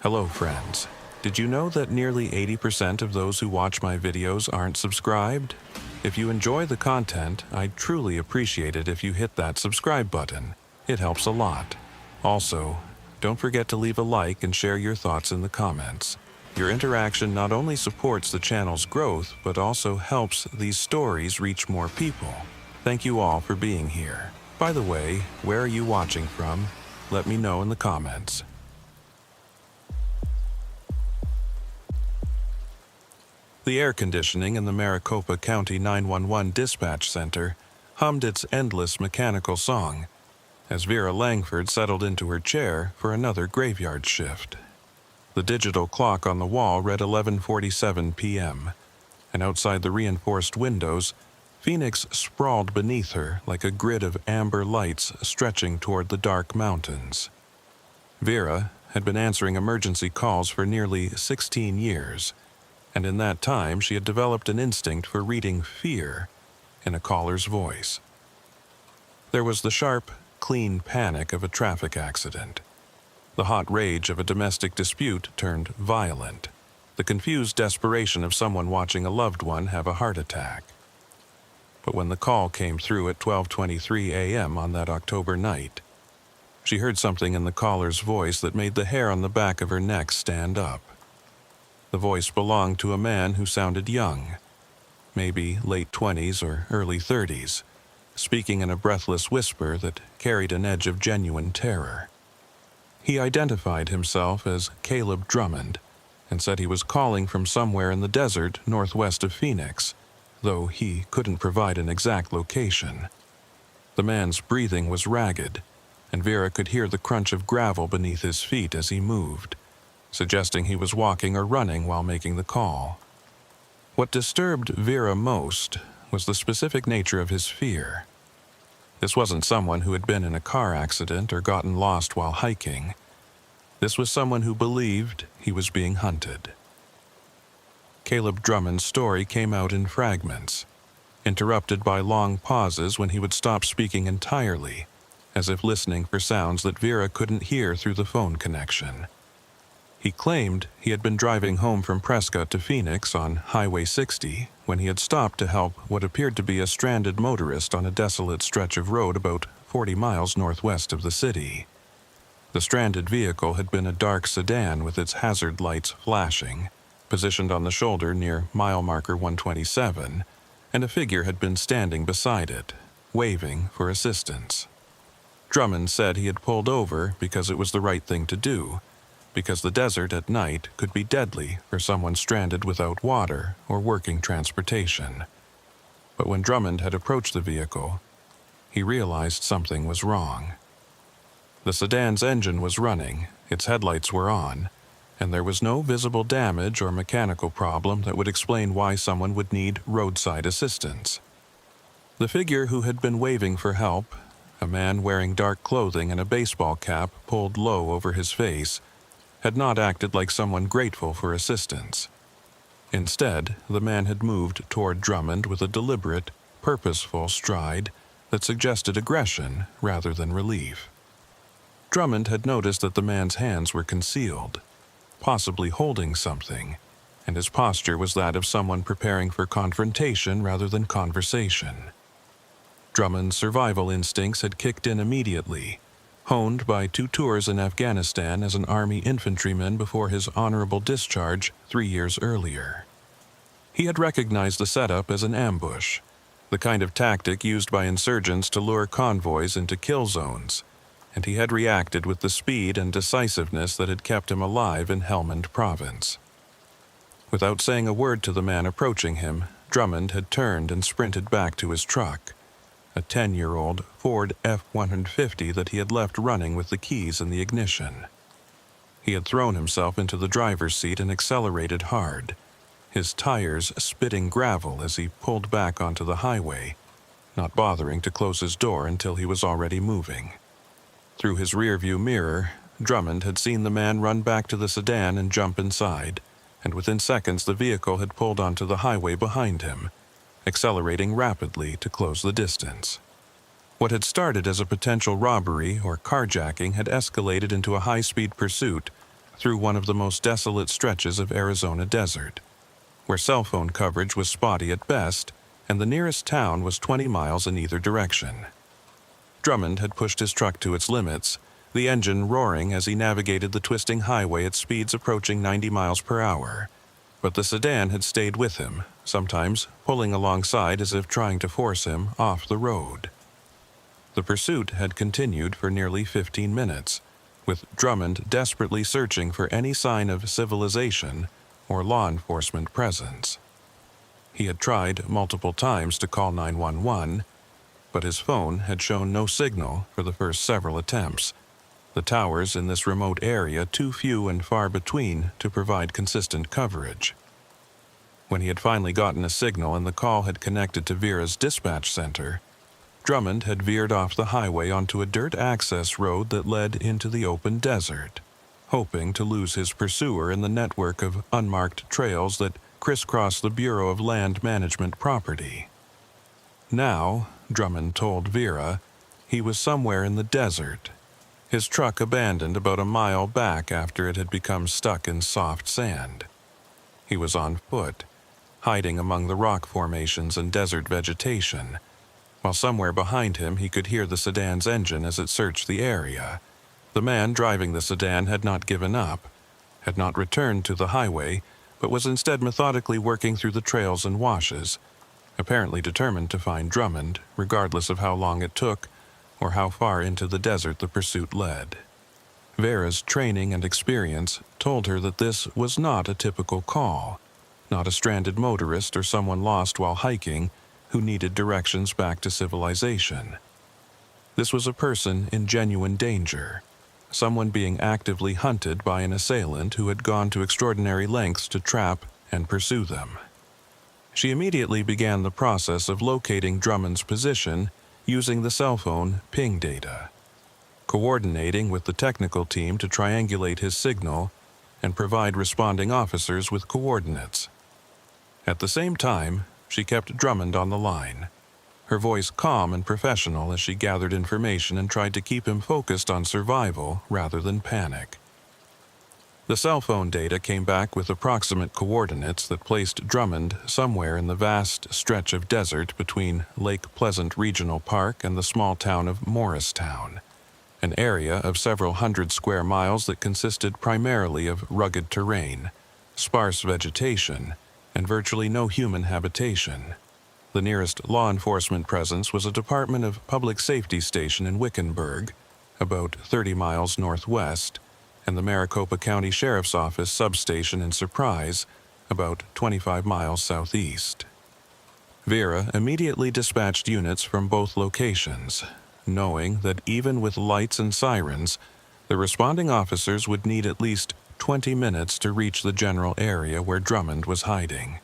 Hello friends. Did you know that nearly 80% of those who watch my videos aren't subscribed? If you enjoy the content, I'd truly appreciate it if you hit that subscribe button. It helps a lot. Also, don't forget to leave a like and share your thoughts in the comments. Your interaction not only supports the channel's growth, but also helps these stories reach more people. Thank you all for being here. By the way, where are you watching from? Let me know in the comments. The air conditioning in the Maricopa County 911 Dispatch Center hummed its endless mechanical song as Vera Langford settled into her chair for another graveyard shift. The digital clock on the wall read 11:47 p.m., and outside the reinforced windows, Phoenix sprawled beneath her like a grid of amber lights stretching toward the dark mountains. Vera had been answering emergency calls for nearly 16 years, and in that time she had developed an instinct for reading fear in a caller's voice. There was the sharp, clean panic of a traffic accident. The hot rage of a domestic dispute turned violent. The confused desperation of someone watching a loved one have a heart attack. But when the call came through at 12:23 a.m. on that October night, she heard something in the caller's voice that made the hair on the back of her neck stand up. The voice belonged to a man who sounded young, maybe late 20s or early 30s, speaking in a breathless whisper that carried an edge of genuine terror. He identified himself as Caleb Drummond and said he was calling from somewhere in the desert northwest of Phoenix, though he couldn't provide an exact location. The man's breathing was ragged, and Vera could hear the crunch of gravel beneath his feet as he moved, suggesting he was walking or running while making the call. What disturbed Vera most was the specific nature of his fear. This wasn't someone who had been in a car accident or gotten lost while hiking. This was someone who believed he was being hunted. Caleb Drummond's story came out in fragments, interrupted by long pauses when he would stop speaking entirely, as if listening for sounds that Vera couldn't hear through the phone connection. He claimed he had been driving home from Prescott to Phoenix on Highway 60 when he had stopped to help what appeared to be a stranded motorist on a desolate stretch of road about 40 miles northwest of the city. The stranded vehicle had been a dark sedan with its hazard lights flashing, positioned on the shoulder near mile marker 127, and a figure had been standing beside it, waving for assistance. Drummond said he had pulled over because it was the right thing to do, because the desert at night could be deadly for someone stranded without water or working transportation. But when Drummond had approached the vehicle, he realized something was wrong. The sedan's engine was running, its headlights were on, and there was no visible damage or mechanical problem that would explain why someone would need roadside assistance. The figure who had been waving for help, a man wearing dark clothing and a baseball cap pulled low over his face, had not acted like someone grateful for assistance. Instead, the man had moved toward Drummond with a deliberate, purposeful stride that suggested aggression rather than relief. Drummond had noticed that the man's hands were concealed, possibly holding something, and his posture was that of someone preparing for confrontation rather than conversation. Drummond's survival instincts had kicked in immediately, honed by 2 tours in Afghanistan as an Army infantryman before his honorable discharge 3 years earlier. He had recognized the setup as an ambush, the kind of tactic used by insurgents to lure convoys into kill zones, and he had reacted with the speed and decisiveness that had kept him alive in Helmand Province. Without saying a word to the man approaching him, Drummond had turned and sprinted back to his truck, a 10-year-old Ford F-150 that he had left running with the keys in the ignition. He had thrown himself into the driver's seat and accelerated hard, his tires spitting gravel as he pulled back onto the highway, not bothering to close his door until he was already moving. Through his rearview mirror, Drummond had seen the man run back to the sedan and jump inside, and within seconds the vehicle had pulled onto the highway behind him, accelerating rapidly to close the distance. What had started as a potential robbery or carjacking had escalated into a high-speed pursuit through one of the most desolate stretches of Arizona desert, where cell phone coverage was spotty at best, and the nearest town was 20 miles in either direction. Drummond had pushed his truck to its limits, the engine roaring as he navigated the twisting highway at speeds approaching 90 miles per hour. But the sedan had stayed with him, sometimes pulling alongside as if trying to force him off the road. The pursuit had continued for nearly 15 minutes, with Drummond desperately searching for any sign of civilization or law enforcement presence. He had tried multiple times to call 911, but his phone had shown no signal for the first several attempts, the towers in this remote area too few and far between to provide consistent coverage. When he had finally gotten a signal and the call had connected to Vera's dispatch center, Drummond had veered off the highway onto a dirt access road that led into the open desert, hoping to lose his pursuer in the network of unmarked trails that crisscrossed the Bureau of Land Management property. Now, Drummond told Vera, he was somewhere in the desert, his truck abandoned about a mile back after it had become stuck in soft sand. He was on foot, hiding among the rock formations and desert vegetation, while somewhere behind him he could hear the sedan's engine as it searched the area. The man driving the sedan had not given up, had not returned to the highway, but was instead methodically working through the trails and washes, apparently determined to find Drummond, regardless of how long it took or how far into the desert the pursuit led. Vera's training and experience told her that this was not a typical call, not a stranded motorist or someone lost while hiking who needed directions back to civilization. This was a person in genuine danger, someone being actively hunted by an assailant who had gone to extraordinary lengths to trap and pursue them. She immediately began the process of locating Drummond's position using the cell phone ping data, coordinating with the technical team to triangulate his signal and provide responding officers with coordinates. At the same time, she kept Drummond on the line, her voice calm and professional as she gathered information and tried to keep him focused on survival rather than panic. The cell phone data came back with approximate coordinates that placed Drummond somewhere in the vast stretch of desert between Lake Pleasant Regional Park and the small town of Morristown, an area of several hundred square miles that consisted primarily of rugged terrain, sparse vegetation, and virtually no human habitation. The nearest law enforcement presence was a Department of Public Safety station in Wickenburg, about 30 miles northwest, and the Maricopa County Sheriff's Office substation in Surprise, about 25 miles southeast. Vera immediately dispatched units from both locations, knowing that even with lights and sirens, the responding officers would need at least 20 minutes to reach the general area where Drummond was hiding.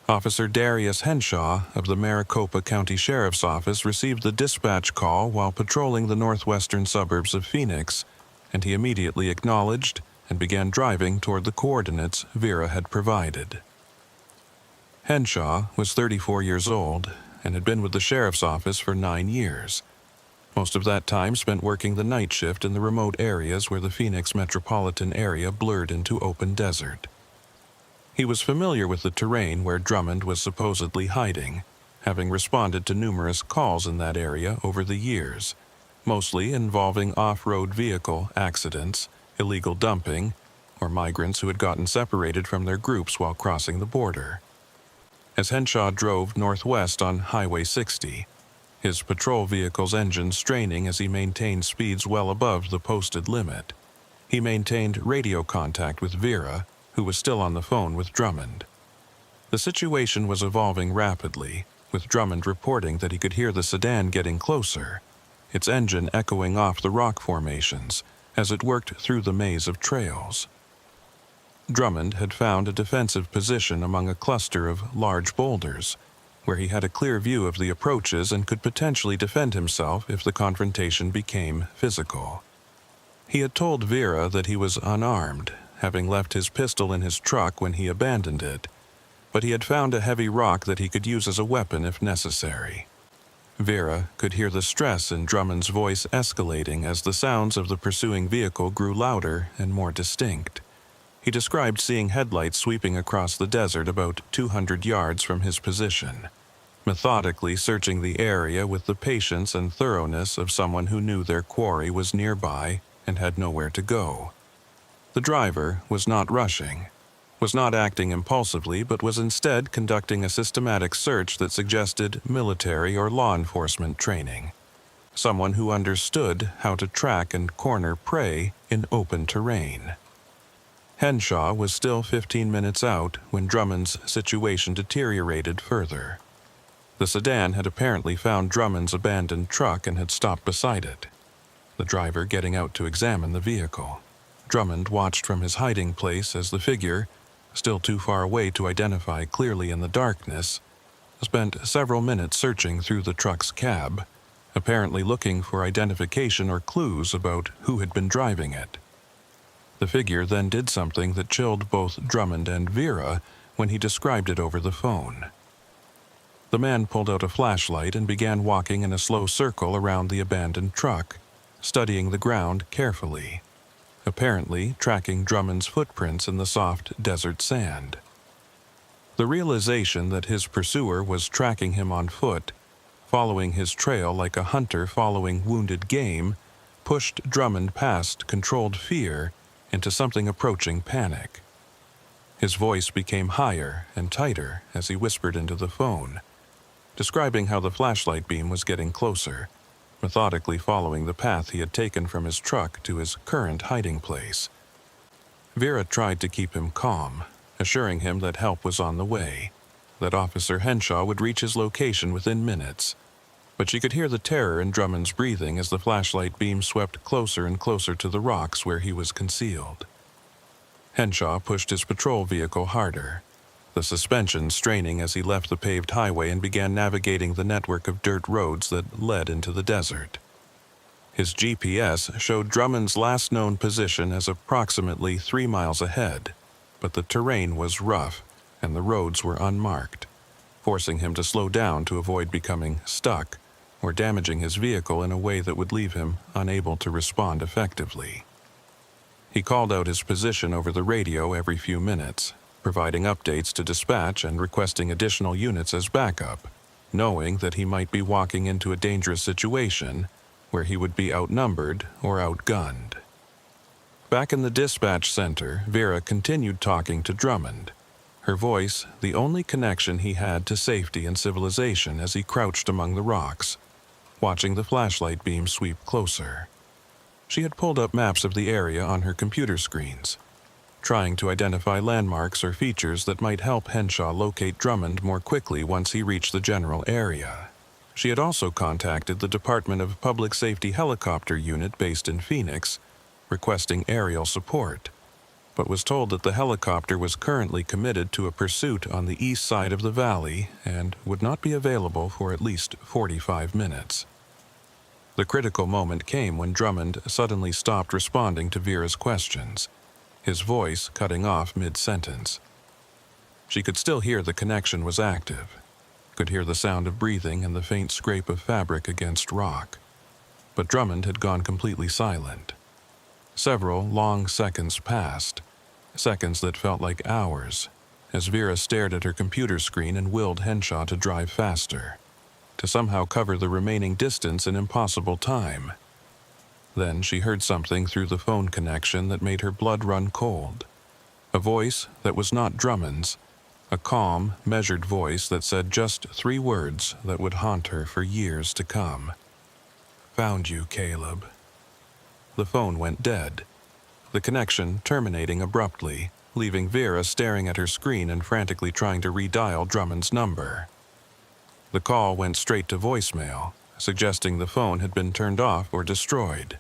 Officer Darius Henshaw of the Maricopa County Sheriff's Office received the dispatch call while patrolling the northwestern suburbs of Phoenix, and he immediately acknowledged and began driving toward the coordinates Vera had provided. Henshaw was 34 years old and had been with the sheriff's office for 9 years, most of that time spent working the night shift in the remote areas where the Phoenix metropolitan area blurred into open desert. He was familiar with the terrain where Drummond was supposedly hiding, having responded to numerous calls in that area over the years, mostly involving off-road vehicle accidents, illegal dumping, or migrants who had gotten separated from their groups while crossing the border. As Henshaw drove northwest on Highway 60, his patrol vehicle's engine straining as he maintained speeds well above the posted limit, he maintained radio contact with Vera, who was still on the phone with Drummond. The situation was evolving rapidly, with Drummond reporting that he could hear the sedan getting closer, its engine echoing off the rock formations as it worked through the maze of trails. Drummond had found a defensive position among a cluster of large boulders, where he had a clear view of the approaches and could potentially defend himself if the confrontation became physical. He had told Vera that he was unarmed, having left his pistol in his truck when he abandoned it, but he had found a heavy rock that he could use as a weapon if necessary. Vera could hear the stress in Drummond's voice escalating as the sounds of the pursuing vehicle grew louder and more distinct. He described seeing headlights sweeping across the desert about 200 yards from his position, methodically searching the area with the patience and thoroughness of someone who knew their quarry was nearby and had nowhere to go. The driver was not rushing, was not acting impulsively, but was instead conducting a systematic search that suggested military or law enforcement training. Someone who understood how to track and corner prey in open terrain. Henshaw was still 15 minutes out when Drummond's situation deteriorated further. The sedan had apparently found Drummond's abandoned truck and had stopped beside it, the driver getting out to examine the vehicle. Drummond watched from his hiding place as the figure, still too far away to identify clearly in the darkness, spent several minutes searching through the truck's cab, apparently looking for identification or clues about who had been driving it. The figure then did something that chilled both Drummond and Vera when he described it over the phone. The man pulled out a flashlight and began walking in a slow circle around the abandoned truck, studying the ground carefully, apparently tracking Drummond's footprints in the soft desert sand. The realization that his pursuer was tracking him on foot, following his trail like a hunter following wounded game, pushed Drummond past controlled fear into something approaching panic. His voice became higher and tighter as he whispered into the phone, describing how the flashlight beam was getting closer, methodically following the path he had taken from his truck to his current hiding place. Vera tried to keep him calm, assuring him that help was on the way, that Officer Henshaw would reach his location within minutes. But she could hear the terror in Drummond's breathing as the flashlight beam swept closer and closer to the rocks where he was concealed. Henshaw pushed his patrol vehicle harder, the suspension straining as he left the paved highway and began navigating the network of dirt roads that led into the desert. His GPS showed Drummond's last known position as approximately 3 miles ahead, but the terrain was rough and the roads were unmarked, forcing him to slow down to avoid becoming stuck or damaging his vehicle in a way that would leave him unable to respond effectively. He called out his position over the radio every few minutes, providing updates to dispatch and requesting additional units as backup, knowing that he might be walking into a dangerous situation where he would be outnumbered or outgunned. Back in the dispatch center, Vera continued talking to Drummond, her voice the only connection he had to safety and civilization as he crouched among the rocks, watching the flashlight beam sweep closer. She had pulled up maps of the area on her computer screens, trying to identify landmarks or features that might help Henshaw locate Drummond more quickly once he reached the general area. She had also contacted the Department of Public Safety helicopter unit based in Phoenix, requesting aerial support, but was told that the helicopter was currently committed to a pursuit on the east side of the valley and would not be available for at least 45 minutes. The critical moment came when Drummond suddenly stopped responding to Vera's questions, his voice cutting off mid-sentence. She could still hear the connection was active, could hear the sound of breathing and the faint scrape of fabric against rock. But Drummond had gone completely silent. Several long seconds passed, seconds that felt like hours, as Vera stared at her computer screen and willed Henshaw to drive faster, to somehow cover the remaining distance in impossible time. Then she heard something through the phone connection that made her blood run cold. A voice that was not Drummond's, a calm, measured voice that said just 3 words that would haunt her for years to come. "Found you, Caleb." The phone went dead, the connection terminating abruptly, leaving Vera staring at her screen and frantically trying to redial Drummond's number. The call went straight to voicemail, suggesting the phone had been turned off or destroyed.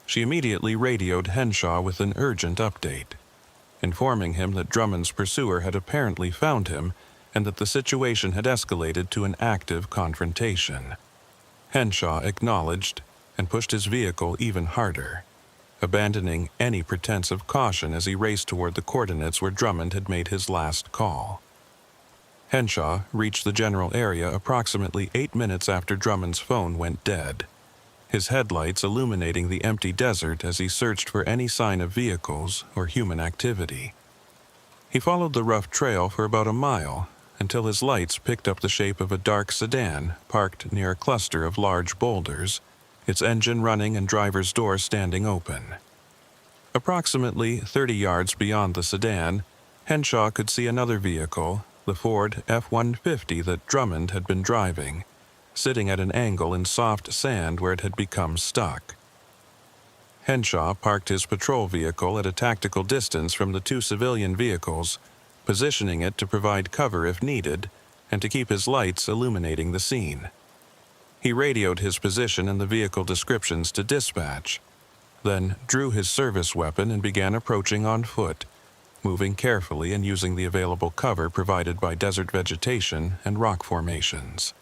She immediately radioed Henshaw with an urgent update, informing him that Drummond's pursuer had apparently found him and that the situation had escalated to an active confrontation. Henshaw acknowledged and pushed his vehicle even harder, abandoning any pretense of caution as he raced toward the coordinates where Drummond had made his last call. Henshaw reached the general area approximately 8 minutes after Drummond's phone went dead, his headlights illuminating the empty desert as he searched for any sign of vehicles or human activity. He followed the rough trail for about a mile until his lights picked up the shape of a dark sedan parked near a cluster of large boulders, its engine running and driver's door standing open. Approximately 30 yards beyond the sedan, Henshaw could see another vehicle, the Ford F-150 that Drummond had been driving, sitting at an angle in soft sand where it had become stuck. Henshaw parked his patrol vehicle at a tactical distance from the two civilian vehicles, positioning it to provide cover if needed and to keep his lights illuminating the scene. He radioed his position and the vehicle descriptions to dispatch, then drew his service weapon and began approaching on foot, moving carefully and using the available cover provided by desert vegetation and rock formations.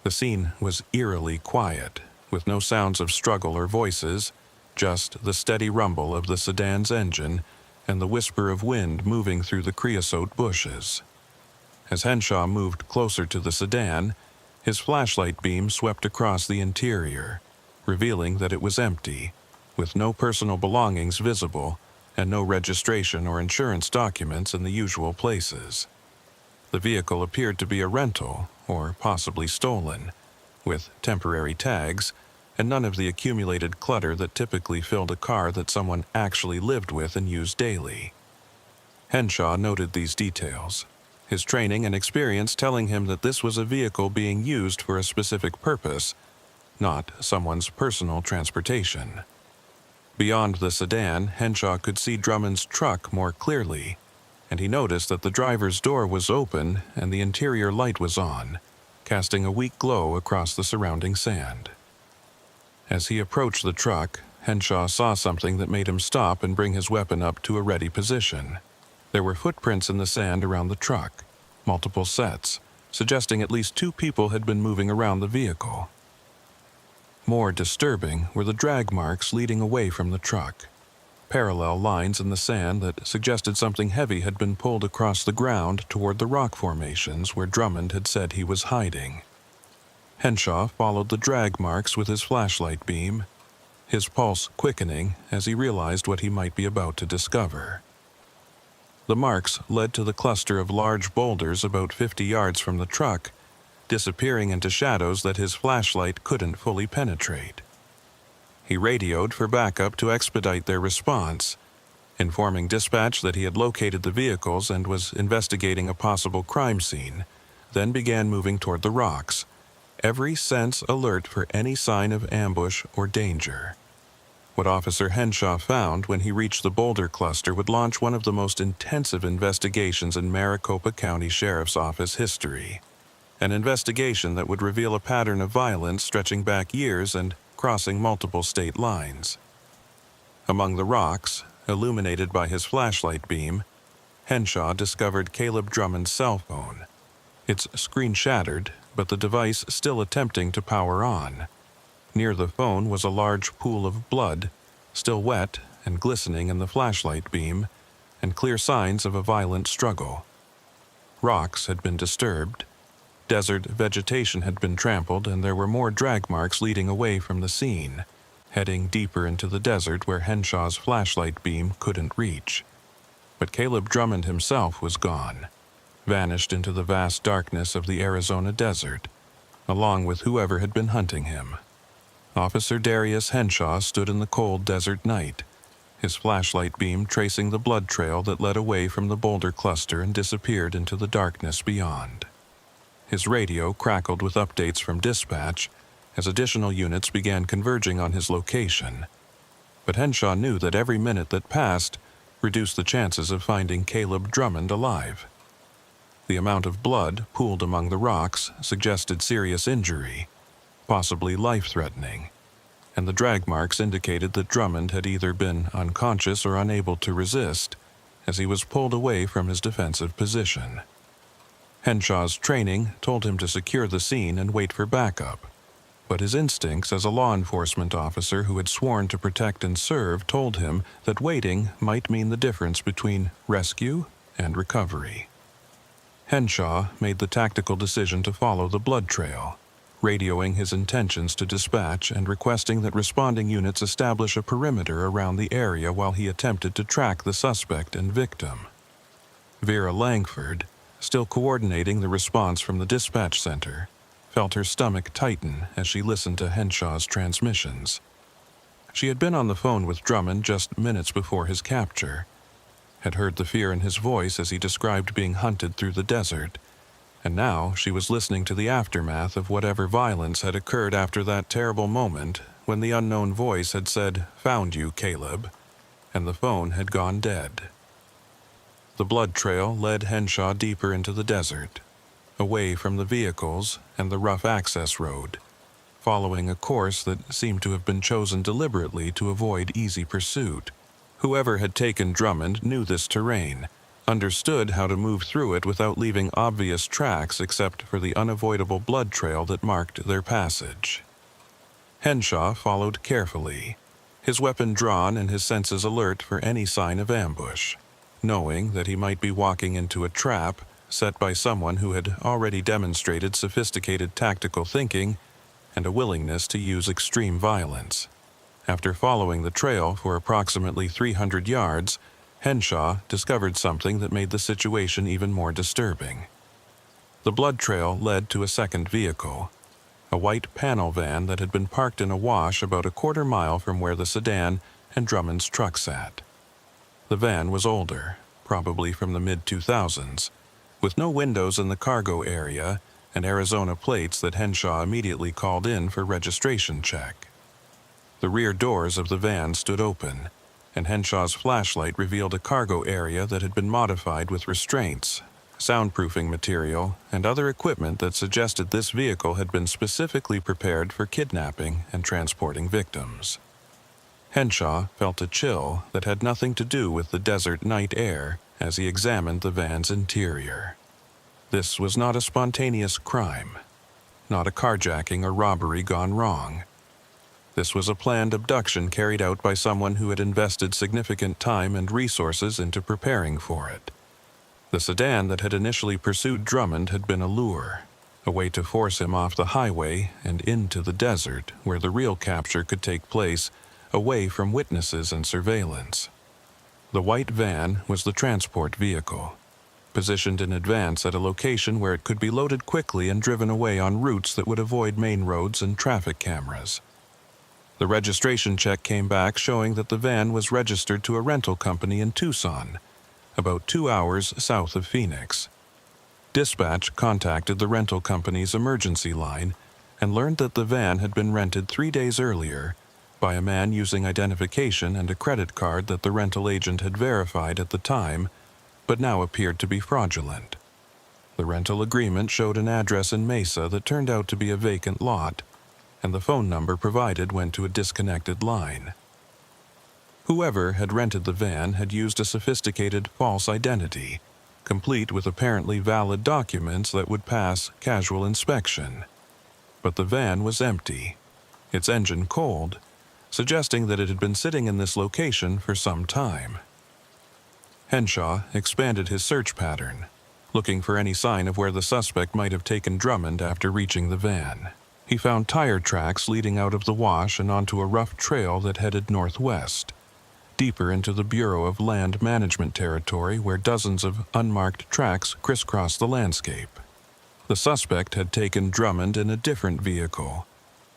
The scene was eerily quiet, with no sounds of struggle or voices, just the steady rumble of the sedan's engine and the whisper of wind moving through the creosote bushes. As Henshaw moved closer to the sedan, his flashlight beam swept across the interior, revealing that it was empty, with no personal belongings visible and no registration or insurance documents in the usual places. The vehicle appeared to be a rental, or possibly stolen, with temporary tags and none of the accumulated clutter that typically filled a car that someone actually lived with and used daily. Henshaw noted these details, his training and experience telling him that this was a vehicle being used for a specific purpose, not someone's personal transportation. Beyond the sedan, Henshaw could see Drummond's truck more clearly, and he noticed that the driver's door was open and the interior light was on, casting a weak glow across the surrounding sand. As he approached the truck, Henshaw saw something that made him stop and bring his weapon up to a ready position. There were footprints in the sand around the truck, multiple sets, suggesting at least 2 people had been moving around the vehicle. More disturbing were the drag marks leading away from the truck, parallel lines in the sand that suggested something heavy had been pulled across the ground toward the rock formations where Drummond had said he was hiding. Henshaw followed the drag marks with his flashlight beam, his pulse quickening as he realized what he might be about to discover. The marks led to the cluster of large boulders about 50 yards from the truck, disappearing into shadows that his flashlight couldn't fully penetrate. He radioed for backup to expedite their response, informing dispatch that he had located the vehicles and was investigating a possible crime scene, then began moving toward the rocks, every sense alert for any sign of ambush or danger. What Officer Henshaw found when he reached the boulder cluster would launch one of the most intensive investigations in Maricopa County Sheriff's Office history. An investigation that would reveal a pattern of violence stretching back years and crossing multiple state lines. Among the rocks, illuminated by his flashlight beam, Henshaw discovered Caleb Drummond's cell phone. Its screen shattered, but the device still attempting to power on. Near the phone was a large pool of blood, still wet and glistening in the flashlight beam, and clear signs of a violent struggle. Rocks had been disturbed. Desert vegetation had been trampled, and there were more drag marks leading away from the scene, heading deeper into the desert where Henshaw's flashlight beam couldn't reach. But Caleb Drummond himself was gone, vanished into the vast darkness of the Arizona desert, along with whoever had been hunting him. Officer Darius Henshaw stood in the cold desert night, his flashlight beam tracing the blood trail that led away from the boulder cluster and disappeared into the darkness beyond. His radio crackled with updates from dispatch as additional units began converging on his location. But Henshaw knew that every minute that passed reduced the chances of finding Caleb Drummond alive. The amount of blood pooled among the rocks suggested serious injury, possibly life-threatening, and the drag marks indicated that Drummond had either been unconscious or unable to resist as he was pulled away from his defensive position. Henshaw's training told him to secure the scene and wait for backup, but his instincts as a law enforcement officer who had sworn to protect and serve told him that waiting might mean the difference between rescue and recovery. Henshaw made the tactical decision to follow the blood trail, radioing his intentions to dispatch and requesting that responding units establish a perimeter around the area while he attempted to track the suspect and victim. Vera Langford, still coordinating the response from the dispatch center, felt her stomach tighten as she listened to Henshaw's transmissions. She had been on the phone with Drummond just minutes before his capture, had heard the fear in his voice as he described being hunted through the desert, and now she was listening to the aftermath of whatever violence had occurred after that terrible moment when the unknown voice had said, "Found you, Caleb," and the phone had gone dead. The blood trail led Henshaw deeper into the desert, away from the vehicles and the rough access road, following a course that seemed to have been chosen deliberately to avoid easy pursuit. Whoever had taken Drummond knew this terrain, understood how to move through it without leaving obvious tracks except for the unavoidable blood trail that marked their passage. Henshaw followed carefully, his weapon drawn and his senses alert for any sign of ambush, knowing that he might be walking into a trap set by someone who had already demonstrated sophisticated tactical thinking and a willingness to use extreme violence. After following the trail for approximately 300 yards, Henshaw discovered something that made the situation even more disturbing. The blood trail led to a second vehicle, a white panel van that had been parked in a wash about a quarter mile from where the sedan and Drummond's truck sat. The van was older, probably from the mid-2000s, with no windows in the cargo area and Arizona plates that Henshaw immediately called in for registration check. The rear doors of the van stood open, and Henshaw's flashlight revealed a cargo area that had been modified with restraints, soundproofing material, and other equipment that suggested this vehicle had been specifically prepared for kidnapping and transporting victims. Henshaw felt a chill that had nothing to do with the desert night air as he examined the van's interior. This was not a spontaneous crime, not a carjacking or robbery gone wrong. This was a planned abduction carried out by someone who had invested significant time and resources into preparing for it. The sedan that had initially pursued Drummond had been a lure, a way to force him off the highway and into the desert where the real capture could take place, away from witnesses and surveillance. The white van was the transport vehicle, positioned in advance at a location where it could be loaded quickly and driven away on routes that would avoid main roads and traffic cameras. The registration check came back showing that the van was registered to a rental company in Tucson, about 2 hours south of Phoenix. Dispatch contacted the rental company's emergency line and learned that the van had been rented 3 days earlier by a man using identification and a credit card that the rental agent had verified at the time, but now appeared to be fraudulent. The rental agreement showed an address in Mesa that turned out to be a vacant lot, and the phone number provided went to a disconnected line. Whoever had rented the van had used a sophisticated false identity, complete with apparently valid documents that would pass casual inspection. But the van was empty, its engine cold, suggesting that it had been sitting in this location for some time. Henshaw expanded his search pattern, looking for any sign of where the suspect might have taken Drummond after reaching the van. He found tire tracks leading out of the wash and onto a rough trail that headed northwest, deeper into the Bureau of Land Management territory where dozens of unmarked tracks crisscrossed the landscape. The suspect had taken Drummond in a different vehicle,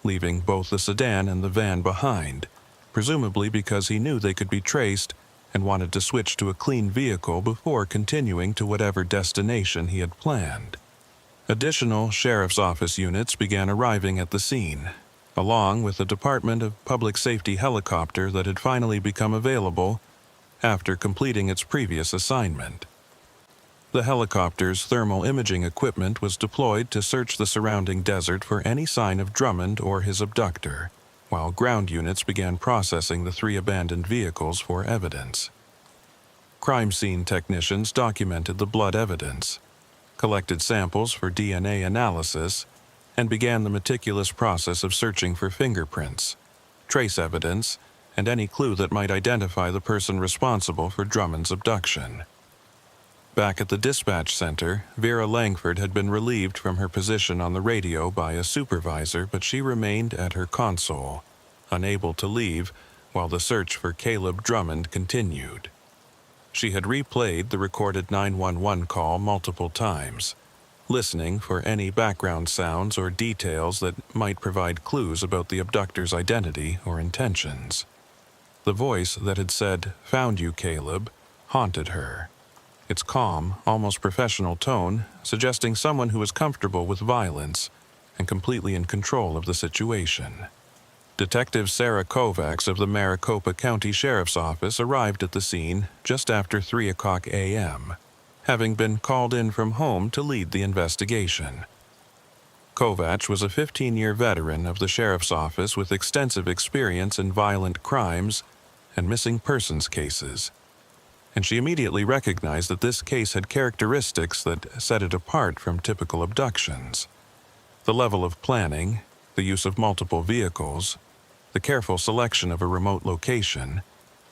leaving both the sedan and the van behind, presumably because he knew they could be traced and wanted to switch to a clean vehicle before continuing to whatever destination he had planned. Additional sheriff's office units began arriving at the scene, along with a Department of Public Safety helicopter that had finally become available after completing its previous assignment. The helicopter's thermal imaging equipment was deployed to search the surrounding desert for any sign of Drummond or his abductor, while ground units began processing the 3 abandoned vehicles for evidence. Crime scene technicians documented the blood evidence, collected samples for DNA analysis, and began the meticulous process of searching for fingerprints, trace evidence, and any clue that might identify the person responsible for Drummond's abduction. Back at the dispatch center, Vera Langford had been relieved from her position on the radio by a supervisor, but she remained at her console, unable to leave while the search for Caleb Drummond continued. She had replayed the recorded 911 call multiple times, listening for any background sounds or details that might provide clues about the abductor's identity or intentions. The voice that had said, "Found you, Caleb," haunted her. Its calm, almost professional tone suggesting someone who was comfortable with violence and completely in control of the situation. Detective Sarah Kovacs of the Maricopa County Sheriff's Office arrived at the scene just after 3 o'clock a.m., having been called in from home to lead the investigation. Kovacs was a 15-year veteran of the Sheriff's Office with extensive experience in violent crimes and missing persons cases, and she immediately recognized that this case had characteristics that set it apart from typical abductions. The level of planning, the use of multiple vehicles, the careful selection of a remote location,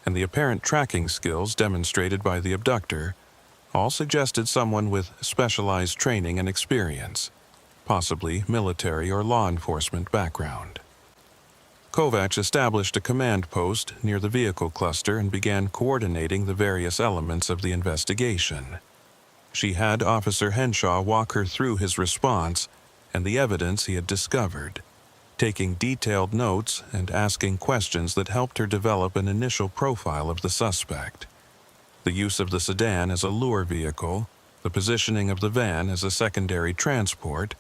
and the apparent tracking skills demonstrated by the abductor all suggested someone with specialized training and experience, possibly military or law enforcement background. Kovacs established a command post near the vehicle cluster and began coordinating the various elements of the investigation. She had Officer Henshaw walk her through his response and the evidence he had discovered, taking detailed notes and asking questions that helped her develop an initial profile of the suspect. The use of the sedan as a lure vehicle, the positioning of the van as a secondary transport,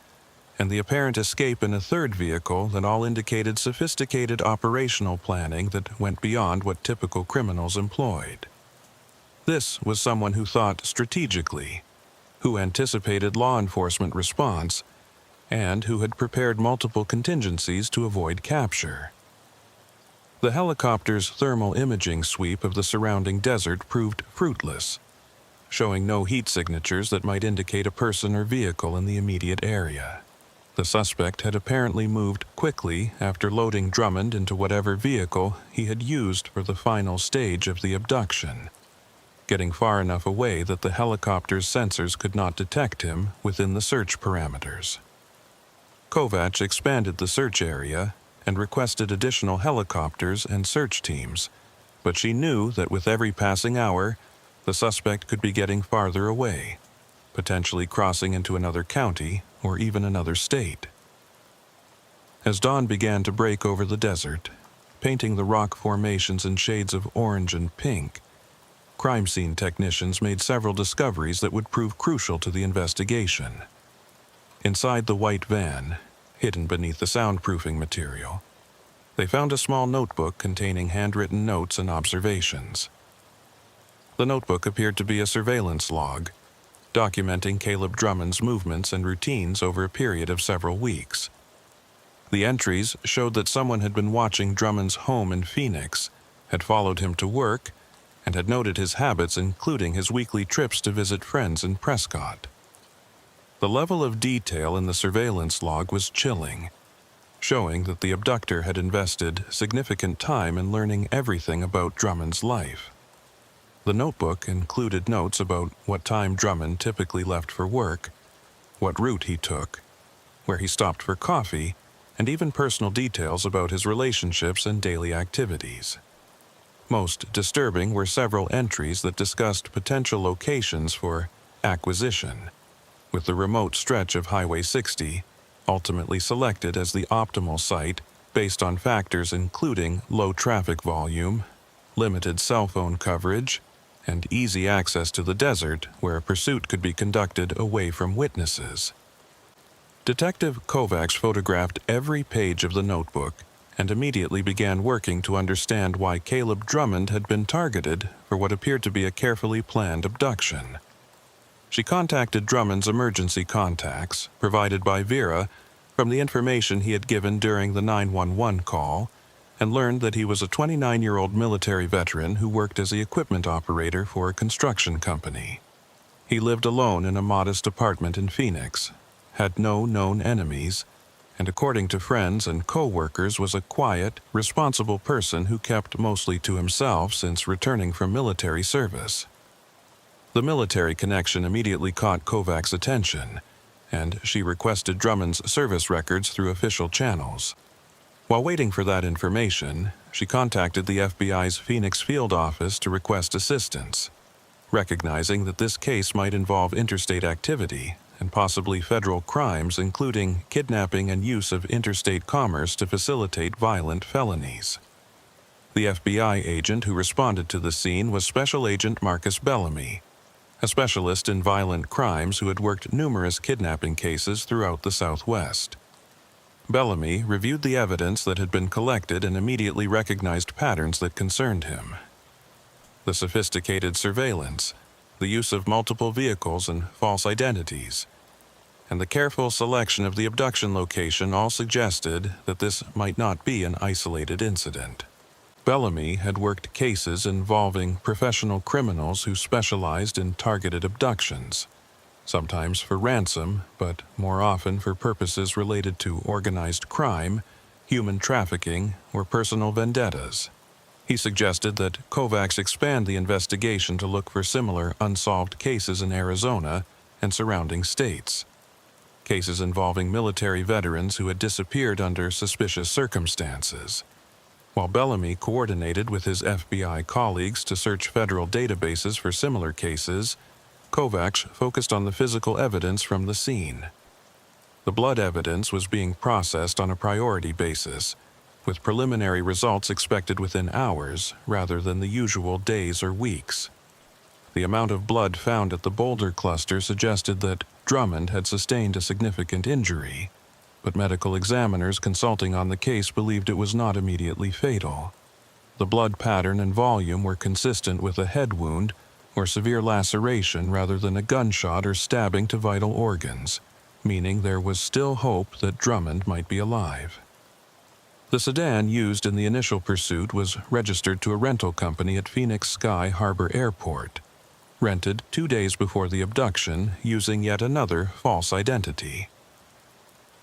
and the apparent escape in a third vehicle that all indicated sophisticated operational planning that went beyond what typical criminals employed. This was someone who thought strategically, who anticipated law enforcement response, and who had prepared multiple contingencies to avoid capture. The helicopter's thermal imaging sweep of the surrounding desert proved fruitless, showing no heat signatures that might indicate a person or vehicle in the immediate area. The suspect had apparently moved quickly after loading Drummond into whatever vehicle he had used for the final stage of the abduction, getting far enough away that the helicopter's sensors could not detect him within the search parameters. Kovacs expanded the search area and requested additional helicopters and search teams, but she knew that with every passing hour, the suspect could be getting farther away, potentially crossing into another county or even another state. As dawn began to break over the desert, painting the rock formations in shades of orange and pink, crime scene technicians made several discoveries that would prove crucial to the investigation. Inside the white van, hidden beneath the soundproofing material, they found a small notebook containing handwritten notes and observations. The notebook appeared to be a surveillance log, documenting Caleb Drummond's movements and routines over a period of several weeks. The entries showed that someone had been watching Drummond's home in Phoenix, had followed him to work, and had noted his habits, including his weekly trips to visit friends in Prescott. The level of detail in the surveillance log was chilling, showing that the abductor had invested significant time in learning everything about Drummond's life. The notebook included notes about what time Drummond typically left for work, what route he took, where he stopped for coffee, and even personal details about his relationships and daily activities. Most disturbing were several entries that discussed potential locations for acquisition, with the remote stretch of Highway 60 ultimately selected as the optimal site based on factors including low traffic volume, limited cell phone coverage, and easy access to the desert where a pursuit could be conducted away from witnesses. Detective Kovacs photographed every page of the notebook and immediately began working to understand why Caleb Drummond had been targeted for what appeared to be a carefully planned abduction. She contacted Drummond's emergency contacts, provided by Vera, from the information he had given during the 911 call, and learned that he was a 29-year-old military veteran who worked as the equipment operator for a construction company. He lived alone in a modest apartment in Phoenix, had no known enemies, and according to friends and co-workers was a quiet, responsible person who kept mostly to himself since returning from military service. The military connection immediately caught Kovac's attention, and she requested Drummond's service records through official channels. While waiting for that information, she contacted the FBI's Phoenix field office to request assistance. Recognizing that this case might involve interstate activity and possibly federal crimes, including kidnapping and use of interstate commerce to facilitate violent felonies. The FBI agent who responded to the scene was Special Agent Marcus Bellamy, a specialist in violent crimes who had worked numerous kidnapping cases throughout the Southwest. Bellamy reviewed the evidence that had been collected and immediately recognized patterns that concerned him. The sophisticated surveillance, the use of multiple vehicles and false identities, and the careful selection of the abduction location all suggested that this might not be an isolated incident. Bellamy had worked cases involving professional criminals who specialized in targeted abductions, sometimes for ransom, but more often for purposes related to organized crime, human trafficking, or personal vendettas. He suggested that Kovacs expand the investigation to look for similar unsolved cases in Arizona and surrounding states. Cases involving military veterans who had disappeared under suspicious circumstances. While Bellamy coordinated with his FBI colleagues to search federal databases for similar cases, Kovacs focused on the physical evidence from the scene. The blood evidence was being processed on a priority basis, with preliminary results expected within hours rather than the usual days or weeks. The amount of blood found at the boulder cluster suggested that Drummond had sustained a significant injury, but medical examiners consulting on the case believed it was not immediately fatal. The blood pattern and volume were consistent with a head wound or severe laceration rather than a gunshot or stabbing to vital organs, meaning there was still hope that Drummond might be alive. The sedan used in the initial pursuit was registered to a rental company at Phoenix Sky Harbor Airport, rented 2 days before the abduction using yet another false identity.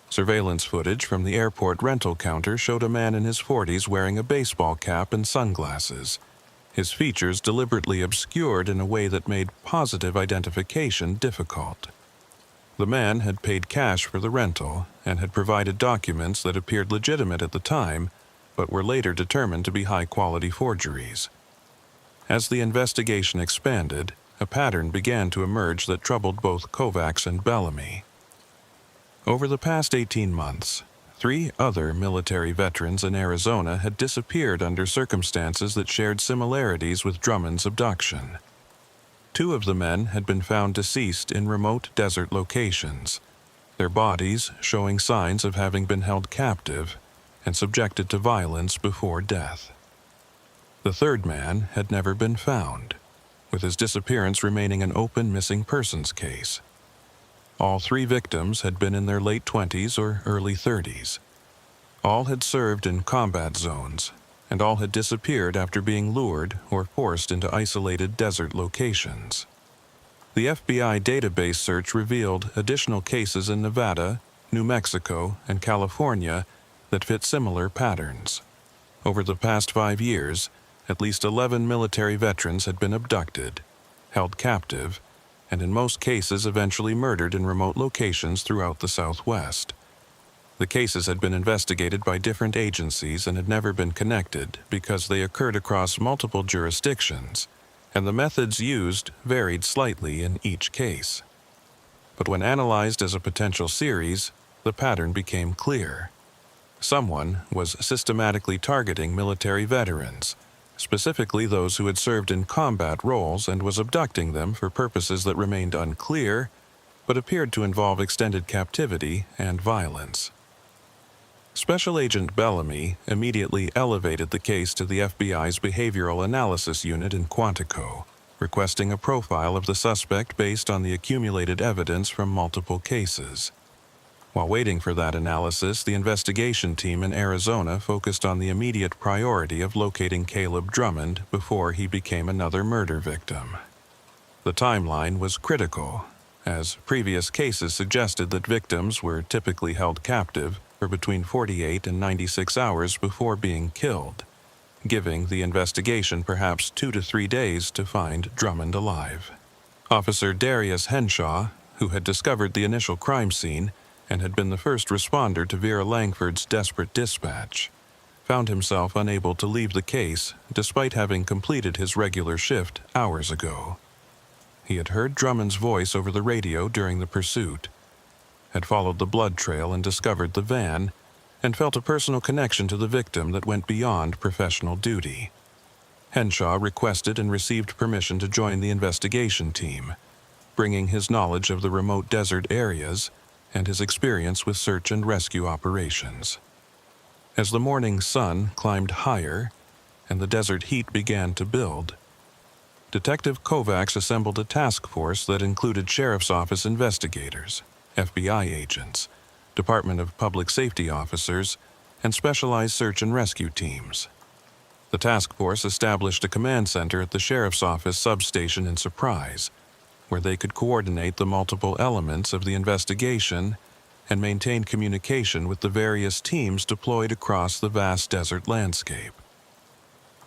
Surveillance footage from the airport rental counter showed a man in his 40s wearing a baseball cap and sunglasses, his features deliberately obscured in a way that made positive identification difficult. The man had paid cash for the rental and had provided documents that appeared legitimate at the time, but were later determined to be high-quality forgeries. As the investigation expanded, a pattern began to emerge that troubled both Kovacs and Bellamy. Over the past 18 months, 3 other military veterans in Arizona had disappeared under circumstances that shared similarities with Drummond's abduction. 2 of the men had been found deceased in remote desert locations, their bodies showing signs of having been held captive and subjected to violence before death. The 3rd man had never been found, with his disappearance remaining an open missing persons case. All 3 victims had been in their late 20s or early 30s. All had served in combat zones, and all had disappeared after being lured or forced into isolated desert locations. The FBI database search revealed additional cases in Nevada, New Mexico, and California that fit similar patterns. Over the past 5 years, at least 11 military veterans had been abducted, held captive, and in most cases eventually murdered in remote locations throughout the Southwest. The cases had been investigated by different agencies and had never been connected because they occurred across multiple jurisdictions, and the methods used varied slightly in each case. But when analyzed as a potential series, the pattern became clear. Someone was systematically targeting military veterans, specifically those who had served in combat roles, and was abducting them for purposes that remained unclear, but appeared to involve extended captivity and violence. Special Agent Bellamy immediately elevated the case to the FBI's Behavioral Analysis Unit in Quantico, requesting a profile of the suspect based on the accumulated evidence from multiple cases. While waiting for that analysis, the investigation team in Arizona focused on the immediate priority of locating Caleb Drummond before he became another murder victim. The timeline was critical, as previous cases suggested that victims were typically held captive for between 48 and 96 hours before being killed, giving the investigation perhaps 2 to 3 days to find Drummond alive. Officer Darius Henshaw, who had discovered the initial crime scene and had been the first responder to Vera Langford's desperate dispatch, found himself unable to leave the case despite having completed his regular shift hours ago. He had heard Drummond's voice over the radio during the pursuit, had followed the blood trail and discovered the van, and felt a personal connection to the victim that went beyond professional duty. Henshaw requested and received permission to join the investigation team, bringing his knowledge of the remote desert areas and his experience with search and rescue operations. As the morning sun climbed higher and the desert heat began to build, Detective Kovacs assembled a task force that included Sheriff's Office investigators, FBI agents, Department of Public Safety officers, and specialized search and rescue teams. The task force established a command center at the Sheriff's Office substation in Surprise, where they could coordinate the multiple elements of the investigation and maintain communication with the various teams deployed across the vast desert landscape.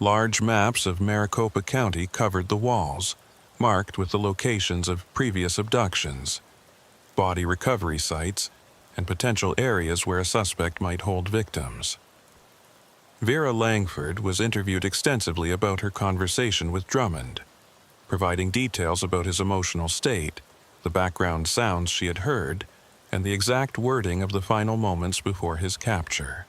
Large maps of Maricopa County covered the walls, marked with the locations of previous abductions, body recovery sites, and potential areas where a suspect might hold victims. Vera Langford was interviewed extensively about her conversation with Drummond, providing details about his emotional state, the background sounds she had heard, and the exact wording of the final moments before his capture.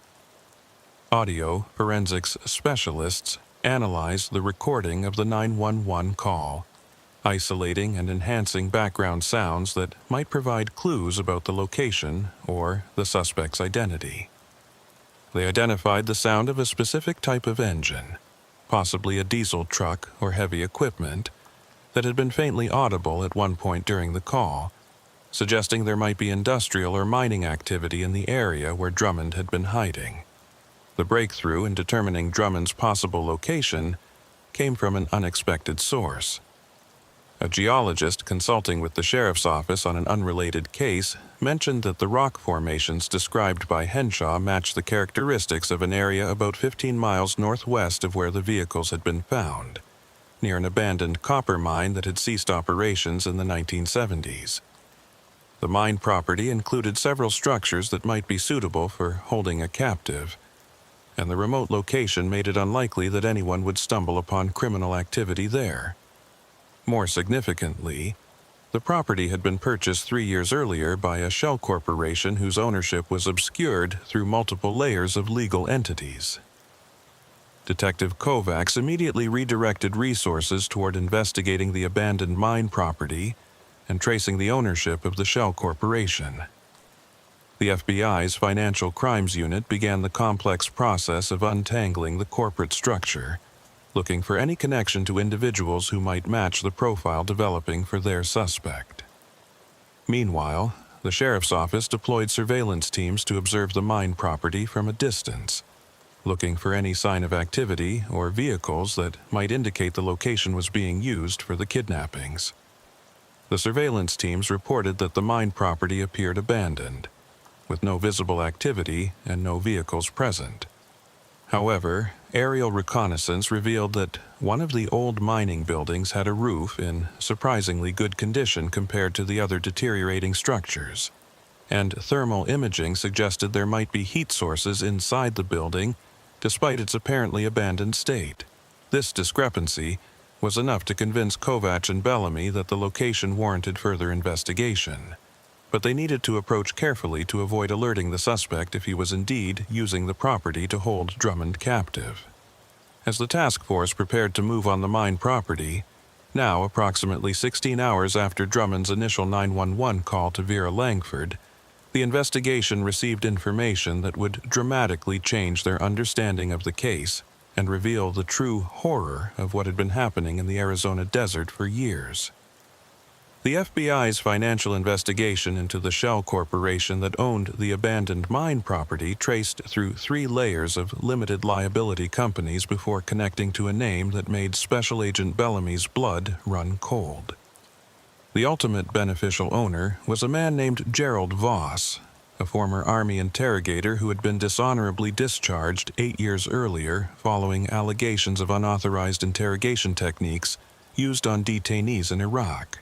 Audio forensics specialists analyzed the recording of the 911 call, isolating and enhancing background sounds that might provide clues about the location or the suspect's identity. They identified the sound of a specific type of engine, possibly a diesel truck or heavy equipment, that had been faintly audible at one point during the call, suggesting there might be industrial or mining activity in the area where Drummond had been hiding. The breakthrough in determining Drummond's possible location came from an unexpected source. A geologist consulting with the sheriff's office on an unrelated case mentioned that the rock formations described by Henshaw matched the characteristics of an area about 15 miles northwest of where the vehicles had been found, near an abandoned copper mine that had ceased operations in the 1970s. The mine property included several structures that might be suitable for holding a captive, and the remote location made it unlikely that anyone would stumble upon criminal activity there. More significantly, the property had been purchased 3 years earlier by a shell corporation whose ownership was obscured through multiple layers of legal entities. Detective Kovacs immediately redirected resources toward investigating the abandoned mine property and tracing the ownership of the shell corporation. The FBI's Financial Crimes Unit began the complex process of untangling the corporate structure, looking for any connection to individuals who might match the profile developing for their suspect. Meanwhile, the sheriff's office deployed surveillance teams to observe the mine property from a distance, looking for any sign of activity or vehicles that might indicate the location was being used for the kidnappings. The surveillance teams reported that the mine property appeared abandoned, with no visible activity and no vehicles present. However, aerial reconnaissance revealed that one of the old mining buildings had a roof in surprisingly good condition compared to the other deteriorating structures, and thermal imaging suggested there might be heat sources inside the building despite its apparently abandoned state. This discrepancy was enough to convince Kovacs and Bellamy that the location warranted further investigation, but they needed to approach carefully to avoid alerting the suspect if he was indeed using the property to hold Drummond captive. As the task force prepared to move on the mine property, now approximately 16 hours after Drummond's initial 911 call to Vera Langford, the investigation received information that would dramatically change their understanding of the case and reveal the true horror of what had been happening in the Arizona desert for years. The FBI's financial investigation into the shell corporation that owned the abandoned mine property traced through 3 layers of limited liability companies before connecting to a name that made Special Agent Bellamy's blood run cold. The ultimate beneficial owner was a man named Gerald Voss, a former Army interrogator who had been dishonorably discharged 8 years earlier following allegations of unauthorized interrogation techniques used on detainees in Iraq.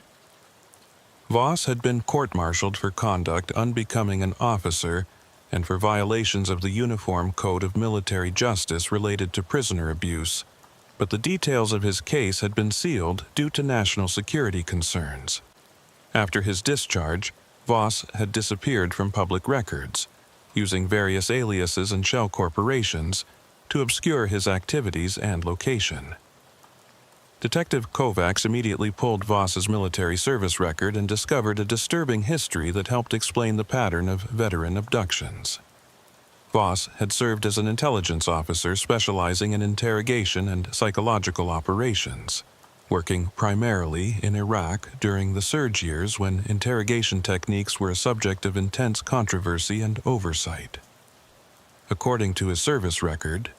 Voss had been court-martialed for conduct unbecoming an officer and for violations of the Uniform Code of Military Justice related to prisoner abuse, but the details of his case had been sealed due to national security concerns. After his discharge, Voss had disappeared from public records, using various aliases and shell corporations to obscure his activities and location. Detective Kovacs immediately pulled Voss's military service record and discovered a disturbing history that helped explain the pattern of veteran abductions. Voss had served as an intelligence officer specializing in interrogation and psychological operations, working primarily in Iraq during the surge years when interrogation techniques were a subject of intense controversy and oversight. According to his service record,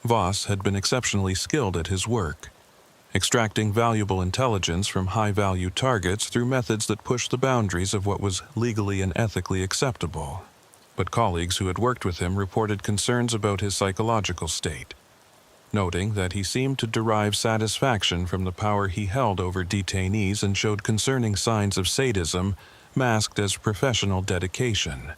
Voss had been exceptionally skilled at his work, extracting valuable intelligence from high-value targets through methods that pushed the boundaries of what was legally and ethically acceptable. But colleagues who had worked with him reported concerns about his psychological state, noting that he seemed to derive satisfaction from the power he held over detainees and showed concerning signs of sadism masked as professional dedication.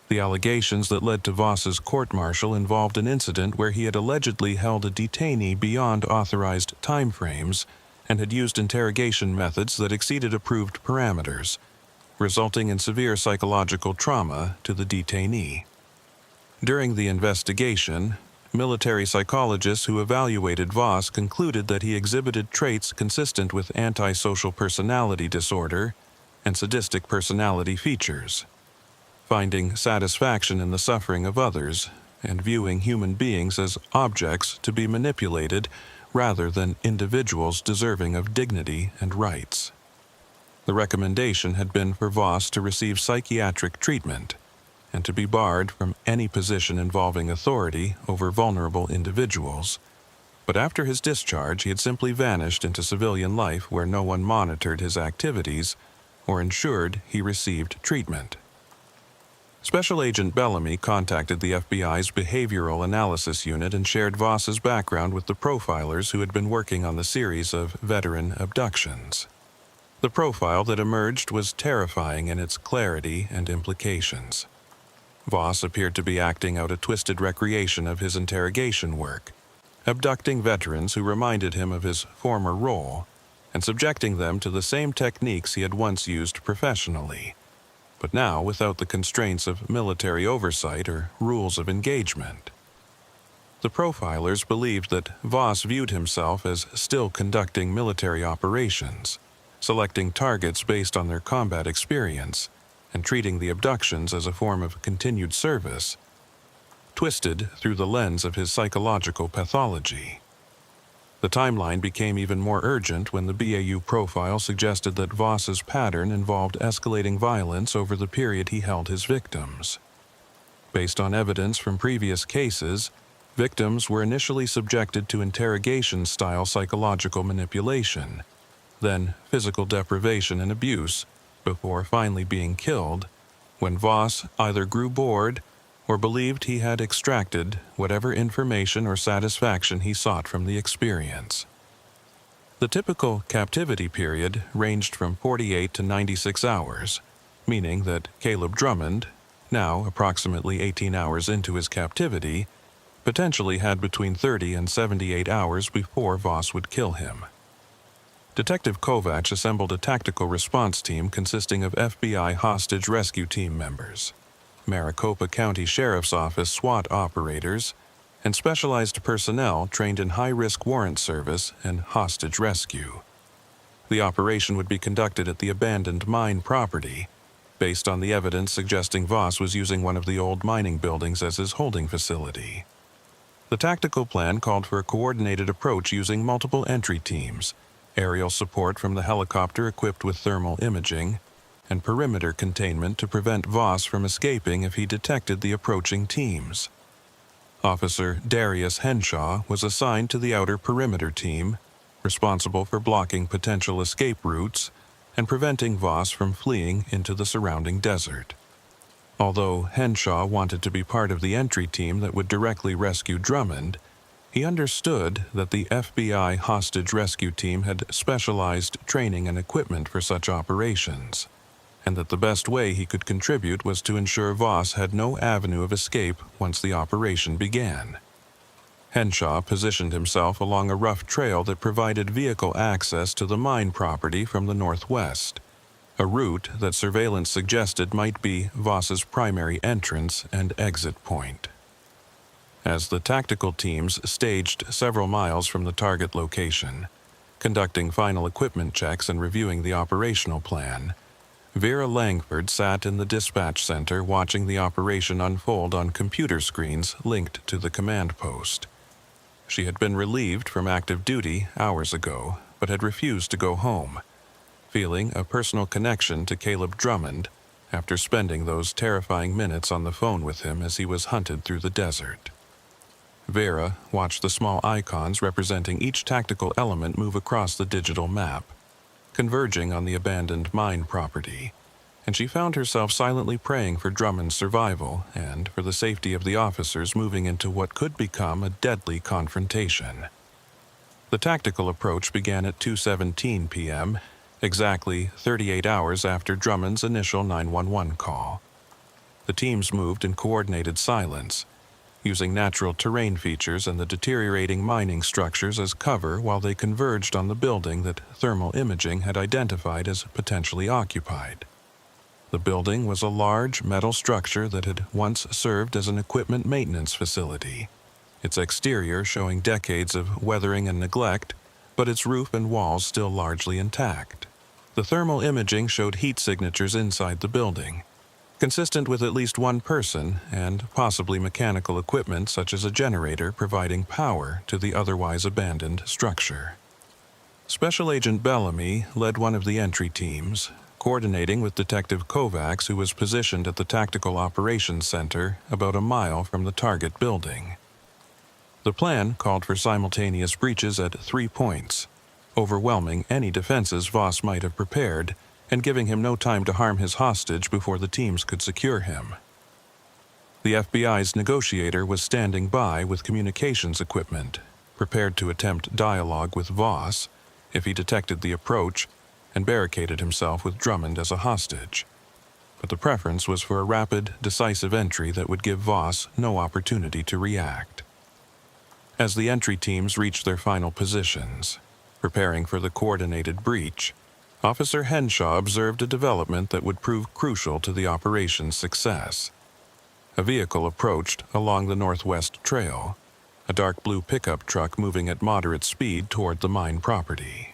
The allegations that led to Voss's court-martial involved an incident where he had allegedly held a detainee beyond authorized timeframes and had used interrogation methods that exceeded approved parameters, resulting in severe psychological trauma to the detainee. During the investigation, military psychologists who evaluated Voss concluded that he exhibited traits consistent with antisocial personality disorder and sadistic personality features, finding satisfaction in the suffering of others and viewing human beings as objects to be manipulated rather than individuals deserving of dignity and rights. The recommendation had been for Voss to receive psychiatric treatment and to be barred from any position involving authority over vulnerable individuals, but after his discharge he had simply vanished into civilian life where no one monitored his activities or ensured he received treatment. Special Agent Bellamy contacted the FBI's Behavioral Analysis Unit and shared Voss's background with the profilers who had been working on the series of veteran abductions. The profile that emerged was terrifying in its clarity and implications. Voss appeared to be acting out a twisted recreation of his interrogation work, abducting veterans who reminded him of his former role and subjecting them to the same techniques he had once used professionally, but now without the constraints of military oversight or rules of engagement. The profilers believed that Voss viewed himself as still conducting military operations, selecting targets based on their combat experience, and treating the abductions as a form of continued service, twisted through the lens of his psychological pathology. The timeline became even more urgent when the BAU profile suggested that Voss's pattern involved escalating violence over the period he held his victims. Based on evidence from previous cases, victims were initially subjected to interrogation-style psychological manipulation, then physical deprivation and abuse, before finally being killed, when Voss either grew bored or believed he had extracted whatever information or satisfaction he sought from the experience. The typical captivity period ranged from 48 to 96 hours, meaning that Caleb Drummond, now approximately 18 hours into his captivity, potentially had between 30 and 78 hours before Voss would kill him. Detective Kovacs assembled a tactical response team consisting of FBI hostage rescue team members, Maricopa County Sheriff's Office SWAT operators, and specialized personnel trained in high-risk warrant service and hostage rescue. The operation would be conducted at the abandoned mine property, based on the evidence suggesting Voss was using one of the old mining buildings as his holding facility. The tactical plan called for a coordinated approach using multiple entry teams, aerial support from the helicopter equipped with thermal imaging, and perimeter containment to prevent Voss from escaping if he detected the approaching teams. Officer Darius Henshaw was assigned to the outer perimeter team, responsible for blocking potential escape routes and preventing Voss from fleeing into the surrounding desert. Although Henshaw wanted to be part of the entry team that would directly rescue Drummond, He understood that the FBI hostage rescue team had specialized training and equipment for such operations, and that the best way he could contribute was to ensure Voss had no avenue of escape once the operation began. Henshaw positioned himself along a rough trail that provided vehicle access to the mine property from the northwest, a route that surveillance suggested might be Voss's primary entrance and exit point. As the tactical teams staged several miles from the target location, conducting final equipment checks and reviewing the operational plan, Vera Langford sat in the dispatch center watching the operation unfold on computer screens linked to the command post. She had been relieved from active duty hours ago, but had refused to go home, feeling a personal connection to Caleb Drummond after spending those terrifying minutes on the phone with him as he was hunted through the desert. Vera watched the small icons representing each tactical element move across the digital map, converging on the abandoned mine property, and she found herself silently praying for Drummond's survival and for the safety of the officers moving into what could become a deadly confrontation. The tactical approach began at 2:17 p.m., exactly 38 hours after Drummond's initial 911 call. The teams moved in coordinated silence, using natural terrain features and the deteriorating mining structures as cover while they converged on the building that thermal imaging had identified as potentially occupied. The building was a large metal structure that had once served as an equipment maintenance facility, its exterior showing decades of weathering and neglect, but its roof and walls still largely intact. The thermal imaging showed heat signatures inside the building, consistent with at least one person and possibly mechanical equipment such as a generator providing power to the otherwise abandoned structure. Special Agent Bellamy led one of the entry teams, coordinating with Detective Kovacs, who was positioned at the Tactical Operations Center about a mile from the target building. The plan called for simultaneous breaches at 3 points, overwhelming any defenses Voss might have prepared and giving him no time to harm his hostage before the teams could secure him. The FBI's negotiator was standing by with communications equipment, prepared to attempt dialogue with Voss if he detected the approach and barricaded himself with Drummond as a hostage. But the preference was for a rapid, decisive entry that would give Voss no opportunity to react. As the entry teams reached their final positions, preparing for the coordinated breach, Officer Henshaw observed a development that would prove crucial to the operation's success. A vehicle approached along the northwest trail, a dark blue pickup truck moving at moderate speed toward the mine property.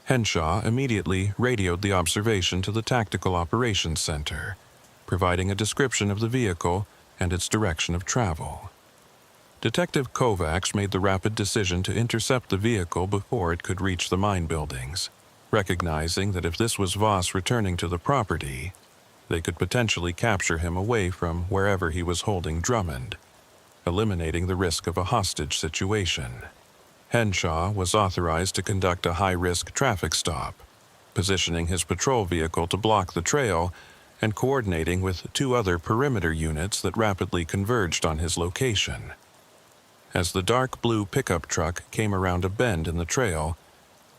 Henshaw immediately radioed the observation to the Tactical Operations Center, providing a description of the vehicle and its direction of travel. Detective Kovacs made the rapid decision to intercept the vehicle before it could reach the mine buildings, recognizing that if this was Voss returning to the property, they could potentially capture him away from wherever he was holding Drummond, eliminating the risk of a hostage situation. Henshaw was authorized to conduct a high-risk traffic stop, positioning his patrol vehicle to block the trail and coordinating with 2 other perimeter units that rapidly converged on his location. As the dark blue pickup truck came around a bend in the trail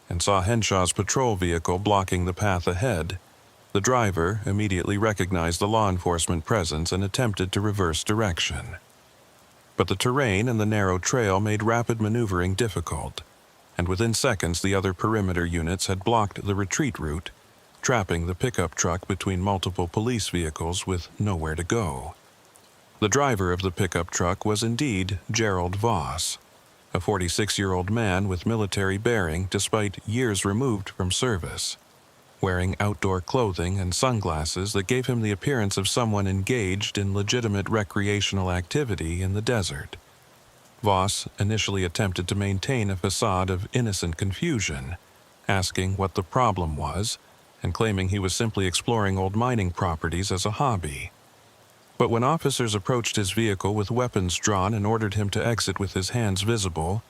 and saw Henshaw's patrol vehicle blocking the path ahead, the driver immediately recognized the law enforcement presence and attempted to reverse direction. But the terrain and the narrow trail made rapid maneuvering difficult, and within seconds the other perimeter units had blocked the retreat route, trapping the pickup truck between multiple police vehicles with nowhere to go. The driver of the pickup truck was indeed Gerald Voss, a 46-year-old man with military bearing despite years removed from service, wearing outdoor clothing and sunglasses that gave him the appearance of someone engaged in legitimate recreational activity in the desert. Voss initially attempted to maintain a facade of innocent confusion, asking what the problem was and claiming he was simply exploring old mining properties as a hobby. But when officers approached his vehicle with weapons drawn and ordered him to exit with his hands visible,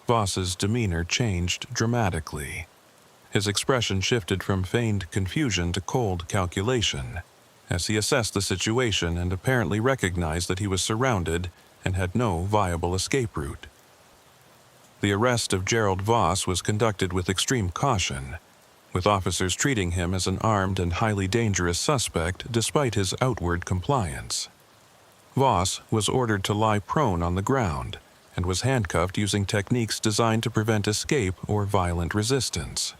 Voss's demeanor changed dramatically. His expression shifted from feigned confusion to cold calculation, as he assessed the situation and apparently recognized that he was surrounded and had no viable escape route. The arrest of Gerald Voss was conducted with extreme caution, with officers treating him as an armed and highly dangerous suspect despite his outward compliance. Voss was ordered to lie prone on the ground and was handcuffed using techniques designed to prevent escape or violent resistance.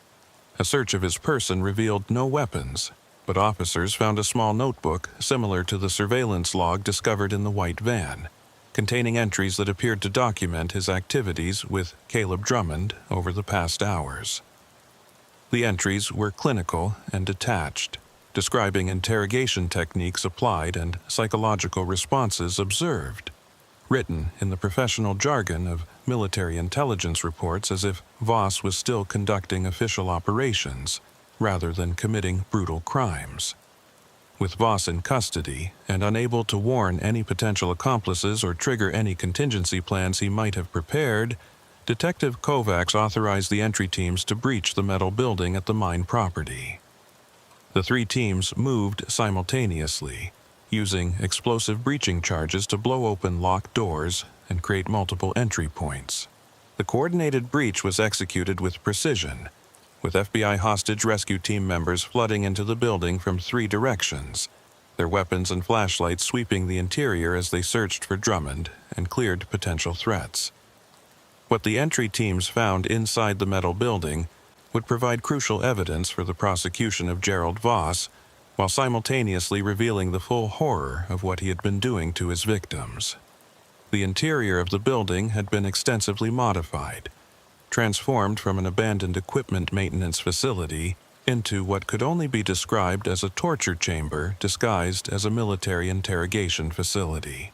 A search of his person revealed no weapons, but officers found a small notebook similar to the surveillance log discovered in the white van, containing entries that appeared to document his activities with Caleb Drummond over the past hours. The entries were clinical and detached, describing interrogation techniques applied and psychological responses observed, written in the professional jargon of military intelligence reports as if Voss was still conducting official operations rather than committing brutal crimes. With Voss in custody and unable to warn any potential accomplices or trigger any contingency plans he might have prepared, Detective Kovacs authorized the entry teams to breach the metal building at the mine property. The 3 teams moved simultaneously, using explosive breaching charges to blow open locked doors and create multiple entry points. The coordinated breach was executed with precision, with FBI hostage rescue team members flooding into the building from 3 directions, their weapons and flashlights sweeping the interior as they searched for Drummond and cleared potential threats. What the entry teams found inside the metal building would provide crucial evidence for the prosecution of Gerald Voss, while simultaneously revealing the full horror of what he had been doing to his victims. The interior of the building had been extensively modified, transformed from an abandoned equipment maintenance facility into what could only be described as a torture chamber disguised as a military interrogation facility.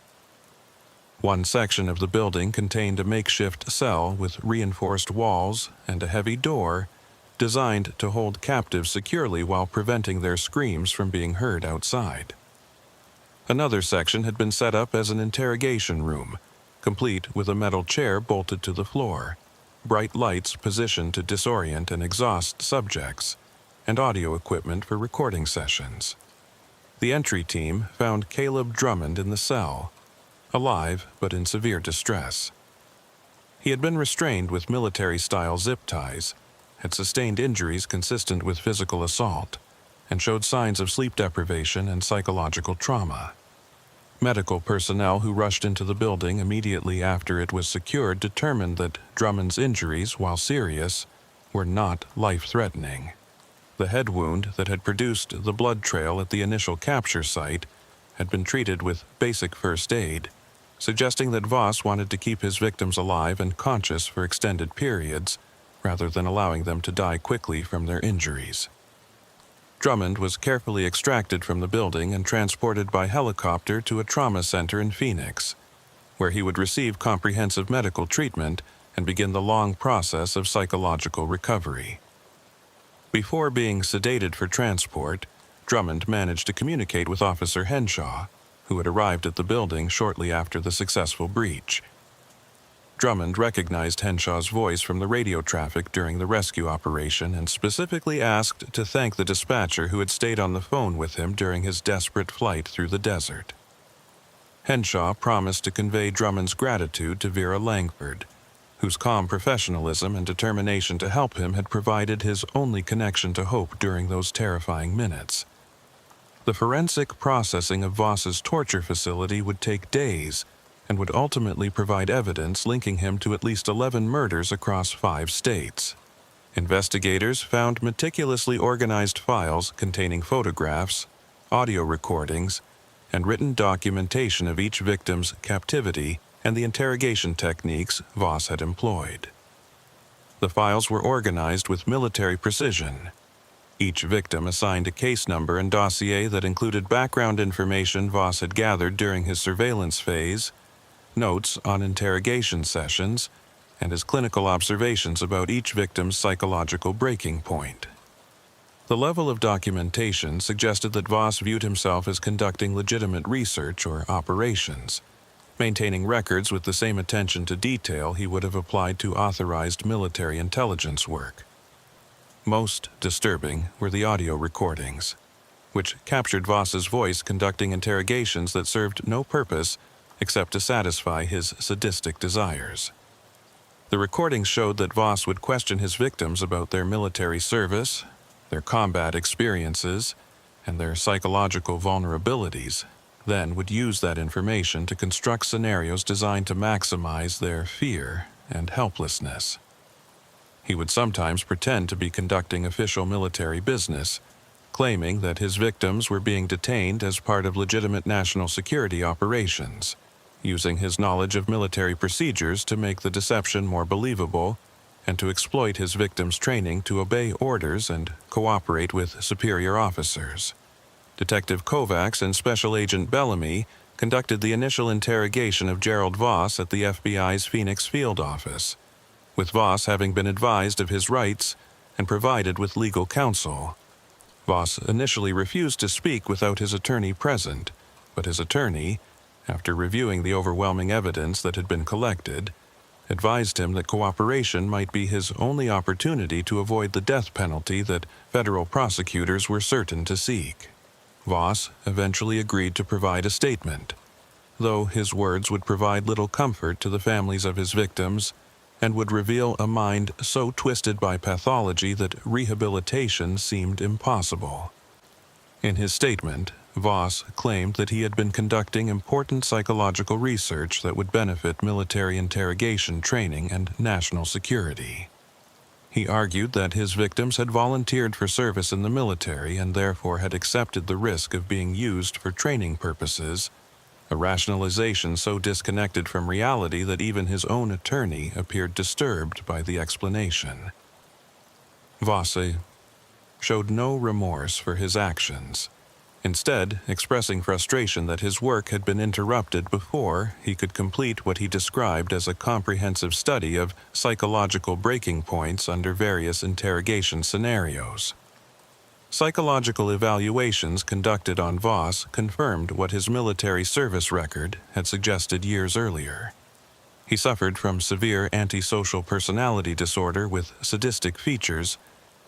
One section of the building contained a makeshift cell with reinforced walls and a heavy door designed to hold captives securely while preventing their screams from being heard outside. Another section had been set up as an interrogation room, complete with a metal chair bolted to the floor, bright lights positioned to disorient and exhaust subjects, and audio equipment for recording sessions. The entry team found Caleb Drummond in the cell, alive but in severe distress. He had been restrained with military-style zip ties, had sustained injuries consistent with physical assault, and showed signs of sleep deprivation and psychological trauma. Medical personnel who rushed into the building immediately after it was secured determined that Drummond's injuries, while serious, were not life-threatening. The head wound that had produced the blood trail at the initial capture site had been treated with basic first aid, suggesting that Voss wanted to keep his victims alive and conscious for extended periods, rather than allowing them to die quickly from their injuries. Drummond was carefully extracted from the building and transported by helicopter to a trauma center in Phoenix, where he would receive comprehensive medical treatment and begin the long process of psychological recovery. Before being sedated for transport, Drummond managed to communicate with Officer Henshaw, who had arrived at the building shortly after the successful breach. Drummond recognized Henshaw's voice from the radio traffic during the rescue operation and specifically asked to thank the dispatcher who had stayed on the phone with him during his desperate flight through the desert. Henshaw promised to convey Drummond's gratitude to Vera Langford, whose calm professionalism and determination to help him had provided his only connection to hope during those terrifying minutes. The forensic processing of Voss's torture facility would take days and would ultimately provide evidence linking him to at least 11 murders across 5 states. Investigators found meticulously organized files containing photographs, audio recordings, and written documentation of each victim's captivity and the interrogation techniques Voss had employed. The files were organized with military precision. Each victim assigned a case number and dossier that included background information Voss had gathered during his surveillance phase, notes on interrogation sessions, and his clinical observations about each victim's psychological breaking point. The level of documentation suggested that Voss viewed himself as conducting legitimate research or operations, maintaining records with the same attention to detail he would have applied to authorized military intelligence work. Most disturbing were the audio recordings, which captured Voss's voice conducting interrogations that served no purpose except to satisfy his sadistic desires. The recording showed that Voss would question his victims about their military service, their combat experiences, and their psychological vulnerabilities, then would use that information to construct scenarios designed to maximize their fear and helplessness. He would sometimes pretend to be conducting official military business, claiming that his victims were being detained as part of legitimate national security operations, using his knowledge of military procedures to make the deception more believable and to exploit his victims' training to obey orders and cooperate with superior officers. Detective Kovacs and Special Agent Bellamy conducted the initial interrogation of Gerald Voss at the FBI's Phoenix field office, with Voss having been advised of his rights and provided with legal counsel. Voss initially refused to speak without his attorney present, but his attorney, after reviewing the overwhelming evidence that had been collected, advised him that cooperation might be his only opportunity to avoid the death penalty that federal prosecutors were certain to seek. Voss eventually agreed to provide a statement, though his words would provide little comfort to the families of his victims and would reveal a mind so twisted by pathology that rehabilitation seemed impossible. In his statement, Voss claimed that he had been conducting important psychological research that would benefit military interrogation training and national security. He argued that his victims had volunteered for service in the military and therefore had accepted the risk of being used for training purposes, a rationalization so disconnected from reality that even his own attorney appeared disturbed by the explanation. Voss showed no remorse for his actions, instead expressing frustration that his work had been interrupted before he could complete what he described as a comprehensive study of psychological breaking points under various interrogation scenarios. Psychological evaluations conducted on Voss confirmed what his military service record had suggested years earlier. He suffered from severe antisocial personality disorder with sadistic features,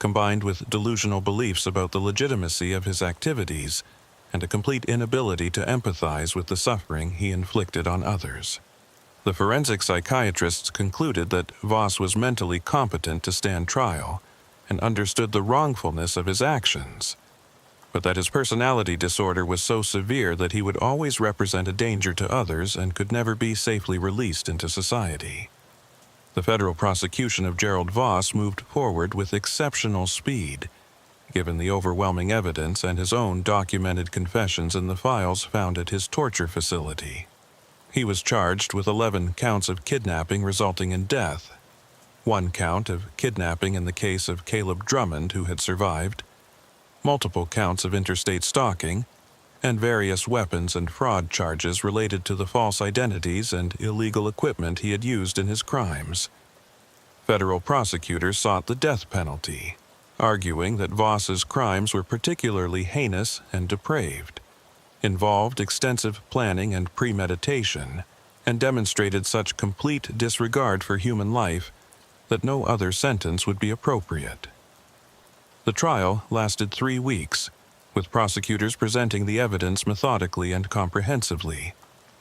combined with delusional beliefs about the legitimacy of his activities and a complete inability to empathize with the suffering he inflicted on others. The forensic psychiatrists concluded that Voss was mentally competent to stand trial and understood the wrongfulness of his actions, but that his personality disorder was so severe that he would always represent a danger to others and could never be safely released into society. The federal prosecution of Gerald Voss moved forward with exceptional speed, given the overwhelming evidence and his own documented confessions in the files found at his torture facility. He was charged with 11 counts of kidnapping resulting in death, 1 count of kidnapping in the case of Caleb Drummond, who had survived, multiple counts of interstate stalking, and various weapons and fraud charges related to the false identities and illegal equipment he had used in his crimes. Federal prosecutors sought the death penalty, arguing that Voss's crimes were particularly heinous and depraved, involved extensive planning and premeditation, and demonstrated such complete disregard for human life that no other sentence would be appropriate. The trial lasted 3 weeks, with prosecutors presenting the evidence methodically and comprehensively,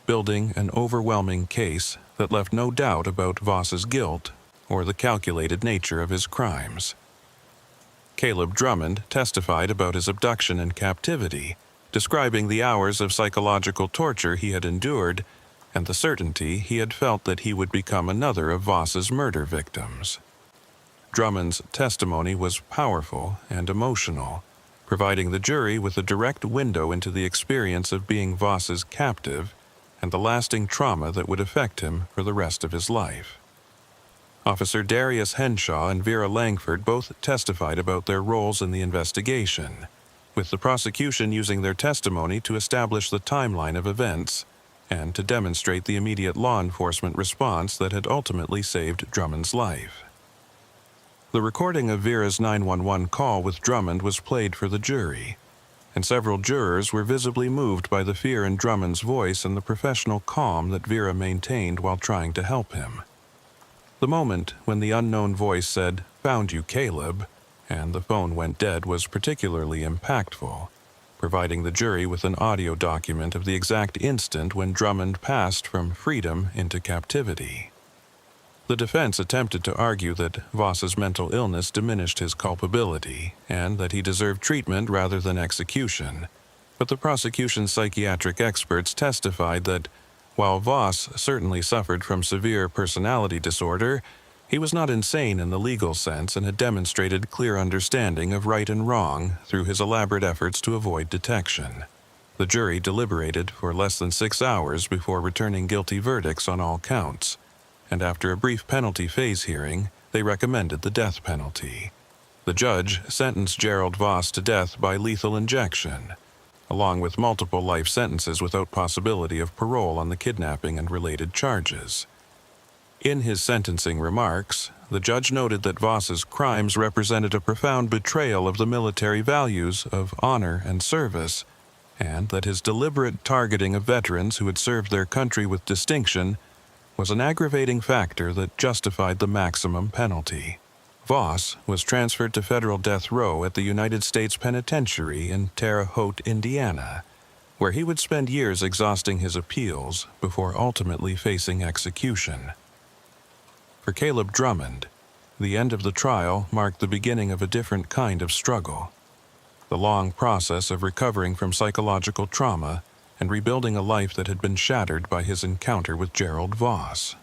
building an overwhelming case that left no doubt about Voss's guilt or the calculated nature of his crimes. Caleb Drummond testified about his abduction and captivity, describing the hours of psychological torture he had endured and the certainty he had felt that he would become another of Voss's murder victims. Drummond's testimony was powerful and emotional, providing the jury with a direct window into the experience of being Voss's captive and the lasting trauma that would affect him for the rest of his life. Officer Darius Henshaw and Vera Langford both testified about their roles in the investigation, with the prosecution using their testimony to establish the timeline of events and to demonstrate the immediate law enforcement response that had ultimately saved Drummond's life. The recording of Vera's 911 call with Drummond was played for the jury, and several jurors were visibly moved by the fear in Drummond's voice and the professional calm that Vera maintained while trying to help him. The moment when the unknown voice said, "Found you, Caleb," and the phone went dead was particularly impactful, providing the jury with an audio document of the exact instant when Drummond passed from freedom into captivity. The defense attempted to argue that Voss's mental illness diminished his culpability and that he deserved treatment rather than execution, but the prosecution's psychiatric experts testified that, while Voss certainly suffered from severe personality disorder, he was not insane in the legal sense and had demonstrated clear understanding of right and wrong through his elaborate efforts to avoid detection. The jury deliberated for less than 6 hours before returning guilty verdicts on all counts, and after a brief penalty phase hearing, they recommended the death penalty. The judge sentenced Gerald Voss to death by lethal injection, along with multiple life sentences without possibility of parole on the kidnapping and related charges. In his sentencing remarks, the judge noted that Voss's crimes represented a profound betrayal of the military values of honor and service, and that his deliberate targeting of veterans who had served their country with distinction was an aggravating factor that justified the maximum penalty. Voss was transferred to federal death row at the United States Penitentiary in Terre Haute, Indiana, where he would spend years exhausting his appeals before ultimately facing execution. For Caleb Drummond, the end of the trial marked the beginning of a different kind of struggle. The long process of recovering from psychological trauma and rebuilding a life that had been shattered by his encounter with Gerald Voss.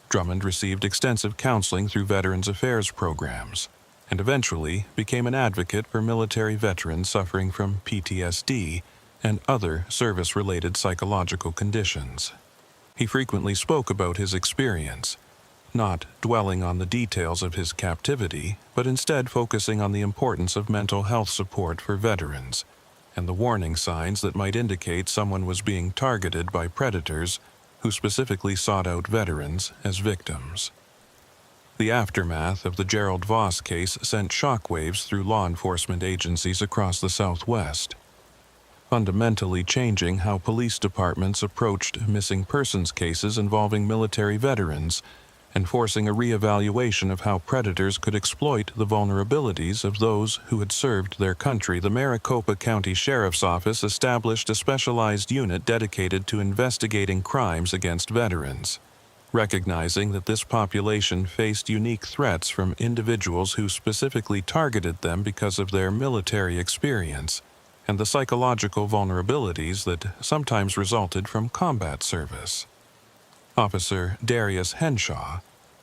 Drummond received extensive counseling through Veterans Affairs programs, and eventually became an advocate for military veterans suffering from PTSD and other service-related psychological conditions. He frequently spoke about his experience, not dwelling on the details of his captivity, but instead focusing on the importance of mental health support for veterans, and the warning signs that might indicate someone was being targeted by predators who specifically sought out veterans as victims. The aftermath of the Gerald Voss case sent shockwaves through law enforcement agencies across the Southwest, fundamentally changing how police departments approached missing persons cases involving military veterans and forcing a reevaluation of how predators could exploit the vulnerabilities of those who had served their country. The Maricopa County Sheriff's Office established a specialized unit dedicated to investigating crimes against veterans, recognizing that this population faced unique threats from individuals who specifically targeted them because of their military experience and the psychological vulnerabilities that sometimes resulted from combat service. Officer Darius Henshaw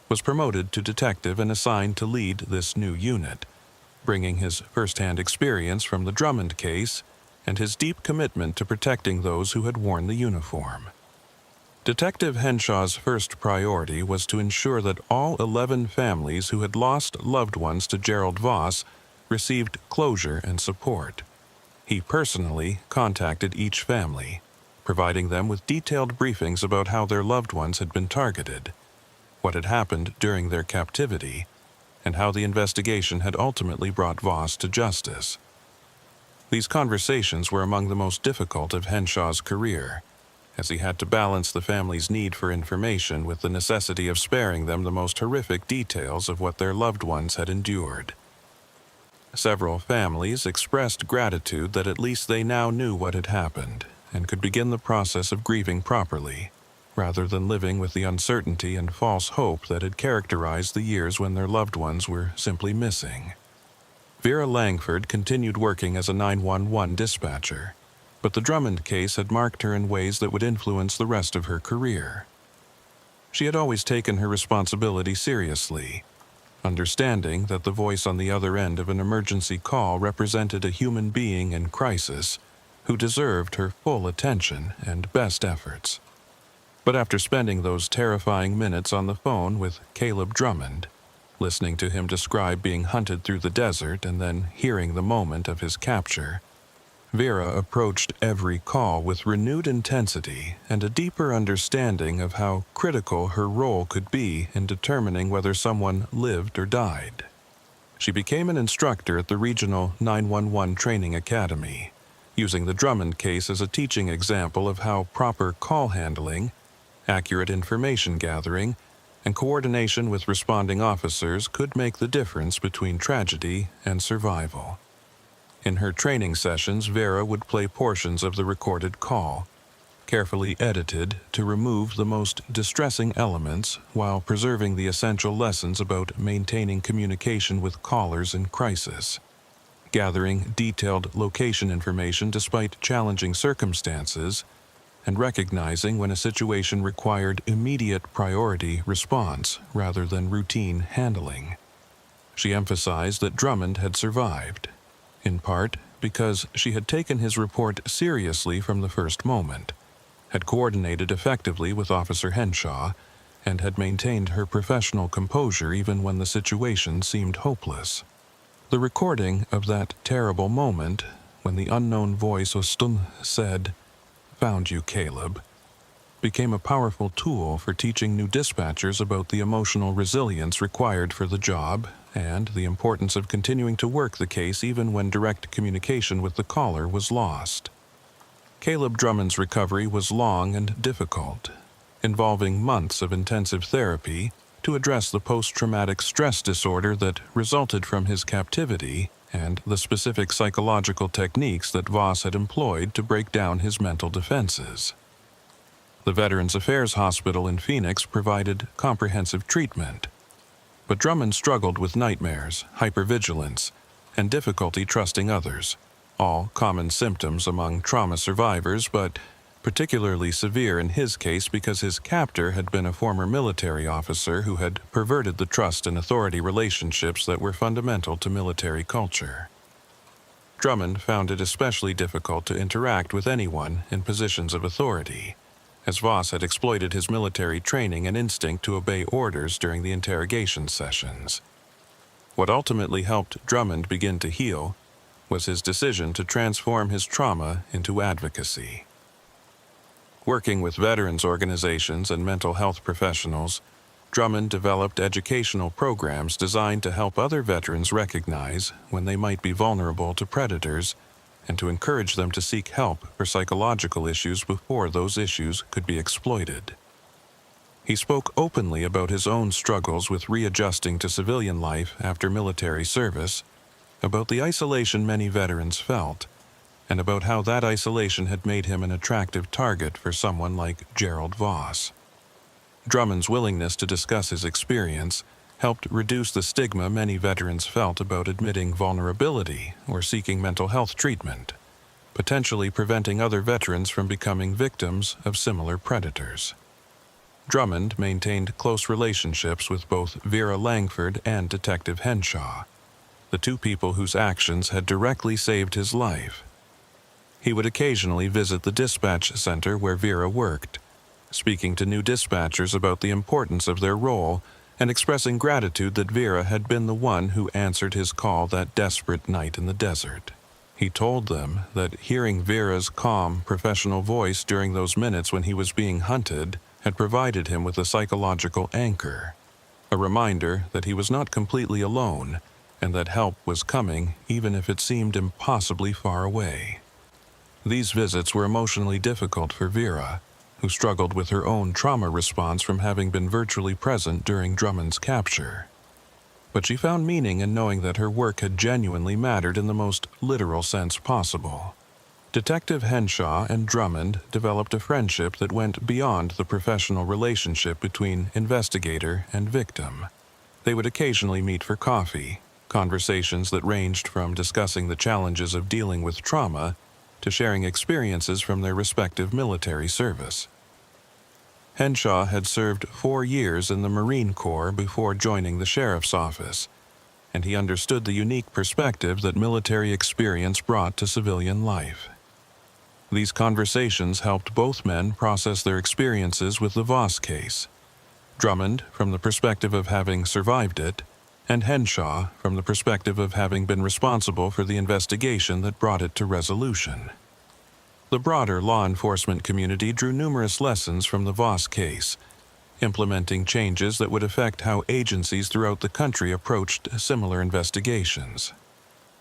was promoted to detective and assigned to lead this new unit, bringing his first-hand experience from the Drummond case and his deep commitment to protecting those who had worn the uniform. Detective Henshaw's first priority was to ensure that all 11 families who had lost loved ones to Gerald Voss received closure and support. He personally contacted each family, providing them with detailed briefings about how their loved ones had been targeted, what had happened during their captivity, and how the investigation had ultimately brought Voss to justice. These conversations were among the most difficult of Henshaw's career, as he had to balance the family's need for information with the necessity of sparing them the most horrific details of what their loved ones had endured. Several families expressed gratitude that at least they now knew what had happened and could begin the process of grieving properly, rather than living with the uncertainty and false hope that had characterized the years when their loved ones were simply missing. Vera Langford continued working as a 911 dispatcher, but the Drummond case had marked her in ways that would influence the rest of her career. She had always taken her responsibility seriously, understanding that the voice on the other end of an emergency call represented a human being in crisis who deserved her full attention and best efforts. But after spending those terrifying minutes on the phone with Caleb Drummond, listening to him describe being hunted through the desert and then hearing the moment of his capture, Vera approached every call with renewed intensity and a deeper understanding of how critical her role could be in determining whether someone lived or died. She became an instructor at the regional 911 training academy, using the Drummond case as a teaching example of how proper call handling, accurate information gathering, and coordination with responding officers could make the difference between tragedy and survival. In her training sessions, Vera would play portions of the recorded call, carefully edited to remove the most distressing elements while preserving the essential lessons about maintaining communication with callers in crisis, gathering detailed location information despite challenging circumstances, and recognizing when a situation required immediate priority response rather than routine handling. She emphasized that Drummond had survived, in part because she had taken his report seriously from the first moment, had coordinated effectively with Officer Henshaw, and had maintained her professional composure even when the situation seemed hopeless. The recording of that terrible moment, when the unknown voice Ostun said, "Found you, Caleb," became a powerful tool for teaching new dispatchers about the emotional resilience required for the job and the importance of continuing to work the case even when direct communication with the caller was lost. Caleb Drummond's recovery was long and difficult, involving months of intensive therapy to address the post-traumatic stress disorder that resulted from his captivity and the specific psychological techniques that Voss had employed to break down his mental defenses. The Veterans Affairs Hospital in Phoenix provided comprehensive treatment, but Drummond struggled with nightmares, hypervigilance, and difficulty trusting others, all common symptoms among trauma survivors, but particularly severe in his case because his captor had been a former military officer who had perverted the trust and authority relationships that were fundamental to military culture. Drummond found it especially difficult to interact with anyone in positions of authority, as Voss had exploited his military training and instinct to obey orders during the interrogation sessions. What ultimately helped Drummond begin to heal was his decision to transform his trauma into advocacy. Working with veterans organizations and mental health professionals, Drummond developed educational programs designed to help other veterans recognize when they might be vulnerable to predators and to encourage them to seek help for psychological issues before those issues could be exploited. He spoke openly about his own struggles with readjusting to civilian life after military service, about the isolation many veterans felt, and about how that isolation had made him an attractive target for someone like Gerald Voss. Drummond's willingness to discuss his experience helped reduce the stigma many veterans felt about admitting vulnerability or seeking mental health treatment, potentially preventing other veterans from becoming victims of similar predators. Drummond maintained close relationships with both Vera Langford and Detective Henshaw, the two people whose actions had directly saved his life. He would occasionally visit the dispatch center where Vera worked, speaking to new dispatchers about the importance of their role and expressing gratitude that Vera had been the one who answered his call that desperate night in the desert. He told them that hearing Vera's calm, professional voice during those minutes when he was being hunted had provided him with a psychological anchor, a reminder that he was not completely alone and that help was coming even if it seemed impossibly far away. These visits were emotionally difficult for Vera, who struggled with her own trauma response from having been virtually present during Drummond's capture. But she found meaning in knowing that her work had genuinely mattered in the most literal sense possible. Detective Henshaw and Drummond developed a friendship that went beyond the professional relationship between investigator and victim. They would occasionally meet for coffee, conversations that ranged from discussing the challenges of dealing with trauma to sharing experiences from their respective military service. Henshaw had served 4 years in the Marine Corps before joining the sheriff's office, and he understood the unique perspective that military experience brought to civilian life. These conversations helped both men process their experiences with the Voss case, Drummond from the perspective of having survived it, and Henshaw from the perspective of having been responsible for the investigation that brought it to resolution. The broader law enforcement community drew numerous lessons from the Voss case, implementing changes that would affect how agencies throughout the country approached similar investigations.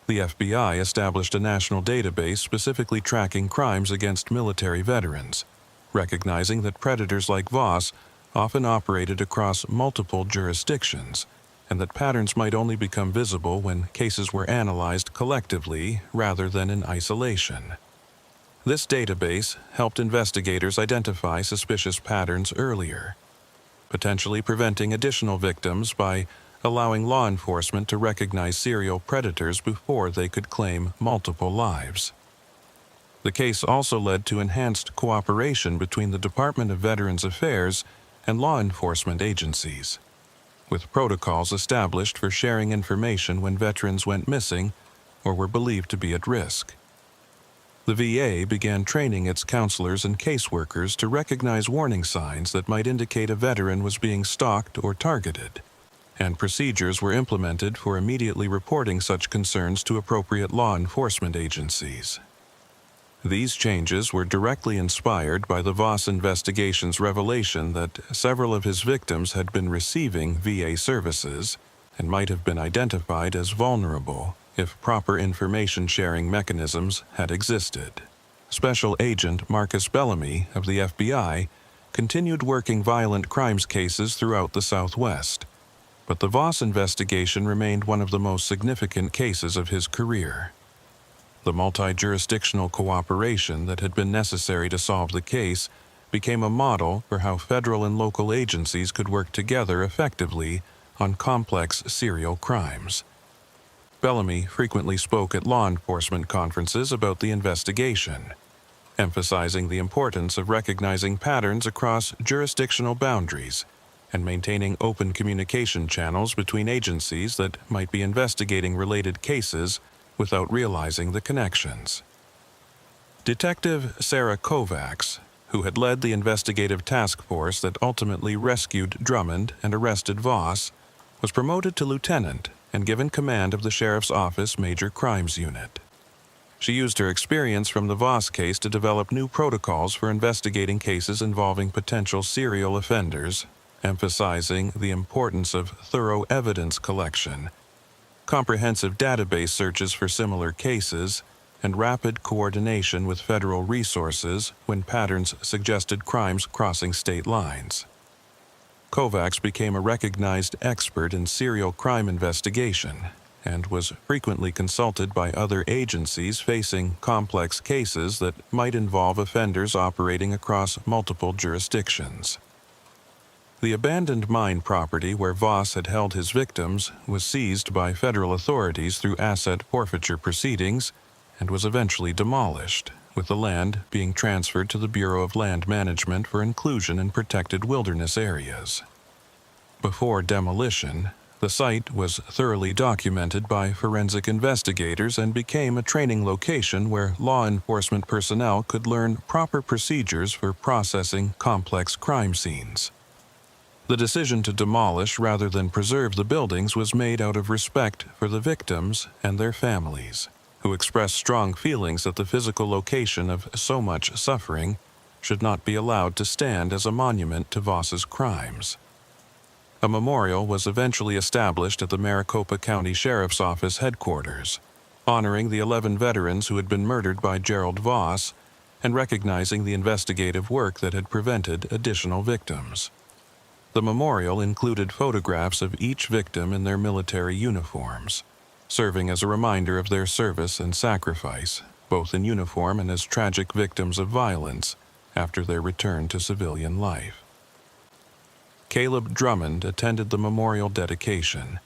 The FBI established a national database specifically tracking crimes against military veterans, recognizing that predators like Voss often operated across multiple jurisdictions, and that patterns might only become visible when cases were analyzed collectively rather than in isolation. This database helped investigators identify suspicious patterns earlier, potentially preventing additional victims by allowing law enforcement to recognize serial predators before they could claim multiple lives. The case also led to enhanced cooperation between the Department of Veterans Affairs and law enforcement agencies, with protocols established for sharing information when veterans went missing or were believed to be at risk. The VA began training its counselors and caseworkers to recognize warning signs that might indicate a veteran was being stalked or targeted, and procedures were implemented for immediately reporting such concerns to appropriate law enforcement agencies. These changes were directly inspired by the Voss investigation's revelation that several of his victims had been receiving VA services and might have been identified as vulnerable if proper information-sharing mechanisms had existed. Special Agent Marcus Bellamy of the FBI continued working violent crimes cases throughout the Southwest, but the Voss investigation remained one of the most significant cases of his career. The multi-jurisdictional cooperation that had been necessary to solve the case became a model for how federal and local agencies could work together effectively on complex serial crimes. Bellamy frequently spoke at law enforcement conferences about the investigation, emphasizing the importance of recognizing patterns across jurisdictional boundaries and maintaining open communication channels between agencies that might be investigating related cases without realizing the connections. Detective Sarah Kovacs, who had led the investigative task force that ultimately rescued Drummond and arrested Voss, was promoted to lieutenant and given command of the Sheriff's Office Major Crimes Unit. She used her experience from the Voss case to develop new protocols for investigating cases involving potential serial offenders, emphasizing the importance of thorough evidence collection, comprehensive database searches for similar cases, and rapid coordination with federal resources when patterns suggested crimes crossing state lines. Kovacs became a recognized expert in serial crime investigation and was frequently consulted by other agencies facing complex cases that might involve offenders operating across multiple jurisdictions. The abandoned mine property where Voss had held his victims was seized by federal authorities through asset forfeiture proceedings and was eventually demolished, with the land being transferred to the Bureau of Land Management for inclusion in protected wilderness areas. Before demolition, the site was thoroughly documented by forensic investigators and became a training location where law enforcement personnel could learn proper procedures for processing complex crime scenes. The decision to demolish rather than preserve the buildings was made out of respect for the victims and their families, who expressed strong feelings that the physical location of so much suffering should not be allowed to stand as a monument to Voss's crimes. A memorial was eventually established at the Maricopa County Sheriff's Office headquarters, honoring the 11 veterans who had been murdered by Gerald Voss and recognizing the investigative work that had prevented additional victims. The memorial included photographs of each victim in their military uniforms, serving as a reminder of their service and sacrifice, both in uniform and as tragic victims of violence after their return to civilian life. Caleb Drummond attended the memorial dedication,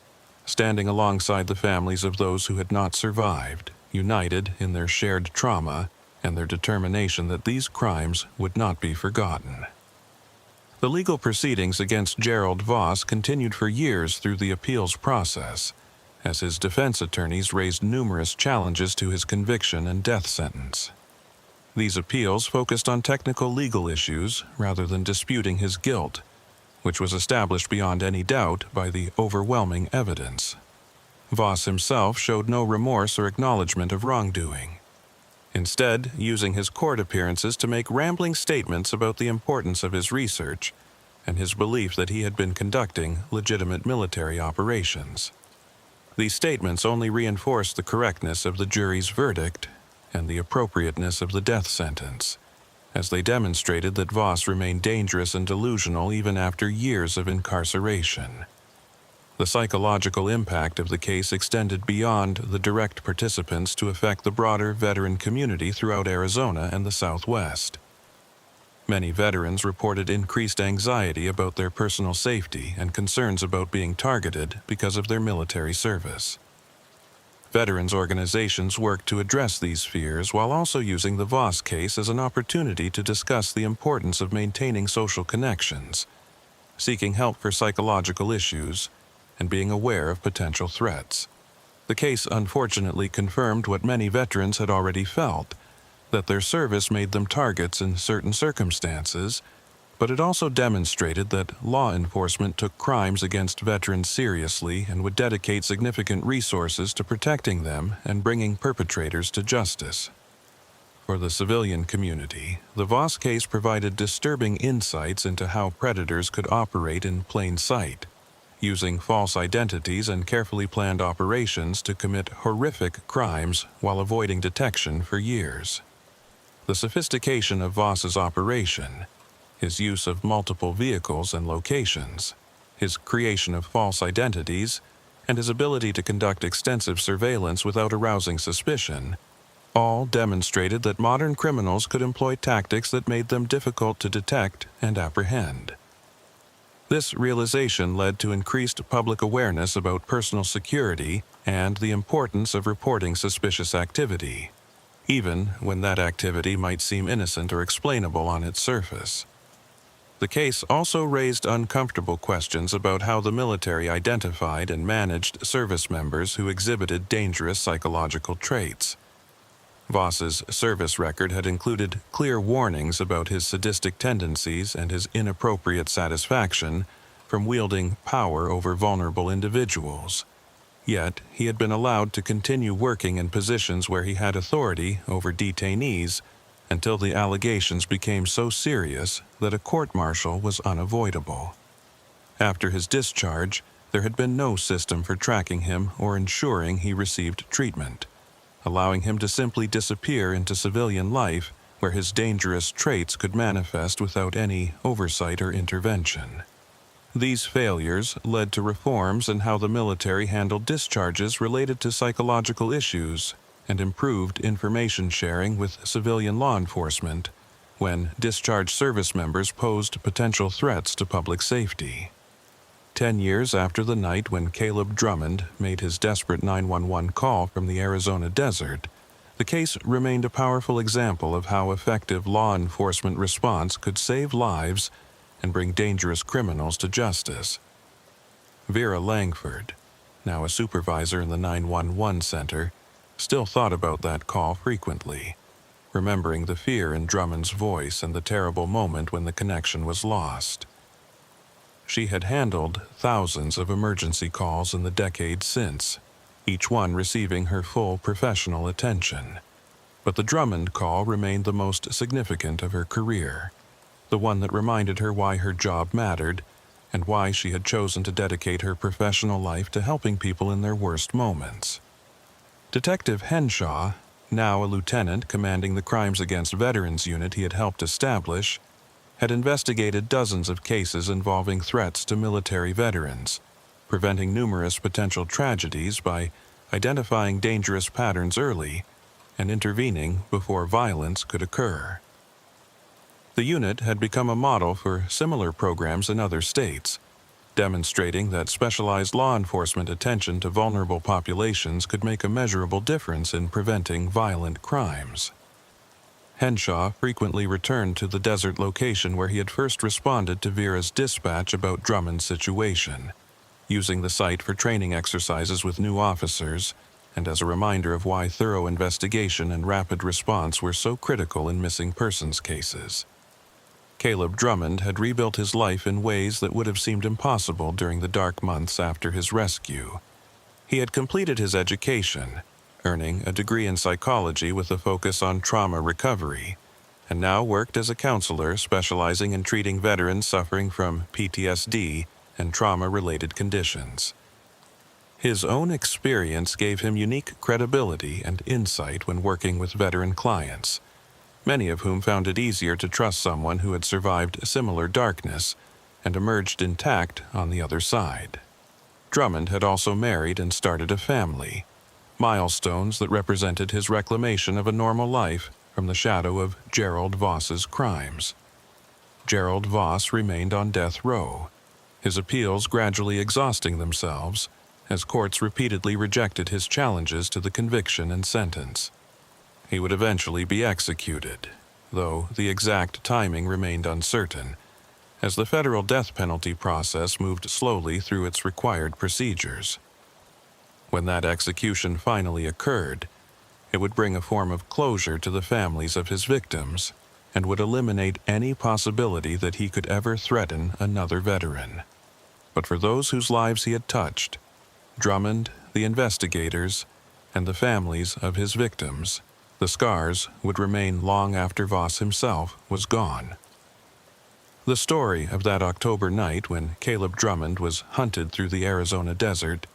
standing alongside the families of those who had not survived, united in their shared trauma and their determination that these crimes would not be forgotten. The legal proceedings against Gerald Voss continued for years through the appeals process, as his defense attorneys raised numerous challenges to his conviction and death sentence. These appeals focused on technical legal issues rather than disputing his guilt, which was established beyond any doubt by the overwhelming evidence. Voss himself showed no remorse or acknowledgement of wrongdoing, instead using his court appearances to make rambling statements about the importance of his research and his belief that he had been conducting legitimate military operations. These statements only reinforced the correctness of the jury's verdict and the appropriateness of the death sentence, as they demonstrated that Voss remained dangerous and delusional even after years of incarceration. The psychological impact of the case extended beyond the direct participants to affect the broader veteran community throughout Arizona and the Southwest. Many veterans reported increased anxiety about their personal safety and concerns about being targeted because of their military service. Veterans organizations work to address these fears while also using the Voss case as an opportunity to discuss the importance of maintaining social connections, seeking help for psychological issues, and being aware of potential threats. The case unfortunately confirmed what many veterans had already felt, that their service made them targets in certain circumstances, but it also demonstrated that law enforcement took crimes against veterans seriously and would dedicate significant resources to protecting them and bringing perpetrators to justice. For the civilian community, the Voss case provided disturbing insights into how predators could operate in plain sight, using false identities and carefully planned operations to commit horrific crimes while avoiding detection for years. The sophistication of Voss's operation, his use of multiple vehicles and locations, his creation of false identities, and his ability to conduct extensive surveillance without arousing suspicion, all demonstrated that modern criminals could employ tactics that made them difficult to detect and apprehend. This realization led to increased public awareness about personal security and the importance of reporting suspicious activity, even when that activity might seem innocent or explainable on its surface. The case also raised uncomfortable questions about how the military identified and managed service members who exhibited dangerous psychological traits. Voss's service record had included clear warnings about his sadistic tendencies and his inappropriate satisfaction from wielding power over vulnerable individuals. Yet, he had been allowed to continue working in positions where he had authority over detainees until the allegations became so serious that a court-martial was unavoidable. After his discharge, there had been no system for tracking him or ensuring he received treatment, allowing him to simply disappear into civilian life where his dangerous traits could manifest without any oversight or intervention. These failures led to reforms in how the military handled discharges related to psychological issues and improved information sharing with civilian law enforcement when discharged service members posed potential threats to public safety. 10 years after the night when Caleb Drummond made his desperate 911 call from the Arizona desert, the case remained a powerful example of how effective law enforcement response could save lives and bring dangerous criminals to justice. Vera Langford, now a supervisor in the 911 center, still thought about that call frequently, remembering the fear in Drummond's voice and the terrible moment when the connection was lost. She had handled thousands of emergency calls in the decades since, each one receiving her full professional attention. But the Drummond call remained the most significant of her career, the one that reminded her why her job mattered and why she had chosen to dedicate her professional life to helping people in their worst moments. Detective Henshaw, now a lieutenant commanding the Crimes Against Veterans unit he had helped establish, had investigated dozens of cases involving threats to military veterans, preventing numerous potential tragedies by identifying dangerous patterns early and intervening before violence could occur. The unit had become a model for similar programs in other states, demonstrating that specialized law enforcement attention to vulnerable populations could make a measurable difference in preventing violent crimes. Henshaw frequently returned to the desert location where he had first responded to Vera's dispatch about Drummond's situation, using the site for training exercises with new officers and as a reminder of why thorough investigation and rapid response were so critical in missing persons cases. Caleb Drummond had rebuilt his life in ways that would have seemed impossible during the dark months after his rescue. He had completed his education, earning a degree in psychology with a focus on trauma recovery, and now worked as a counselor specializing in treating veterans suffering from PTSD and trauma-related conditions. His own experience gave him unique credibility and insight when working with veteran clients, many of whom found it easier to trust someone who had survived similar darkness and emerged intact on the other side. Drummond had also married and started a family, milestones that represented his reclamation of a normal life from the shadow of Gerald Voss's crimes. Gerald Voss remained on death row, his appeals gradually exhausting themselves as courts repeatedly rejected his challenges to the conviction and sentence. He would eventually be executed, though the exact timing remained uncertain, as the federal death penalty process moved slowly through its required procedures. When that execution finally occurred, it would bring a form of closure to the families of his victims and would eliminate any possibility that he could ever threaten another veteran. But for those whose lives he had touched, Drummond, the investigators, and the families of his victims, the scars would remain long after Voss himself was gone. The story of that October night when Caleb Drummond was hunted through the Arizona desert,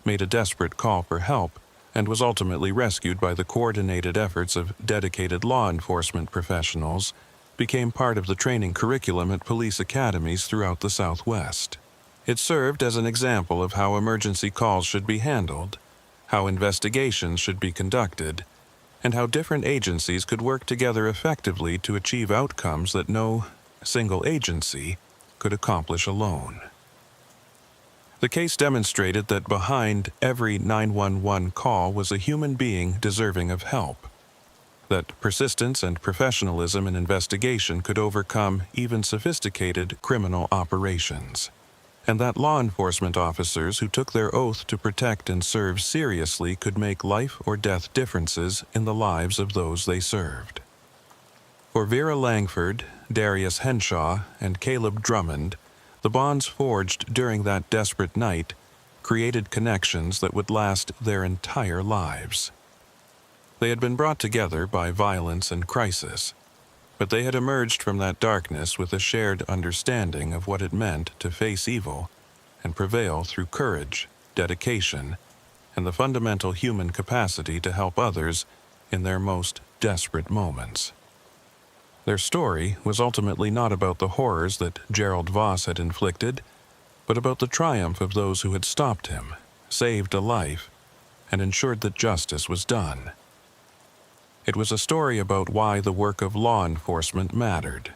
made a desperate call for help, and was ultimately rescued by the coordinated efforts of dedicated law enforcement professionals, became part of the training curriculum at police academies throughout the Southwest. It served as an example of how emergency calls should be handled, how investigations should be conducted, and how different agencies could work together effectively to achieve outcomes that no single agency could accomplish alone. The case demonstrated that behind every 911 call was a human being deserving of help, that persistence and professionalism in investigation could overcome even sophisticated criminal operations, and that law enforcement officers who took their oath to protect and serve seriously could make life or death differences in the lives of those they served. For Vera Langford, Darius Henshaw, and Caleb Drummond, the bonds forged during that desperate night created connections that would last their entire lives. They had been brought together by violence and crisis, but they had emerged from that darkness with a shared understanding of what it meant to face evil and prevail through courage, dedication, and the fundamental human capacity to help others in their most desperate moments. Their story was ultimately not about the horrors that Gerald Voss had inflicted, but about the triumph of those who had stopped him, saved a life, and ensured that justice was done. It was a story about why the work of law enforcement mattered,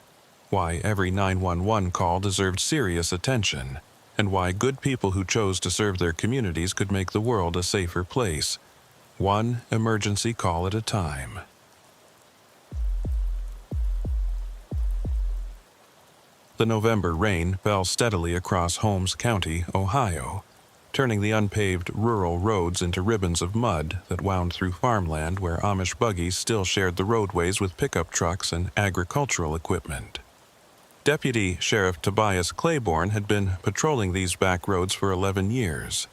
why every 911 call deserved serious attention, and why good people who chose to serve their communities could make the world a safer place, one emergency call at a time. The November rain fell steadily across Holmes County, Ohio, turning the unpaved rural roads into ribbons of mud that wound through farmland where Amish buggies still shared the roadways with pickup trucks and agricultural equipment. Deputy Sheriff Tobias Claiborne had been patrolling these back roads for 11 years,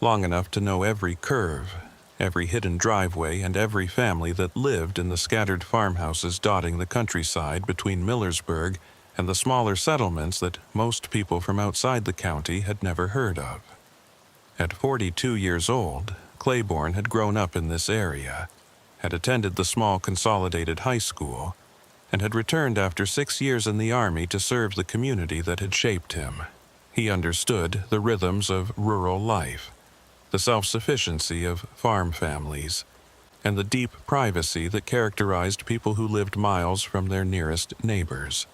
long enough to know every curve, every hidden driveway, and every family that lived in the scattered farmhouses dotting the countryside between Millersburg and the smaller settlements that most people from outside the county had never heard of. At 42 years old, Claiborne had grown up in this area, had attended the small consolidated high school, and had returned after 6 years in the Army to serve the community that had shaped him. He understood the rhythms of rural life, the self-sufficiency of farm families, and the deep privacy that characterized people who lived miles from their nearest neighbors.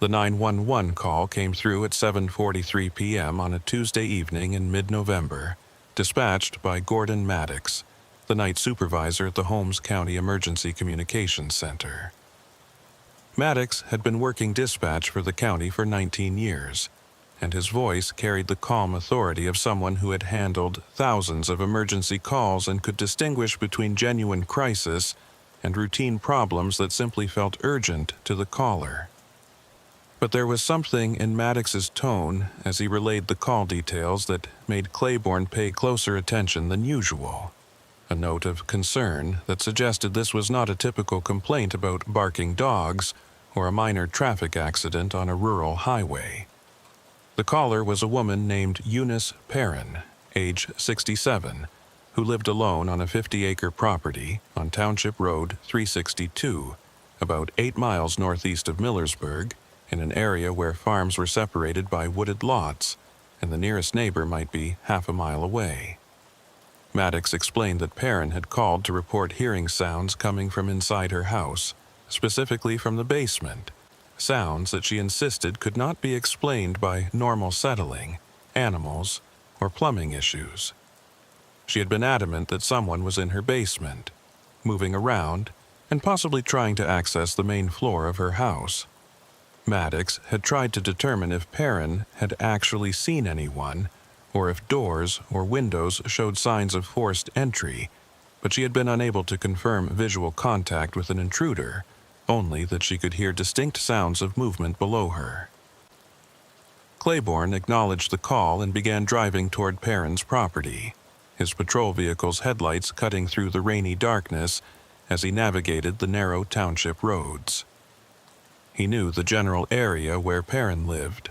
The 911 call came through at 7:43 p.m. on a Tuesday evening in mid-November, dispatched by Gordon Maddox, the night supervisor at the Holmes County Emergency Communications Center. Maddox had been working dispatch for the county for 19 years, and his voice carried the calm authority of someone who had handled thousands of emergency calls and could distinguish between genuine crisis and routine problems that simply felt urgent to the caller. But there was something in Maddox's tone as he relayed the call details that made Claiborne pay closer attention than usual, a note of concern that suggested this was not a typical complaint about barking dogs or a minor traffic accident on a rural highway. The caller was a woman named Eunice Perrin, age 67, who lived alone on a 50-acre property on Township Road 362, about 8 miles northeast of Millersburg, in an area where farms were separated by wooded lots and the nearest neighbor might be half a mile away. Maddox explained that Perrin had called to report hearing sounds coming from inside her house, specifically from the basement, sounds that she insisted could not be explained by normal settling, animals, or plumbing issues. She had been adamant that someone was in her basement, moving around, and possibly trying to access the main floor of her house. Maddox had tried to determine if Perrin had actually seen anyone, or if doors or windows showed signs of forced entry, but she had been unable to confirm visual contact with an intruder, only that she could hear distinct sounds of movement below her. Claiborne acknowledged the call and began driving toward Perrin's property, his patrol vehicle's headlights cutting through the rainy darkness as he navigated the narrow township roads. He knew the general area where Perrin lived,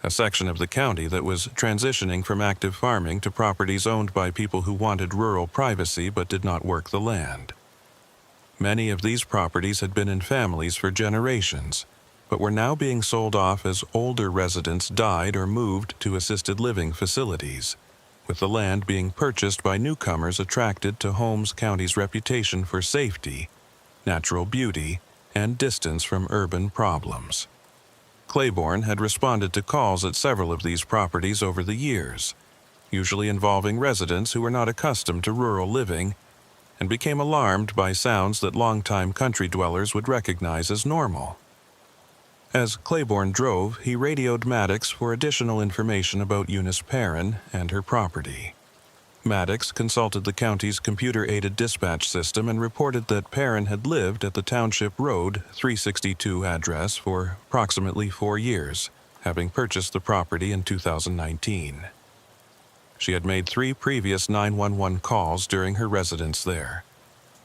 a section of the county that was transitioning from active farming to properties owned by people who wanted rural privacy but did not work the land. Many of these properties had been in families for generations, but were now being sold off as older residents died or moved to assisted living facilities, with the land being purchased by newcomers attracted to Holmes County's reputation for safety, natural beauty, and distance from urban problems. Claiborne had responded to calls at several of these properties over the years, usually involving residents who were not accustomed to rural living, and became alarmed by sounds that longtime country dwellers would recognize as normal. As Claiborne drove, he radioed Maddox for additional information about Eunice Perrin and her property. Maddox consulted the county's computer-aided dispatch system and reported that Perrin had lived at the Township Road 362 address for approximately 4 years, having purchased the property in 2019. She had made 3 previous 911 calls during her residence there,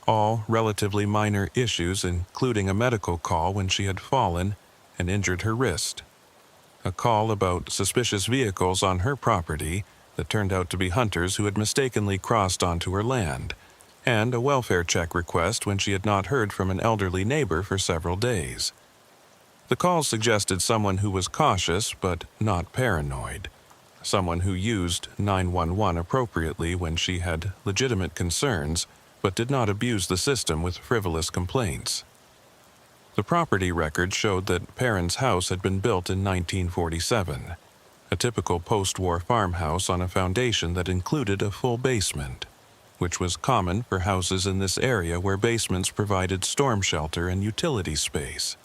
all relatively minor issues, including a medical call when she had fallen and injured her wrist, a call about suspicious vehicles on her property that turned out to be hunters who had mistakenly crossed onto her land, and a welfare check request when she had not heard from an elderly neighbor for several days. The calls suggested someone who was cautious but not paranoid, someone who used 911 appropriately when she had legitimate concerns but did not abuse the system with frivolous complaints. The property records showed that Perrin's house had been built in 1947, a typical post-war farmhouse on a foundation that included a full basement, which was common for houses in this area where basements provided storm shelter and utility space.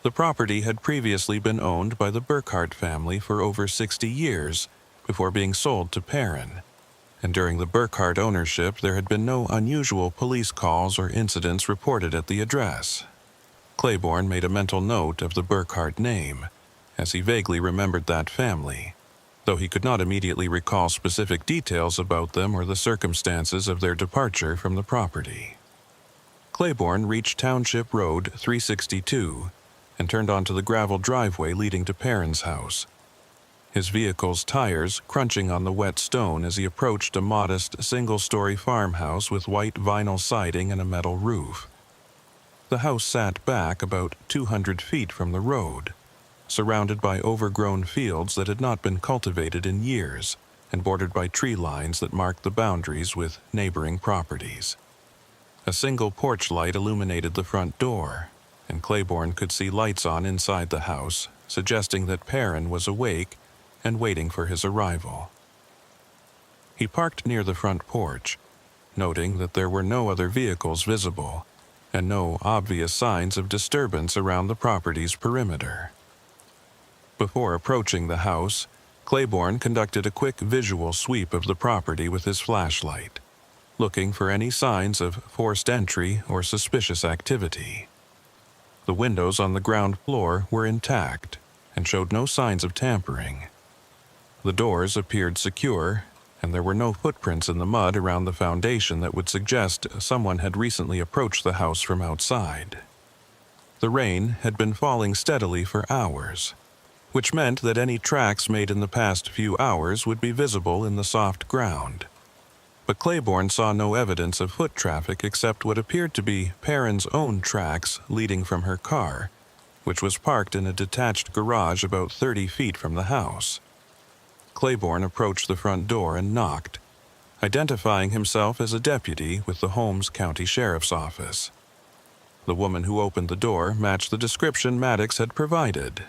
The property had previously been owned by the Burkhart family for over 60 years before being sold to Perrin, and during the Burkhart ownership there had been no unusual police calls or incidents reported at the address. Claiborne made a mental note of the Burkhart name, as he vaguely remembered that family, though he could not immediately recall specific details about them or the circumstances of their departure from the property. Claiborne reached Township Road 362 and turned onto the gravel driveway leading to Perrin's house, his vehicle's tires crunching on the wet stone as he approached a modest single-story farmhouse with white vinyl siding and a metal roof. The house sat back about 200 feet from the road, surrounded by overgrown fields that had not been cultivated in years, and bordered by tree lines that marked the boundaries with neighboring properties. A single porch light illuminated the front door, and Claiborne could see lights on inside the house, suggesting that Perrin was awake and waiting for his arrival. He parked near the front porch, noting that there were no other vehicles visible, and no obvious signs of disturbance around the property's perimeter. Before approaching the house, Claiborne conducted a quick visual sweep of the property with his flashlight, looking for any signs of forced entry or suspicious activity. The windows on the ground floor were intact and showed no signs of tampering. The doors appeared secure, and there were no footprints in the mud around the foundation that would suggest someone had recently approached the house from outside. The rain had been falling steadily for hours, which meant that any tracks made in the past few hours would be visible in the soft ground. But Claiborne saw no evidence of foot traffic except what appeared to be Perrin's own tracks leading from her car, which was parked in a detached garage about 30 feet from the house. Claiborne approached the front door and knocked, identifying himself as a deputy with the Holmes County Sheriff's Office. The woman who opened the door matched the description Maddox had provided: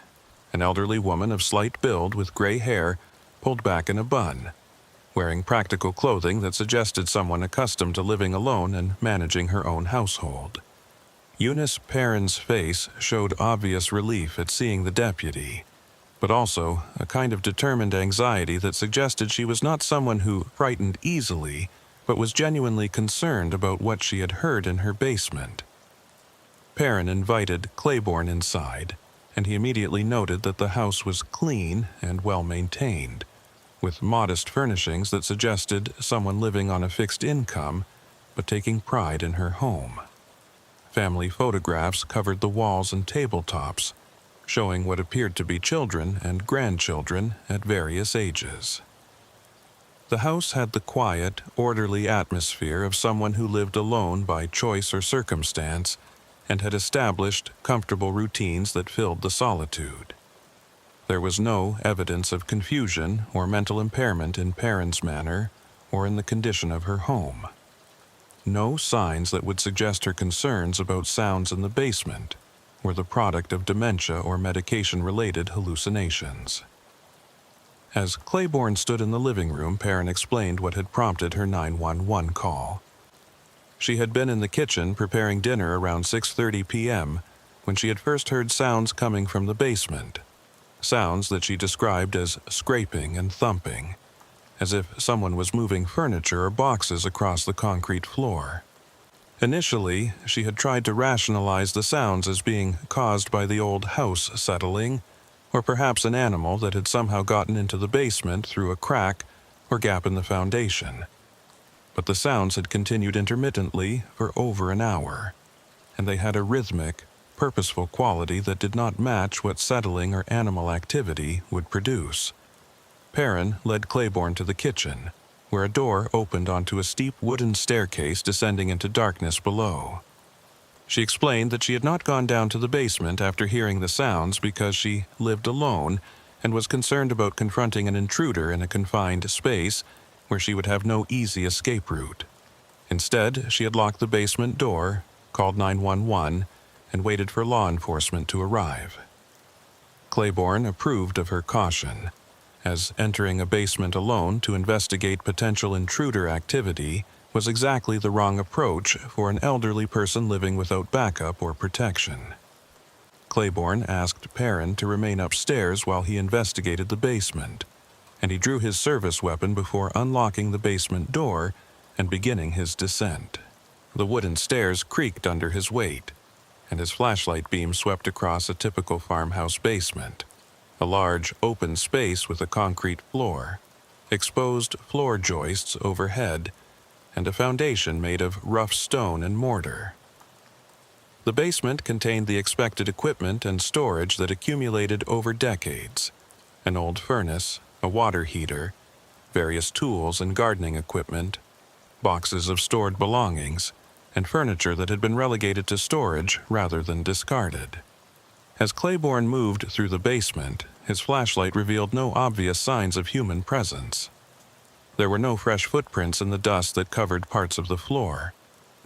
an elderly woman of slight build with gray hair pulled back in a bun, wearing practical clothing that suggested someone accustomed to living alone and managing her own household. Eunice Perrin's face showed obvious relief at seeing the deputy, but also a kind of determined anxiety that suggested she was not someone who frightened easily, but was genuinely concerned about what she had heard in her basement. Perrin invited Claiborne inside, and he immediately noted that the house was clean and well-maintained, with modest furnishings that suggested someone living on a fixed income, but taking pride in her home. Family photographs covered the walls and tabletops, showing what appeared to be children and grandchildren at various ages. The house had the quiet, orderly atmosphere of someone who lived alone by choice or circumstance and had established comfortable routines that filled the solitude. There was no evidence of confusion or mental impairment in Perrin's manner or in the condition of her home. No signs that would suggest her concerns about sounds in the basement were the product of dementia or medication-related hallucinations. As Claiborne stood in the living room, Perrin explained what had prompted her 911 call. She had been in the kitchen preparing dinner around 6:30 p.m. when she had first heard sounds coming from the basement, sounds that she described as scraping and thumping, as if someone was moving furniture or boxes across the concrete floor. Initially, she had tried to rationalize the sounds as being caused by the old house settling, or perhaps an animal that had somehow gotten into the basement through a crack or gap in the foundation. But the sounds had continued intermittently for over an hour, and they had a rhythmic, purposeful quality that did not match what settling or animal activity would produce. Perrin led Claiborne to the kitchen, where a door opened onto a steep wooden staircase descending into darkness below. She explained that she had not gone down to the basement after hearing the sounds because she lived alone and was concerned about confronting an intruder in a confined space where she would have no easy escape route. Instead, she had locked the basement door, called 911, and waited for law enforcement to arrive. Claiborne approved of her caution, as entering a basement alone to investigate potential intruder activity was exactly the wrong approach for an elderly person living without backup or protection. Claiborne asked Perrin to remain upstairs while he investigated the basement, and he drew his service weapon before unlocking the basement door and beginning his descent. The wooden stairs creaked under his weight, and his flashlight beam swept across a typical farmhouse basement: a large, open space with a concrete floor, exposed floor joists overhead, and a foundation made of rough stone and mortar. The basement contained the expected equipment and storage that accumulated over decades: an old furnace, a water heater, various tools and gardening equipment, boxes of stored belongings, and furniture that had been relegated to storage rather than discarded. As Claiborne moved through the basement, his flashlight revealed no obvious signs of human presence. There were no fresh footprints in the dust that covered parts of the floor,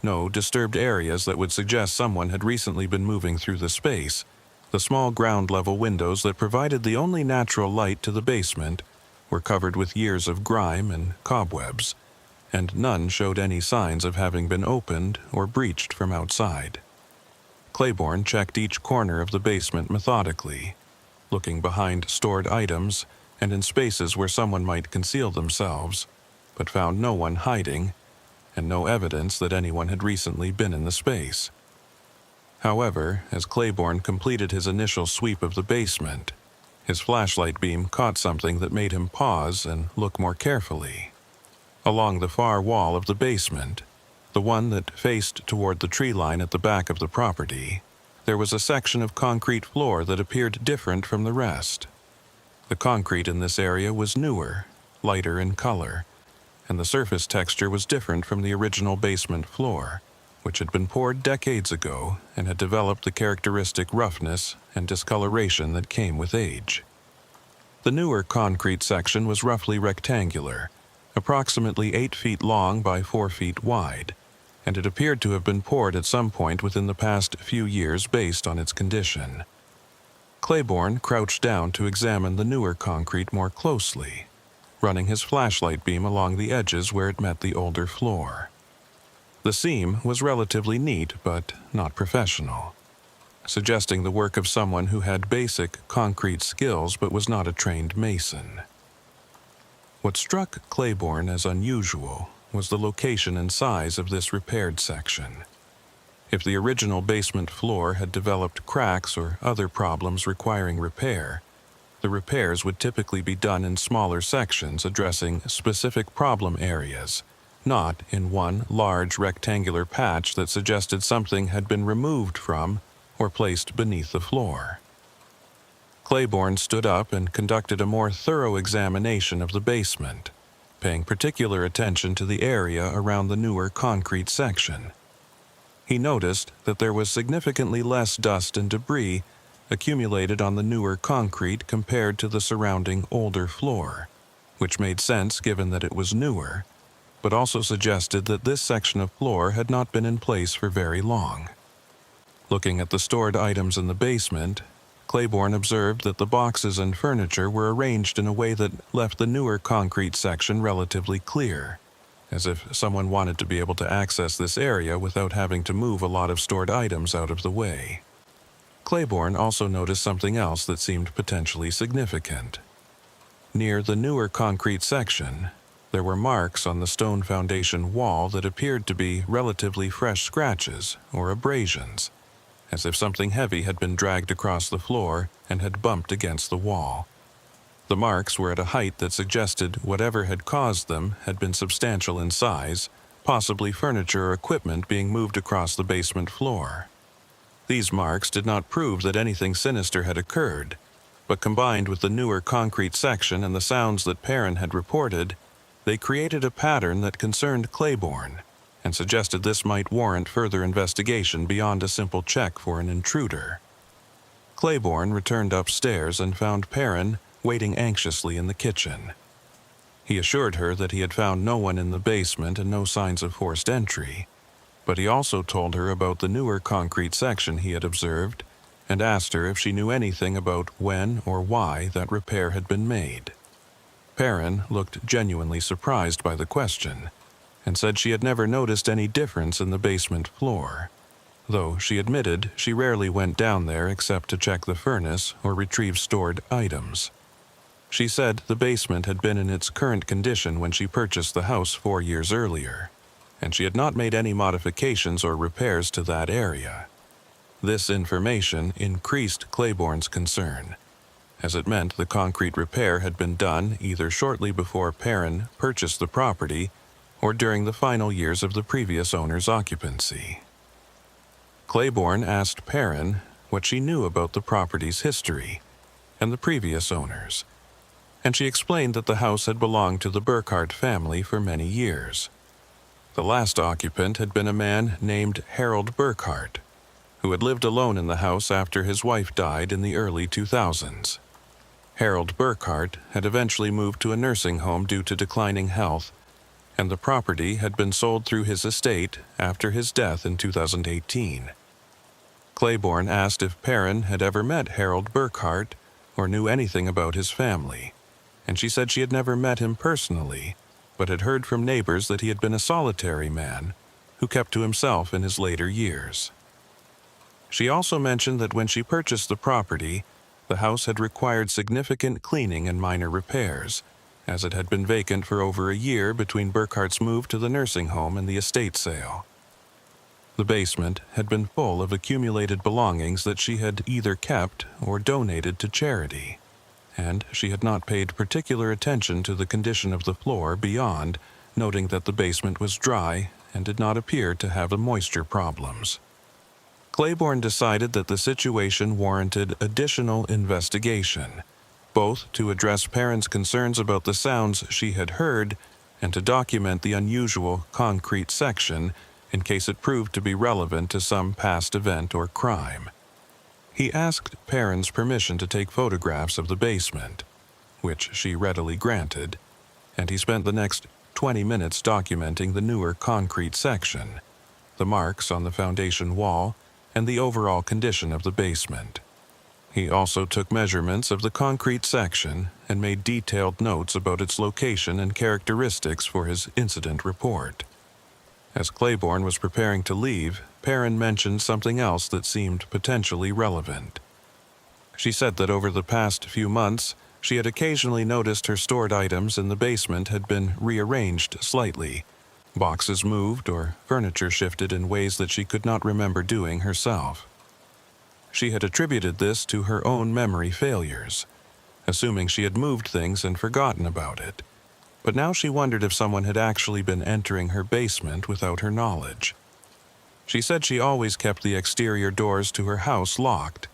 no disturbed areas that would suggest someone had recently been moving through the space. The small ground-level windows that provided the only natural light to the basement were covered with years of grime and cobwebs, and none showed any signs of having been opened or breached from outside. Claiborne checked each corner of the basement methodically, looking behind stored items and in spaces where someone might conceal themselves, but found no one hiding and no evidence that anyone had recently been in the space. However, as Claiborne completed his initial sweep of the basement, his flashlight beam caught something that made him pause and look more carefully. Along the far wall of the basement, the one that faced toward the tree line at the back of the property, there was a section of concrete floor that appeared different from the rest. The concrete in this area was newer, lighter in color, and the surface texture was different from the original basement floor, which had been poured decades ago and had developed the characteristic roughness and discoloration that came with age. The newer concrete section was roughly rectangular, approximately 8 feet long by 4 feet wide, and it appeared to have been poured at some point within the past few years based on its condition. Claiborne crouched down to examine the newer concrete more closely, running his flashlight beam along the edges where it met the older floor. The seam was relatively neat but not professional, suggesting the work of someone who had basic concrete skills but was not a trained mason. What struck Claiborne as unusual was the location and size of this repaired section. If the original basement floor had developed cracks or other problems requiring repair, the repairs would typically be done in smaller sections addressing specific problem areas, not in one large rectangular patch that suggested something had been removed from or placed beneath the floor. Claiborne stood up and conducted a more thorough examination of the basement, paying particular attention to the area around the newer concrete section. He noticed that there was significantly less dust and debris accumulated on the newer concrete compared to the surrounding older floor, which made sense given that it was newer, but also suggested that this section of floor had not been in place for very long. Looking at the stored items in the basement, Claiborne observed that the boxes and furniture were arranged in a way that left the newer concrete section relatively clear, as if someone wanted to be able to access this area without having to move a lot of stored items out of the way. Claiborne also noticed something else that seemed potentially significant. Near the newer concrete section, there were marks on the stone foundation wall that appeared to be relatively fresh scratches or abrasions, as if something heavy had been dragged across the floor and had bumped against the wall. The marks were at a height that suggested whatever had caused them had been substantial in size, possibly furniture or equipment being moved across the basement floor. These marks did not prove that anything sinister had occurred, but combined with the newer concrete section and the sounds that Perrin had reported, they created a pattern that concerned Claiborne and suggested this might warrant further investigation beyond a simple check for an intruder. Claiborne returned upstairs and found Perrin waiting anxiously in the kitchen. He assured her that he had found no one in the basement and no signs of forced entry, but he also told her about the newer concrete section he had observed and asked her if she knew anything about when or why that repair had been made. Perrin looked genuinely surprised by the question and said she had never noticed any difference in the basement floor, though she admitted she rarely went down there except to check the furnace or retrieve stored items. She said the basement had been in its current condition when she purchased the house 4 years earlier, and she had not made any modifications or repairs to that area. This information increased Claiborne's concern, as it meant the concrete repair had been done either shortly before Perrin purchased the property or during the final years of the previous owner's occupancy. Claiborne asked Perrin what she knew about the property's history and the previous owners, and she explained that the house had belonged to the Burkhart family for many years. The last occupant had been a man named Harold Burkhart, who had lived alone in the house after his wife died in the early 2000s. Harold Burkhart had eventually moved to a nursing home due to declining health, and the property had been sold through his estate after his death in 2018. Claiborne asked if Perrin had ever met Harold Burkhart or knew anything about his family, and she said she had never met him personally, but had heard from neighbors that he had been a solitary man who kept to himself in his later years. She also mentioned that when she purchased the property, the house had required significant cleaning and minor repairs, as it had been vacant for over a year between Burkhart's move to the nursing home and the estate sale. The basement had been full of accumulated belongings that she had either kept or donated to charity, and she had not paid particular attention to the condition of the floor beyond noting that the basement was dry and did not appear to have moisture problems. Claiborne decided that the situation warranted additional investigation, both to address Perrin's concerns about the sounds she had heard and to document the unusual concrete section in case it proved to be relevant to some past event or crime. He asked Perrin's permission to take photographs of the basement, which she readily granted, and he spent the next 20 minutes documenting the newer concrete section, the marks on the foundation wall, and the overall condition of the basement. He also took measurements of the concrete section and made detailed notes about its location and characteristics for his incident report. As Claiborne was preparing to leave, Perrin mentioned something else that seemed potentially relevant. She said that over the past few months, she had occasionally noticed her stored items in the basement had been rearranged slightly, boxes moved or furniture shifted in ways that she could not remember doing herself. She had attributed this to her own memory failures, assuming she had moved things and forgotten about it. But now she wondered if someone had actually been entering her basement without her knowledge. She said she always kept the exterior doors to her house locked,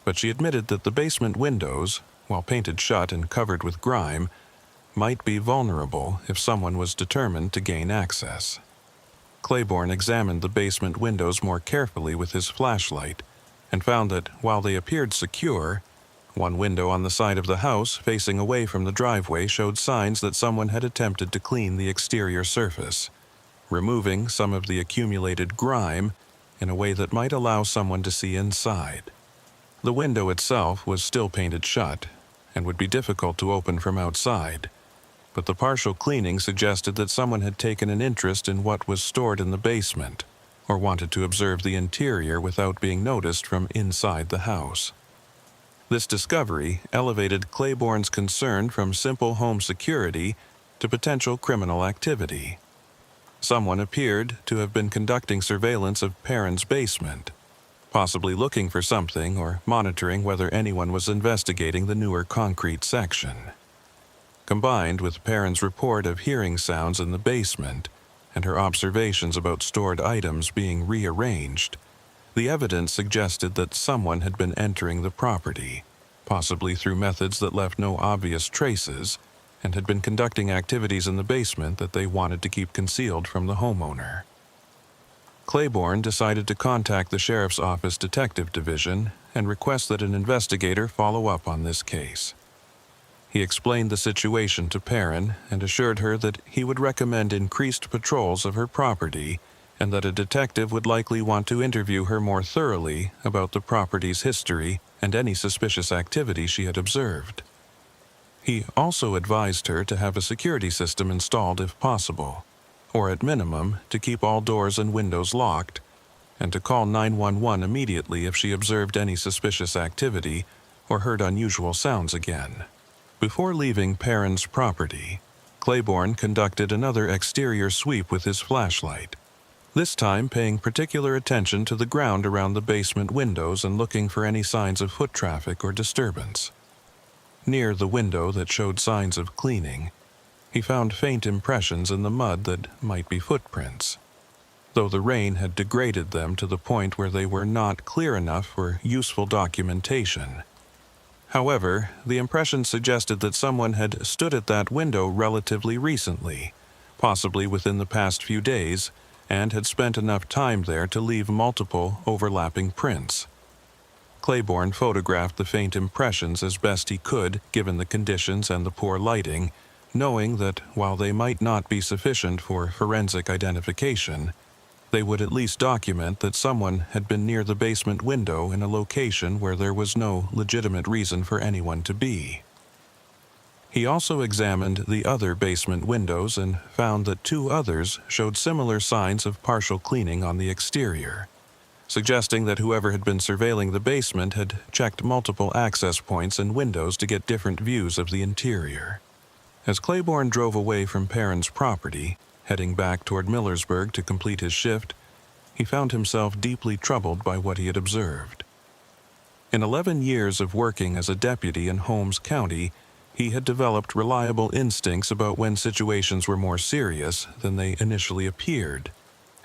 but she admitted that the basement windows, while painted shut and covered with grime, might be vulnerable if someone was determined to gain access. Claiborne examined the basement windows more carefully with his flashlight and found that, while they appeared secure, one window on the side of the house facing away from the driveway showed signs that someone had attempted to clean the exterior surface, removing some of the accumulated grime in a way that might allow someone to see inside. The window itself was still painted shut and would be difficult to open from outside, but the partial cleaning suggested that someone had taken an interest in what was stored in the basement, or wanted to observe the interior without being noticed from inside the house. This discovery elevated Claiborne's concern from simple home security to potential criminal activity. Someone appeared to have been conducting surveillance of Perrin's basement, possibly looking for something or monitoring whether anyone was investigating the newer concrete section. Combined with Perrin's report of hearing sounds in the basement and her observations about stored items being rearranged, the evidence suggested that someone had been entering the property, possibly through methods that left no obvious traces, and had been conducting activities in the basement that they wanted to keep concealed from the homeowner. Claiborne decided to contact the Sheriff's Office Detective Division and request that an investigator follow up on this case. He explained the situation to Perrin and assured her that he would recommend increased patrols of her property and that a detective would likely want to interview her more thoroughly about the property's history and any suspicious activity she had observed. He also advised her to have a security system installed if possible, or at minimum to keep all doors and windows locked, and to call 911 immediately if she observed any suspicious activity or heard unusual sounds again. Before leaving Perrin's property, Claiborne conducted another exterior sweep with his flashlight, this time paying particular attention to the ground around the basement windows and looking for any signs of foot traffic or disturbance. Near the window that showed signs of cleaning, he found faint impressions in the mud that might be footprints, though the rain had degraded them to the point where they were not clear enough for useful documentation. However, the impression suggested that someone had stood at that window relatively recently, possibly within the past few days, and had spent enough time there to leave multiple overlapping prints. Claiborne photographed the faint impressions as best he could given the conditions and the poor lighting, knowing that while they might not be sufficient for forensic identification, they would at least document that someone had been near the basement window in a location where there was no legitimate reason for anyone to be. He also examined the other basement windows and found that two others showed similar signs of partial cleaning on the exterior, suggesting that whoever had been surveilling the basement had checked multiple access points and windows to get different views of the interior. As Claiborne drove away from Perrin's property, heading back toward Millersburg to complete his shift, he found himself deeply troubled by what he had observed. In 11 years of working as a deputy in Holmes County, he had developed reliable instincts about when situations were more serious than they initially appeared,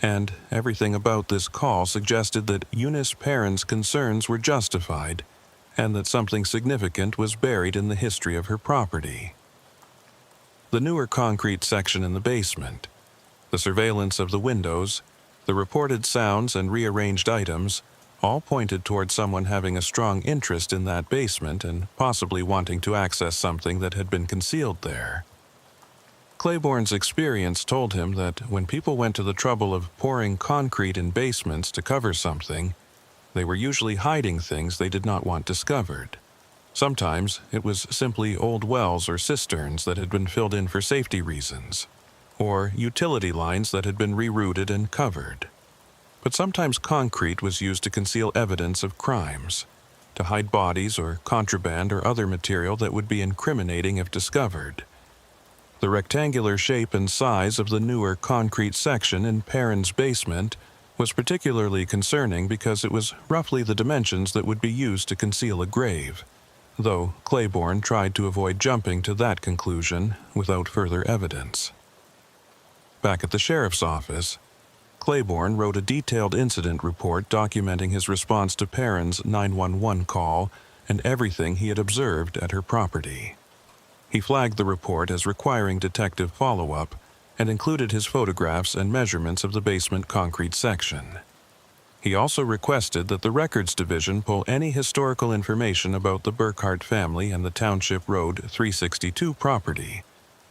and everything about this call suggested that Eunice Perrin's concerns were justified and that something significant was buried in the history of her property. The newer concrete section in the basement, the surveillance of the windows, the reported sounds and rearranged items all pointed toward someone having a strong interest in that basement and possibly wanting to access something that had been concealed there. Claiborne's experience told him that when people went to the trouble of pouring concrete in basements to cover something, they were usually hiding things they did not want discovered. Sometimes it was simply old wells or cisterns that had been filled in for safety reasons, or utility lines that had been rerouted and covered. But sometimes concrete was used to conceal evidence of crimes, to hide bodies or contraband or other material that would be incriminating if discovered. The rectangular shape and size of the newer concrete section in Perrin's basement was particularly concerning because it was roughly the dimensions that would be used to conceal a grave, though Claiborne tried to avoid jumping to that conclusion without further evidence. Back at the sheriff's office, Claiborne wrote a detailed incident report documenting his response to Perrin's 911 call and everything he had observed at her property. He flagged the report as requiring detective follow-up and included his photographs and measurements of the basement concrete section. He also requested that the Records Division pull any historical information about the Burkhart family and the Township Road 362 property,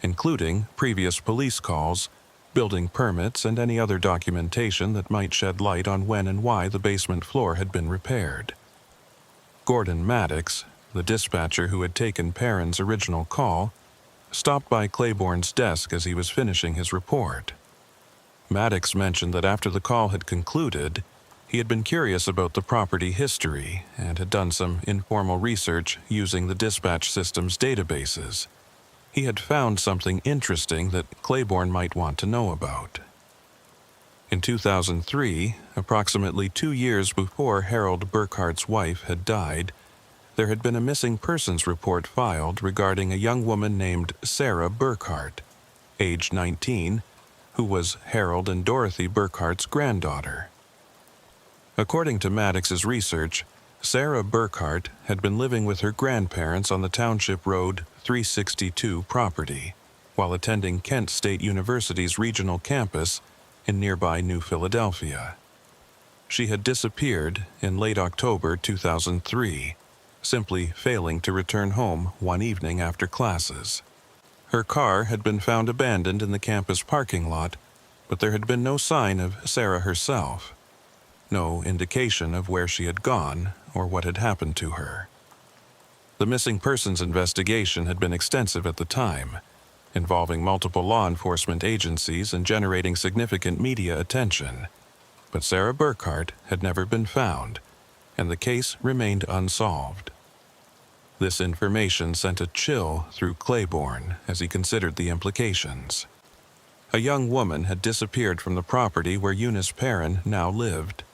including previous police calls, building permits, and any other documentation that might shed light on when and why the basement floor had been repaired. Gordon Maddox, the dispatcher who had taken Perrin's original call, stopped by Claiborne's desk as he was finishing his report. Maddox mentioned that after the call had concluded, he had been curious about the property history and had done some informal research using the dispatch system's databases. He had found something interesting that Claiborne might want to know about. In 2003, approximately 2 years before Harold Burkhart's wife had died, there had been a missing persons report filed regarding a young woman named Sarah Burkhart, age 19, who was Harold and Dorothy Burkhart's granddaughter. According to Maddox's research, Sarah Burkhart had been living with her grandparents on the Township Road 362 property, while attending Kent State University's regional campus in nearby New Philadelphia. She had disappeared in late October 2003, simply failing to return home one evening after classes. Her car had been found abandoned in the campus parking lot, but there had been no sign of Sarah herself, no indication of where she had gone or what had happened to her. The missing persons investigation had been extensive at the time, involving multiple law enforcement agencies and generating significant media attention. But Sarah Burkhart had never been found, and the case remained unsolved. This information sent a chill through Claiborne as he considered the implications. A young woman had disappeared from the property where Eunice Perrin now lived,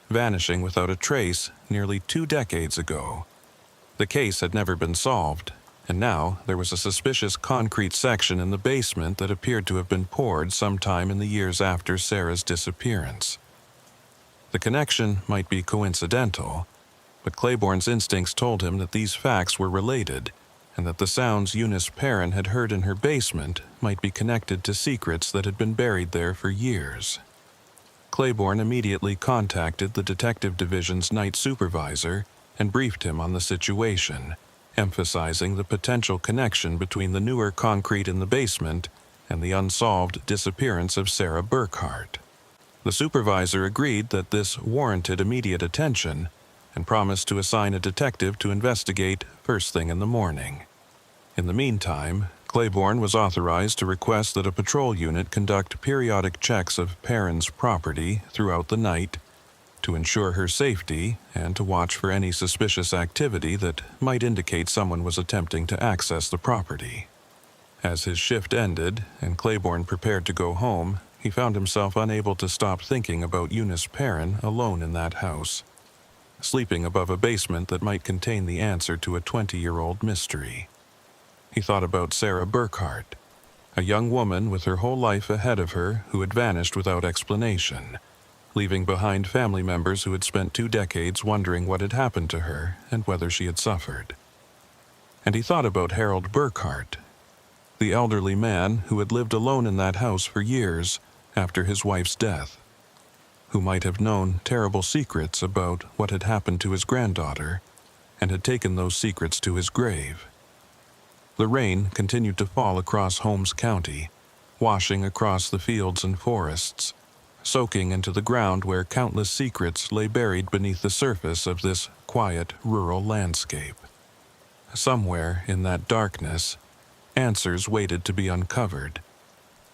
vanishing without a trace nearly 2 decades ago. The case had never been solved, and now there was a suspicious concrete section in the basement that appeared to have been poured sometime in the years after Sarah's disappearance. The connection might be coincidental, but Claiborne's instincts told him that these facts were related, and that the sounds Eunice Perrin had heard in her basement might be connected to secrets that had been buried there for years. Claiborne immediately contacted the Detective Division's night supervisor and briefed him on the situation, emphasizing the potential connection between the newer concrete in the basement and the unsolved disappearance of Sarah Burkhart. The supervisor agreed that this warranted immediate attention and promised to assign a detective to investigate first thing in the morning. In the meantime, Claiborne was authorized to request that a patrol unit conduct periodic checks of Perrin's property throughout the night to ensure her safety and to watch for any suspicious activity that might indicate someone was attempting to access the property. As his shift ended and Claiborne prepared to go home, he found himself unable to stop thinking about Eunice Perrin alone in that house, sleeping above a basement that might contain the answer to a 20-year-old mystery. He thought about Sarah Burkhart, a young woman with her whole life ahead of her who had vanished without explanation, leaving behind family members who had spent 2 decades wondering what had happened to her and whether she had suffered. And he thought about Harold Burkhart, the elderly man who had lived alone in that house for years after his wife's death. who might have known terrible secrets about what had happened to his granddaughter and had taken those secrets to his grave. The rain continued to fall across Holmes County, washing across the fields and forests, soaking into the ground where countless secrets lay buried beneath the surface of this quiet rural landscape. Somewhere in that darkness, answers waited to be uncovered,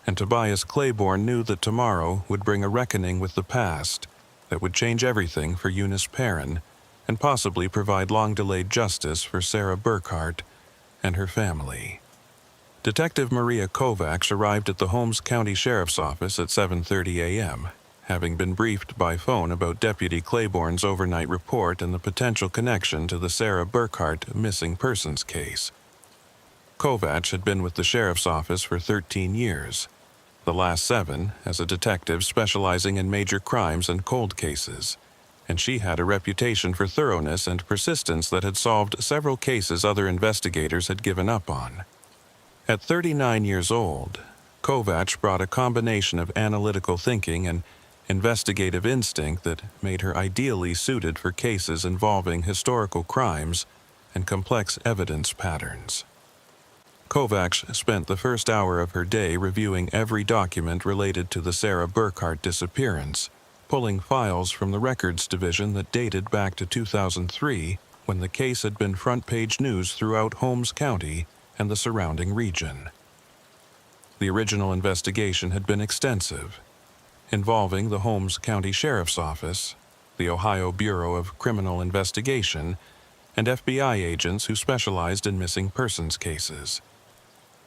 and Tobias Claiborne knew that tomorrow would bring a reckoning with the past that would change everything for Eunice Perrin and possibly provide long-delayed justice for Sarah Burkhart and her family. Detective Maria Kovacs arrived at the Holmes County Sheriff's Office at 7:30 a.m., having been briefed by phone about Deputy Claiborne's overnight report and the potential connection to the Sarah Burkhart missing persons case. Kovacs had been with the Sheriff's Office for 13 years, the last 7 as a detective specializing in major crimes and cold cases, and she had a reputation for thoroughness and persistence that had solved several cases other investigators had given up on. At 39 years old, Kovacs brought a combination of analytical thinking and investigative instinct that made her ideally suited for cases involving historical crimes and complex evidence patterns. Kovacs spent the first hour of her day reviewing every document related to the Sarah Burkhart disappearance, pulling files from the Records Division that dated back to 2003, when the case had been front-page news throughout Holmes County and the surrounding region. The original investigation had been extensive, involving the Holmes County Sheriff's Office, the Ohio Bureau of Criminal Investigation, and FBI agents who specialized in missing persons cases.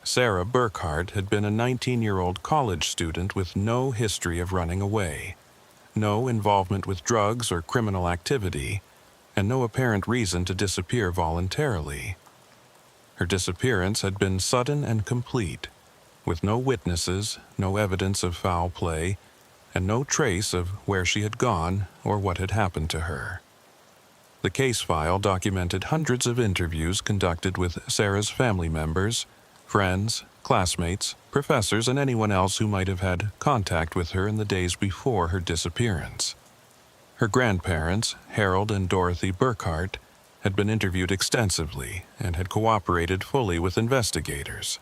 Sarah Burkhart had been a 19-year-old college student with no history of running away, no involvement with drugs or criminal activity, and no apparent reason to disappear voluntarily. Her disappearance had been sudden and complete, with no witnesses, no evidence of foul play, and no trace of where she had gone or what had happened to her. The case file documented hundreds of interviews conducted with Sarah's family members, friends, classmates, professors, and anyone else who might have had contact with her in the days before her disappearance. Her grandparents, Harold and Dorothy Burkhart, had been interviewed extensively and had cooperated fully with investigators.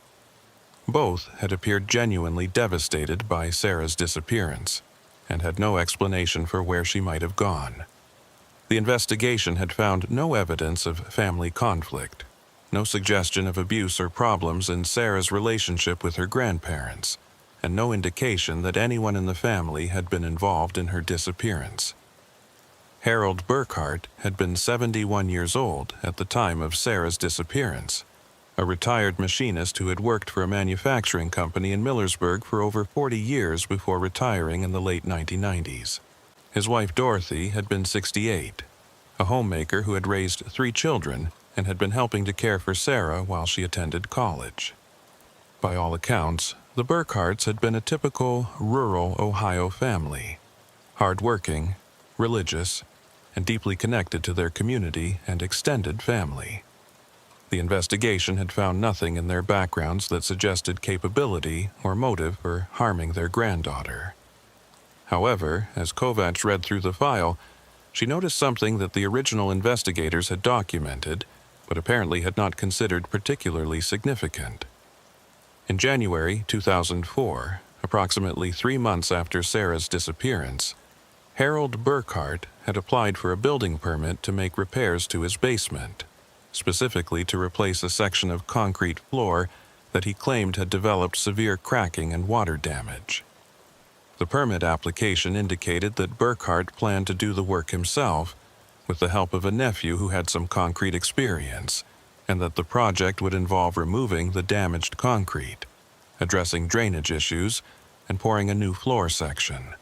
Both had appeared genuinely devastated by Sarah's disappearance and had no explanation for where she might have gone. The investigation had found no evidence of family conflict, no suggestion of abuse or problems in Sarah's relationship with her grandparents, and no indication that anyone in the family had been involved in her disappearance. Harold Burkhart had been 71 years old at the time of Sarah's disappearance, a retired machinist who had worked for a manufacturing company in Millersburg for over 40 years before retiring in the late 1990s. His wife Dorothy had been 68, a homemaker who had raised 3 children and had been helping to care for Sarah while she attended college. By all accounts, the Burkharts had been a typical rural Ohio family, hard-working, religious, and deeply connected to their community and extended family. The investigation had found nothing in their backgrounds that suggested capability or motive for harming their granddaughter. However, as Kovacs read through the file, she noticed something that the original investigators had documented, but apparently had not considered particularly significant. In January 2004, approximately 3 months after Sarah's disappearance, Harold Burkhart had applied for a building permit to make repairs to his basement, specifically to replace a section of concrete floor that he claimed had developed severe cracking and water damage. The permit application indicated that Burkhart planned to do the work himself, with the help of a nephew who had some concrete experience, and that the project would involve removing the damaged concrete, addressing drainage issues, and pouring a new floor section.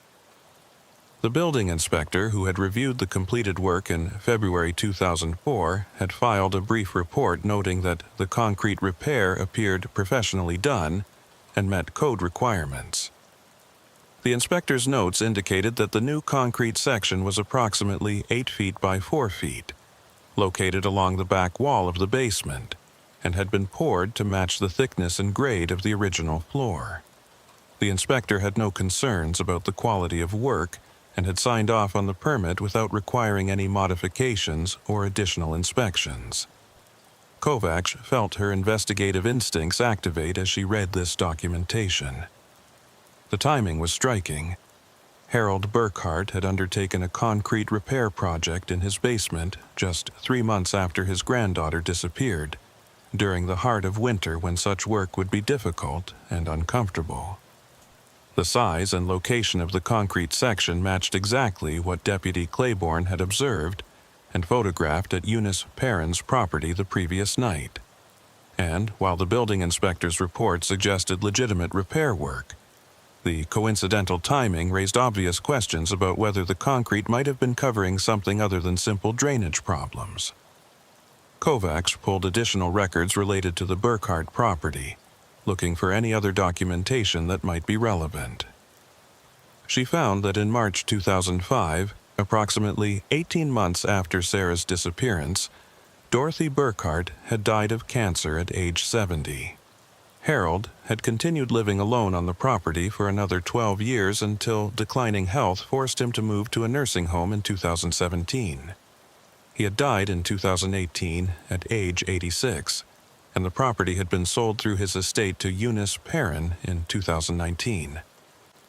The building inspector who had reviewed the completed work in February 2004 had filed a brief report noting that the concrete repair appeared professionally done and met code requirements. The inspector's notes indicated that the new concrete section was approximately 8 feet by 4 feet, located along the back wall of the basement, and had been poured to match the thickness and grade of the original floor. The inspector had no concerns about the quality of work and had signed off on the permit without requiring any modifications or additional inspections. Kovacs felt her investigative instincts activate as she read this documentation. The timing was striking. Harold Burkhart had undertaken a concrete repair project in his basement just 3 months after his granddaughter disappeared, during the heart of winter when such work would be difficult and uncomfortable. The size and location of the concrete section matched exactly what Deputy Claiborne had observed and photographed at Eunice Perrin's property the previous night. And while the building inspector's report suggested legitimate repair work, the coincidental timing raised obvious questions about whether the concrete might have been covering something other than simple drainage problems. Kovacs pulled additional records related to the Burkhart property, looking for any other documentation that might be relevant. She found that in March 2005, approximately 18 months after Sarah's disappearance, Dorothy Burkhart had died of cancer at age 70. Harold had continued living alone on the property for another 12 years until declining health forced him to move to a nursing home in 2017. He had died in 2018 at age 86, and the property had been sold through his estate to Eunice Perrin in 2019.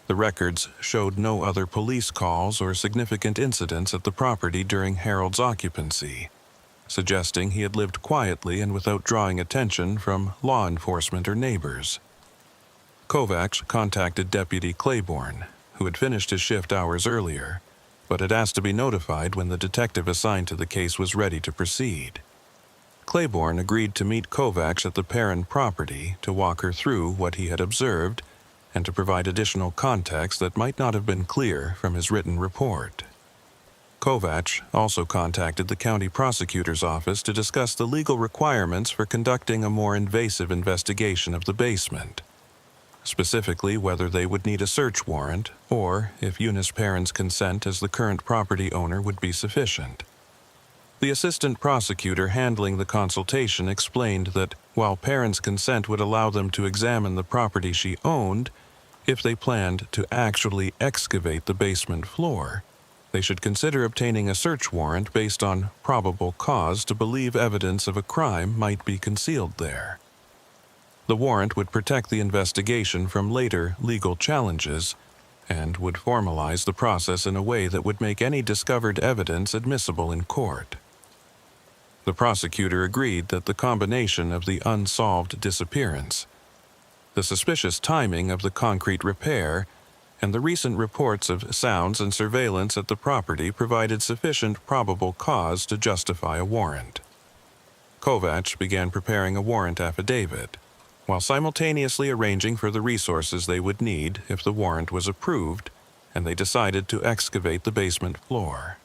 The records showed no other police calls or significant incidents at the property during Harold's occupancy, suggesting he had lived quietly and without drawing attention from law enforcement or neighbors. Kovacs contacted Deputy Claiborne, who had finished his shift hours earlier, but had asked to be notified when the detective assigned to the case was ready to proceed. Claiborne agreed to meet Kovacs at the Perrin property to walk her through what he had observed and to provide additional context that might not have been clear from his written report. Kovacs also contacted the county prosecutor's office to discuss the legal requirements for conducting a more invasive investigation of the basement, specifically whether they would need a search warrant or if Eunice Perrin's consent as the current property owner would be sufficient. The assistant prosecutor handling the consultation explained that while Perrin's consent would allow them to examine the property she owned, if they planned to actually excavate the basement floor, they should consider obtaining a search warrant based on probable cause to believe evidence of a crime might be concealed there. The warrant would protect the investigation from later legal challenges and would formalize the process in a way that would make any discovered evidence admissible in court. The prosecutor agreed that the combination of the unsolved disappearance, the suspicious timing of the concrete repair, and the recent reports of sounds and surveillance at the property provided sufficient probable cause to justify a warrant. Kovacs began preparing a warrant affidavit, while simultaneously arranging for the resources they would need if the warrant was approved and they decided to excavate the basement floor.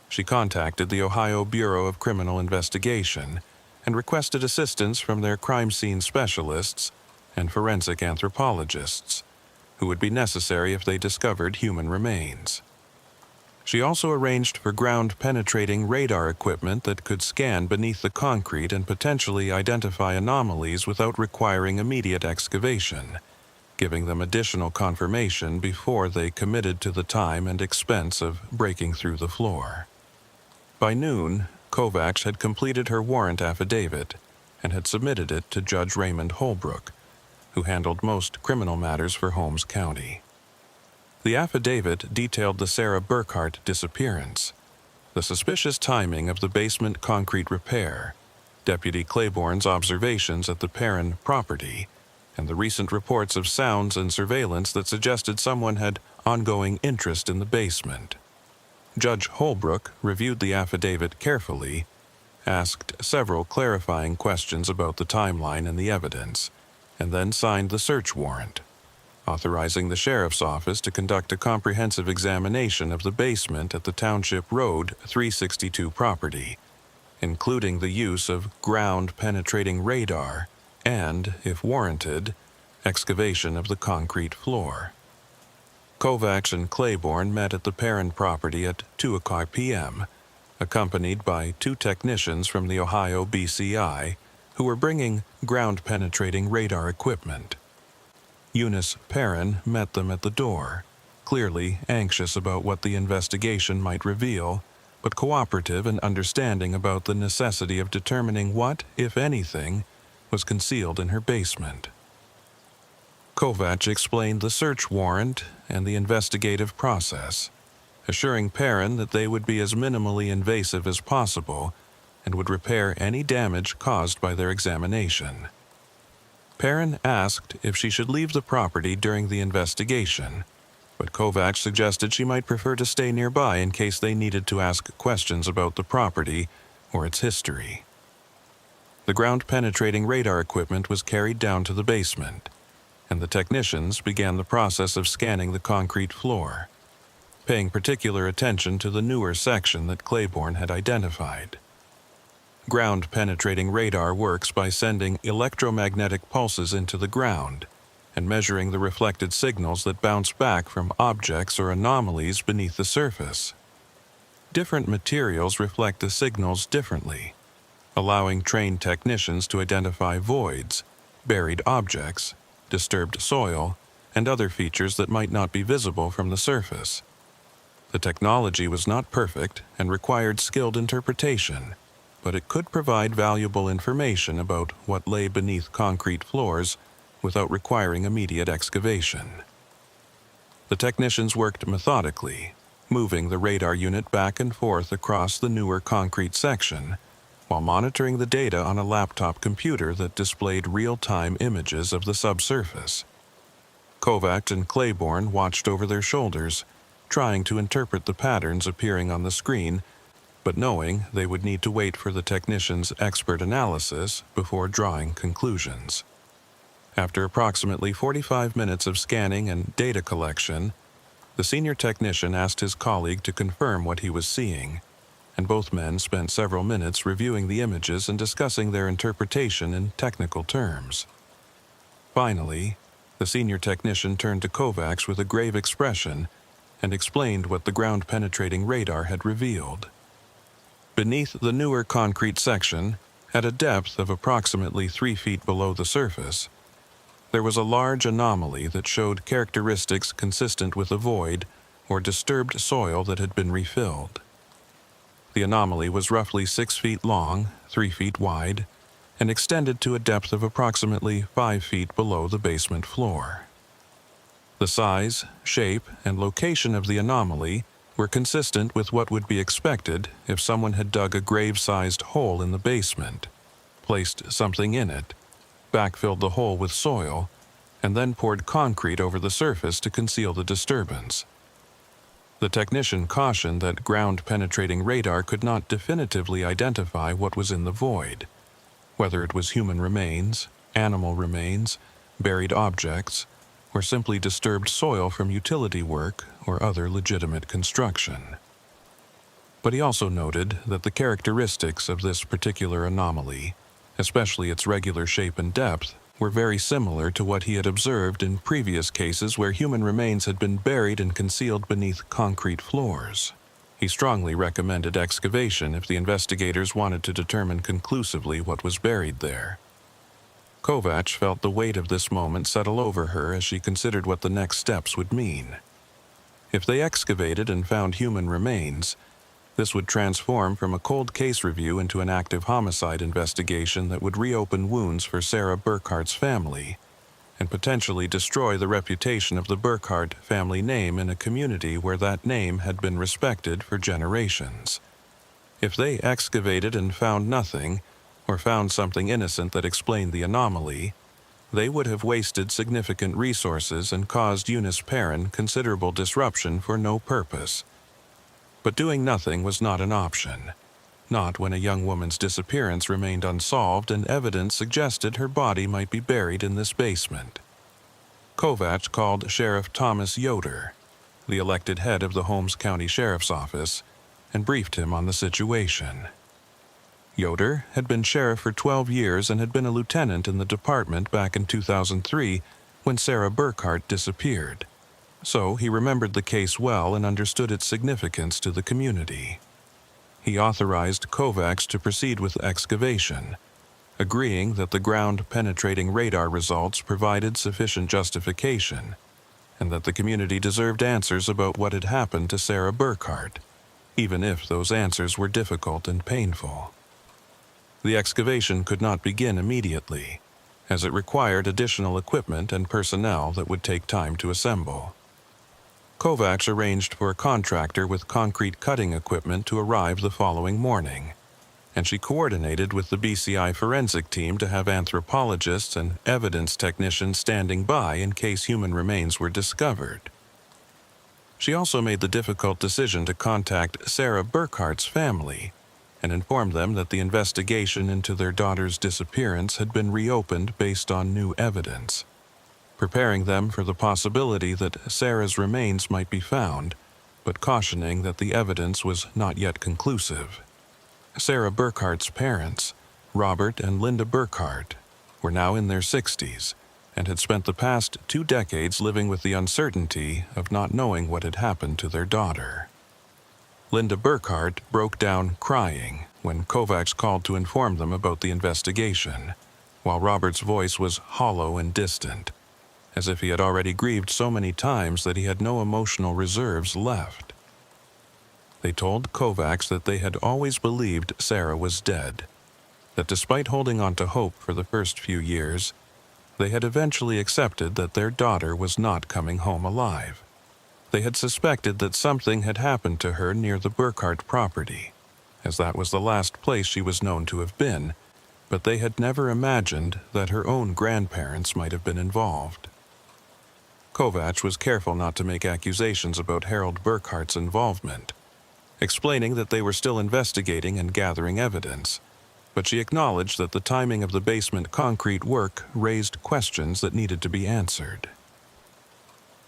She contacted the Ohio Bureau of Criminal Investigation and requested assistance from their crime scene specialists and forensic anthropologists, who would be necessary if they discovered human remains. She also arranged for ground-penetrating radar equipment that could scan beneath the concrete and potentially identify anomalies without requiring immediate excavation, giving them additional confirmation before they committed to the time and expense of breaking through the floor. By noon, Kovacs had completed her warrant affidavit and had submitted it to Judge Raymond Holbrook, who handled most criminal matters for Holmes County. The affidavit detailed the Sarah Burkhart disappearance, the suspicious timing of the basement concrete repair, Deputy Claiborne's observations at the Perrin property, and the recent reports of sounds and surveillance that suggested someone had ongoing interest in the basement. Judge Holbrook reviewed the affidavit carefully, asked several clarifying questions about the timeline and the evidence, and then signed the search warrant, authorizing the sheriff's office to conduct a comprehensive examination of the basement at the Township Road 362 property, including the use of ground-penetrating radar and, if warranted, excavation of the concrete floor. Kovacs and Claiborne met at the Perrin property at 2:00 p.m., accompanied by 2 technicians from the Ohio BCI who were bringing ground-penetrating radar equipment. Eunice Perrin met them at the door, clearly anxious about what the investigation might reveal, but cooperative and understanding about the necessity of determining what, if anything, was concealed in her basement. Kovacs explained the search warrant and the investigative process, assuring Perrin that they would be as minimally invasive as possible and would repair any damage caused by their examination. Perrin asked if she should leave the property during the investigation, but Kovacs suggested she might prefer to stay nearby in case they needed to ask questions about the property or its history. The ground-penetrating radar equipment was carried down to the basement, and the technicians began the process of scanning the concrete floor, paying particular attention to the newer section that Claiborne had identified. Ground-penetrating radar works by sending electromagnetic pulses into the ground and measuring the reflected signals that bounce back from objects or anomalies beneath the surface. Different materials reflect the signals differently, allowing trained technicians to identify voids, buried objects, disturbed soil, and other features that might not be visible from the surface. The technology was not perfect and required skilled interpretation, but it could provide valuable information about what lay beneath concrete floors without requiring immediate excavation. The technicians worked methodically, moving the radar unit back and forth across the newer concrete section, while monitoring the data on a laptop computer that displayed real-time images of the subsurface. Kovacs and Claiborne watched over their shoulders, trying to interpret the patterns appearing on the screen, but knowing they would need to wait for the technician's expert analysis before drawing conclusions. After approximately 45 minutes of scanning and data collection, the senior technician asked his colleague to confirm what he was seeing, and both men spent several minutes reviewing the images and discussing their interpretation in technical terms. Finally, the senior technician turned to Kovacs with a grave expression and explained what the ground-penetrating radar had revealed. Beneath the newer concrete section, at a depth of approximately 3 feet below the surface, there was a large anomaly that showed characteristics consistent with a void or disturbed soil that had been refilled. The anomaly was roughly 6 feet long, 3 feet wide, and extended to a depth of approximately 5 feet below the basement floor. The size, shape, and location of the anomaly were consistent with what would be expected if someone had dug a grave-sized hole in the basement, placed something in it, backfilled the hole with soil, and then poured concrete over the surface to conceal the disturbance. The technician cautioned that ground-penetrating radar could not definitively identify what was in the void, whether it was human remains, animal remains, buried objects, or simply disturbed soil from utility work or other legitimate construction. But he also noted that the characteristics of this particular anomaly, especially its regular shape and depth, were very similar to what he had observed in previous cases where human remains had been buried and concealed beneath concrete floors. He strongly recommended excavation if the investigators wanted to determine conclusively what was buried there. Kovacs felt the weight of this moment settle over her as she considered what the next steps would mean. If they excavated and found human remains, this would transform from a cold case review into an active homicide investigation that would reopen wounds for Sarah Burkhart's family and potentially destroy the reputation of the Burkhart family name in a community where that name had been respected for generations. If they excavated and found nothing, or found something innocent that explained the anomaly, they would have wasted significant resources and caused Eunice Perrin considerable disruption for no purpose. But doing nothing was not an option, not when a young woman's disappearance remained unsolved and evidence suggested her body might be buried in this basement. Kovacs called Sheriff Thomas Yoder, the elected head of the Holmes County Sheriff's Office, and briefed him on the situation. Yoder had been sheriff for 12 years and had been a lieutenant in the department back in 2003 when Sarah Burkhart disappeared, so he remembered the case well and understood its significance to the community. He authorized Kovacs to proceed with excavation, agreeing that the ground-penetrating radar results provided sufficient justification, and that the community deserved answers about what had happened to Sarah Burkhart, even if those answers were difficult and painful. The excavation could not begin immediately, as it required additional equipment and personnel that would take time to assemble. Kovacs arranged for a contractor with concrete cutting equipment to arrive the following morning, and she coordinated with the BCI forensic team to have anthropologists and evidence technicians standing by in case human remains were discovered. She also made the difficult decision to contact Sarah Burkhart's family and informed them that the investigation into their daughter's disappearance had been reopened based on new evidence, preparing them for the possibility that Sarah's remains might be found, but cautioning that the evidence was not yet conclusive. Sarah Burkhart's parents, Robert and Linda Burkhart, were now in their 60s and had spent the past 2 decades living with the uncertainty of not knowing what had happened to their daughter. Linda Burkhart broke down crying when Kovacs called to inform them about the investigation, while Robert's voice was hollow and distant, as if he had already grieved so many times that he had no emotional reserves left. They told Kovacs that they had always believed Sarah was dead, that despite holding on to hope for the first few years, they had eventually accepted that their daughter was not coming home alive. They had suspected that something had happened to her near the Burkhart property, as that was the last place she was known to have been, but they had never imagined that her own grandparents might have been involved. Kovacs was careful not to make accusations about Harold Burkhart's involvement, explaining that they were still investigating and gathering evidence, but she acknowledged that the timing of the basement concrete work raised questions that needed to be answered.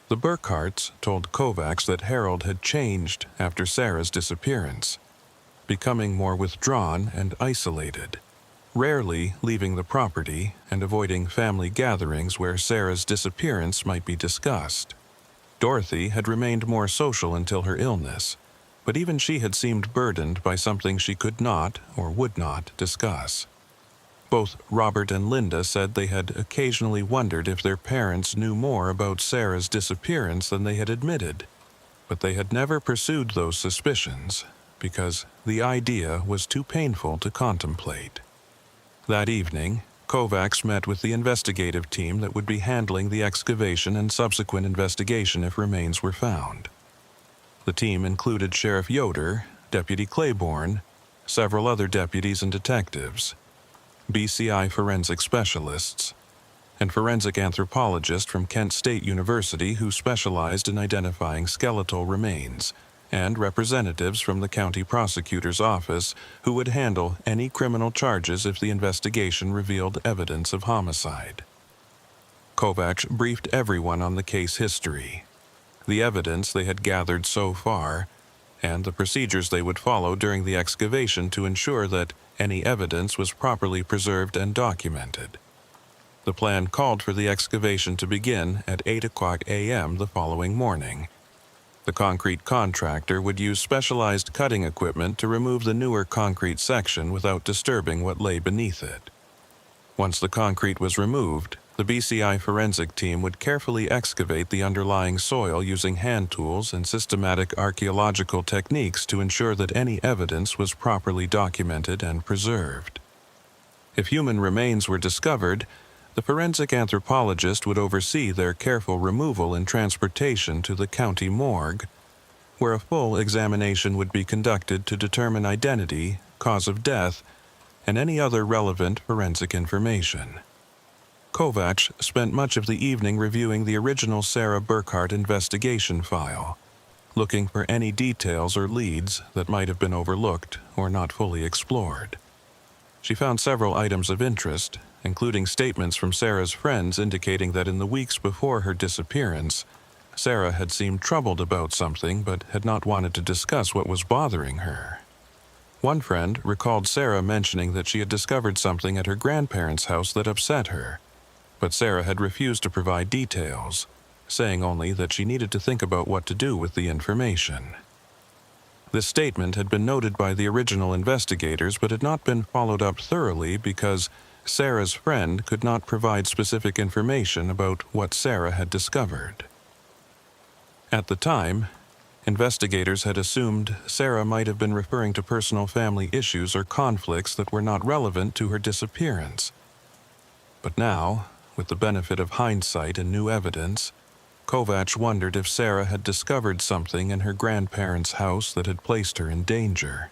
The Burkharts told Kovacs that Harold had changed after Sarah's disappearance, becoming more withdrawn and isolated, rarely leaving the property and avoiding family gatherings where Sarah's disappearance might be discussed. Dorothy had remained more social until her illness, but even she had seemed burdened by something she could not or would not discuss. Both Robert and Linda said they had occasionally wondered if their parents knew more about Sarah's disappearance than they had admitted, but they had never pursued those suspicions because the idea was too painful to contemplate. That evening, Kovacs met with the investigative team that would be handling the excavation and subsequent investigation if remains were found. The team included Sheriff Yoder, Deputy Claiborne, several other deputies and detectives, BCI forensic specialists, and forensic anthropologists from Kent State University who specialized in identifying skeletal remains, and representatives from the county prosecutor's office who would handle any criminal charges if the investigation revealed evidence of homicide. Kovacs briefed everyone on the case history, the evidence they had gathered so far, and the procedures they would follow during the excavation to ensure that any evidence was properly preserved and documented. The plan called for the excavation to begin at 8:00 a.m. the following morning. The concrete contractor would use specialized cutting equipment to remove the newer concrete section without disturbing what lay beneath it. Once the concrete was removed, the BCI forensic team would carefully excavate the underlying soil using hand tools and systematic archaeological techniques to ensure that any evidence was properly documented and preserved. If human remains were discovered, the forensic anthropologist would oversee their careful removal and transportation to the county morgue, where a full examination would be conducted to determine identity, cause of death, and any other relevant forensic information. Kovacs spent much of the evening reviewing the original Sarah Burkhart investigation file, looking for any details or leads that might have been overlooked or not fully explored. She found several items of interest, including statements from Sarah's friends indicating that in the weeks before her disappearance, Sarah had seemed troubled about something but had not wanted to discuss what was bothering her. One friend recalled Sarah mentioning that she had discovered something at her grandparents' house that upset her, but Sarah had refused to provide details, saying only that she needed to think about what to do with the information. This statement had been noted by the original investigators but had not been followed up thoroughly because Sarah's friend could not provide specific information about what Sarah had discovered. At the time, investigators had assumed Sarah might have been referring to personal family issues or conflicts that were not relevant to her disappearance. But now, with the benefit of hindsight and new evidence, Kovacs wondered if Sarah had discovered something in her grandparents' house that had placed her in danger.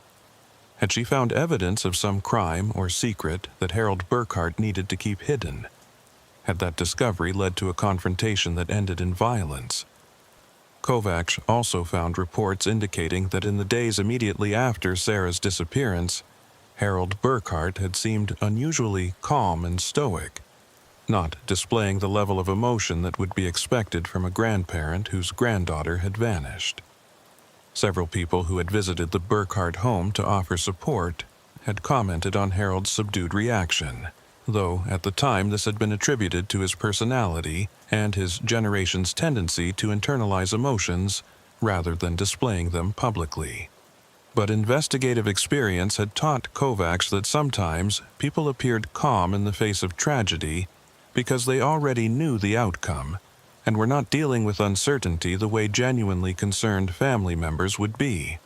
Had she found evidence of some crime or secret that Harold Burkhart needed to keep hidden? Had that discovery led to a confrontation that ended in violence? Kovacs also found reports indicating that in the days immediately after Sarah's disappearance, Harold Burkhart had seemed unusually calm and stoic, not displaying the level of emotion that would be expected from a grandparent whose granddaughter had vanished. Several people who had visited the Burkhart home to offer support had commented on Harold's subdued reaction, though at the time this had been attributed to his personality and his generation's tendency to internalize emotions rather than displaying them publicly. But investigative experience had taught Kovacs that sometimes people appeared calm in the face of tragedy because they already knew the outcome and were not dealing with uncertainty the way genuinely concerned family members would be.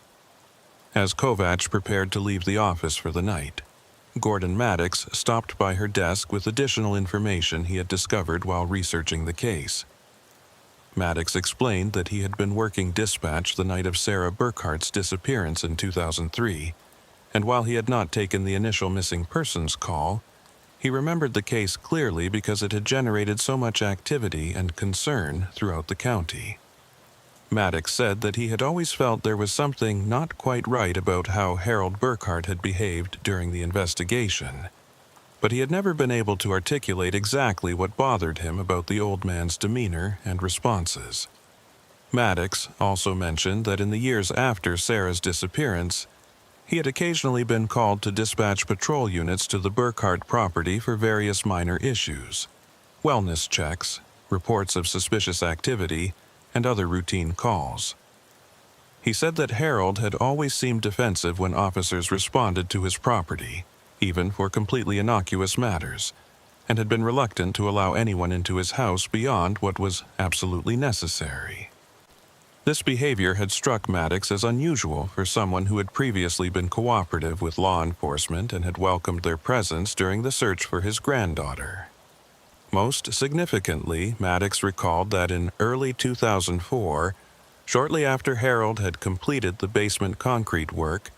As Kovacs prepared to leave the office for the night, Gordon Maddox stopped by her desk with additional information he had discovered while researching the case. Maddox explained that he had been working dispatch the night of Sarah Burkhart's disappearance in 2003, and while he had not taken the initial missing persons call, he remembered the case clearly because it had generated so much activity and concern throughout the county. Maddox said that he had always felt there was something not quite right about how Harold Burkhart had behaved during the investigation, but he had never been able to articulate exactly what bothered him about the old man's demeanor and responses. Maddox also mentioned that in the years after Sarah's disappearance, he had occasionally been called to dispatch patrol units to the Burkhart property for various minor issues, wellness checks, reports of suspicious activity, and other routine calls. He said that Harold had always seemed defensive when officers responded to his property, even for completely innocuous matters, and had been reluctant to allow anyone into his house beyond what was absolutely necessary. This behavior had struck Maddox as unusual for someone who had previously been cooperative with law enforcement and had welcomed their presence during the search for his granddaughter. Most significantly, Maddox recalled that in early 2004, shortly after Harold had completed the basement concrete work,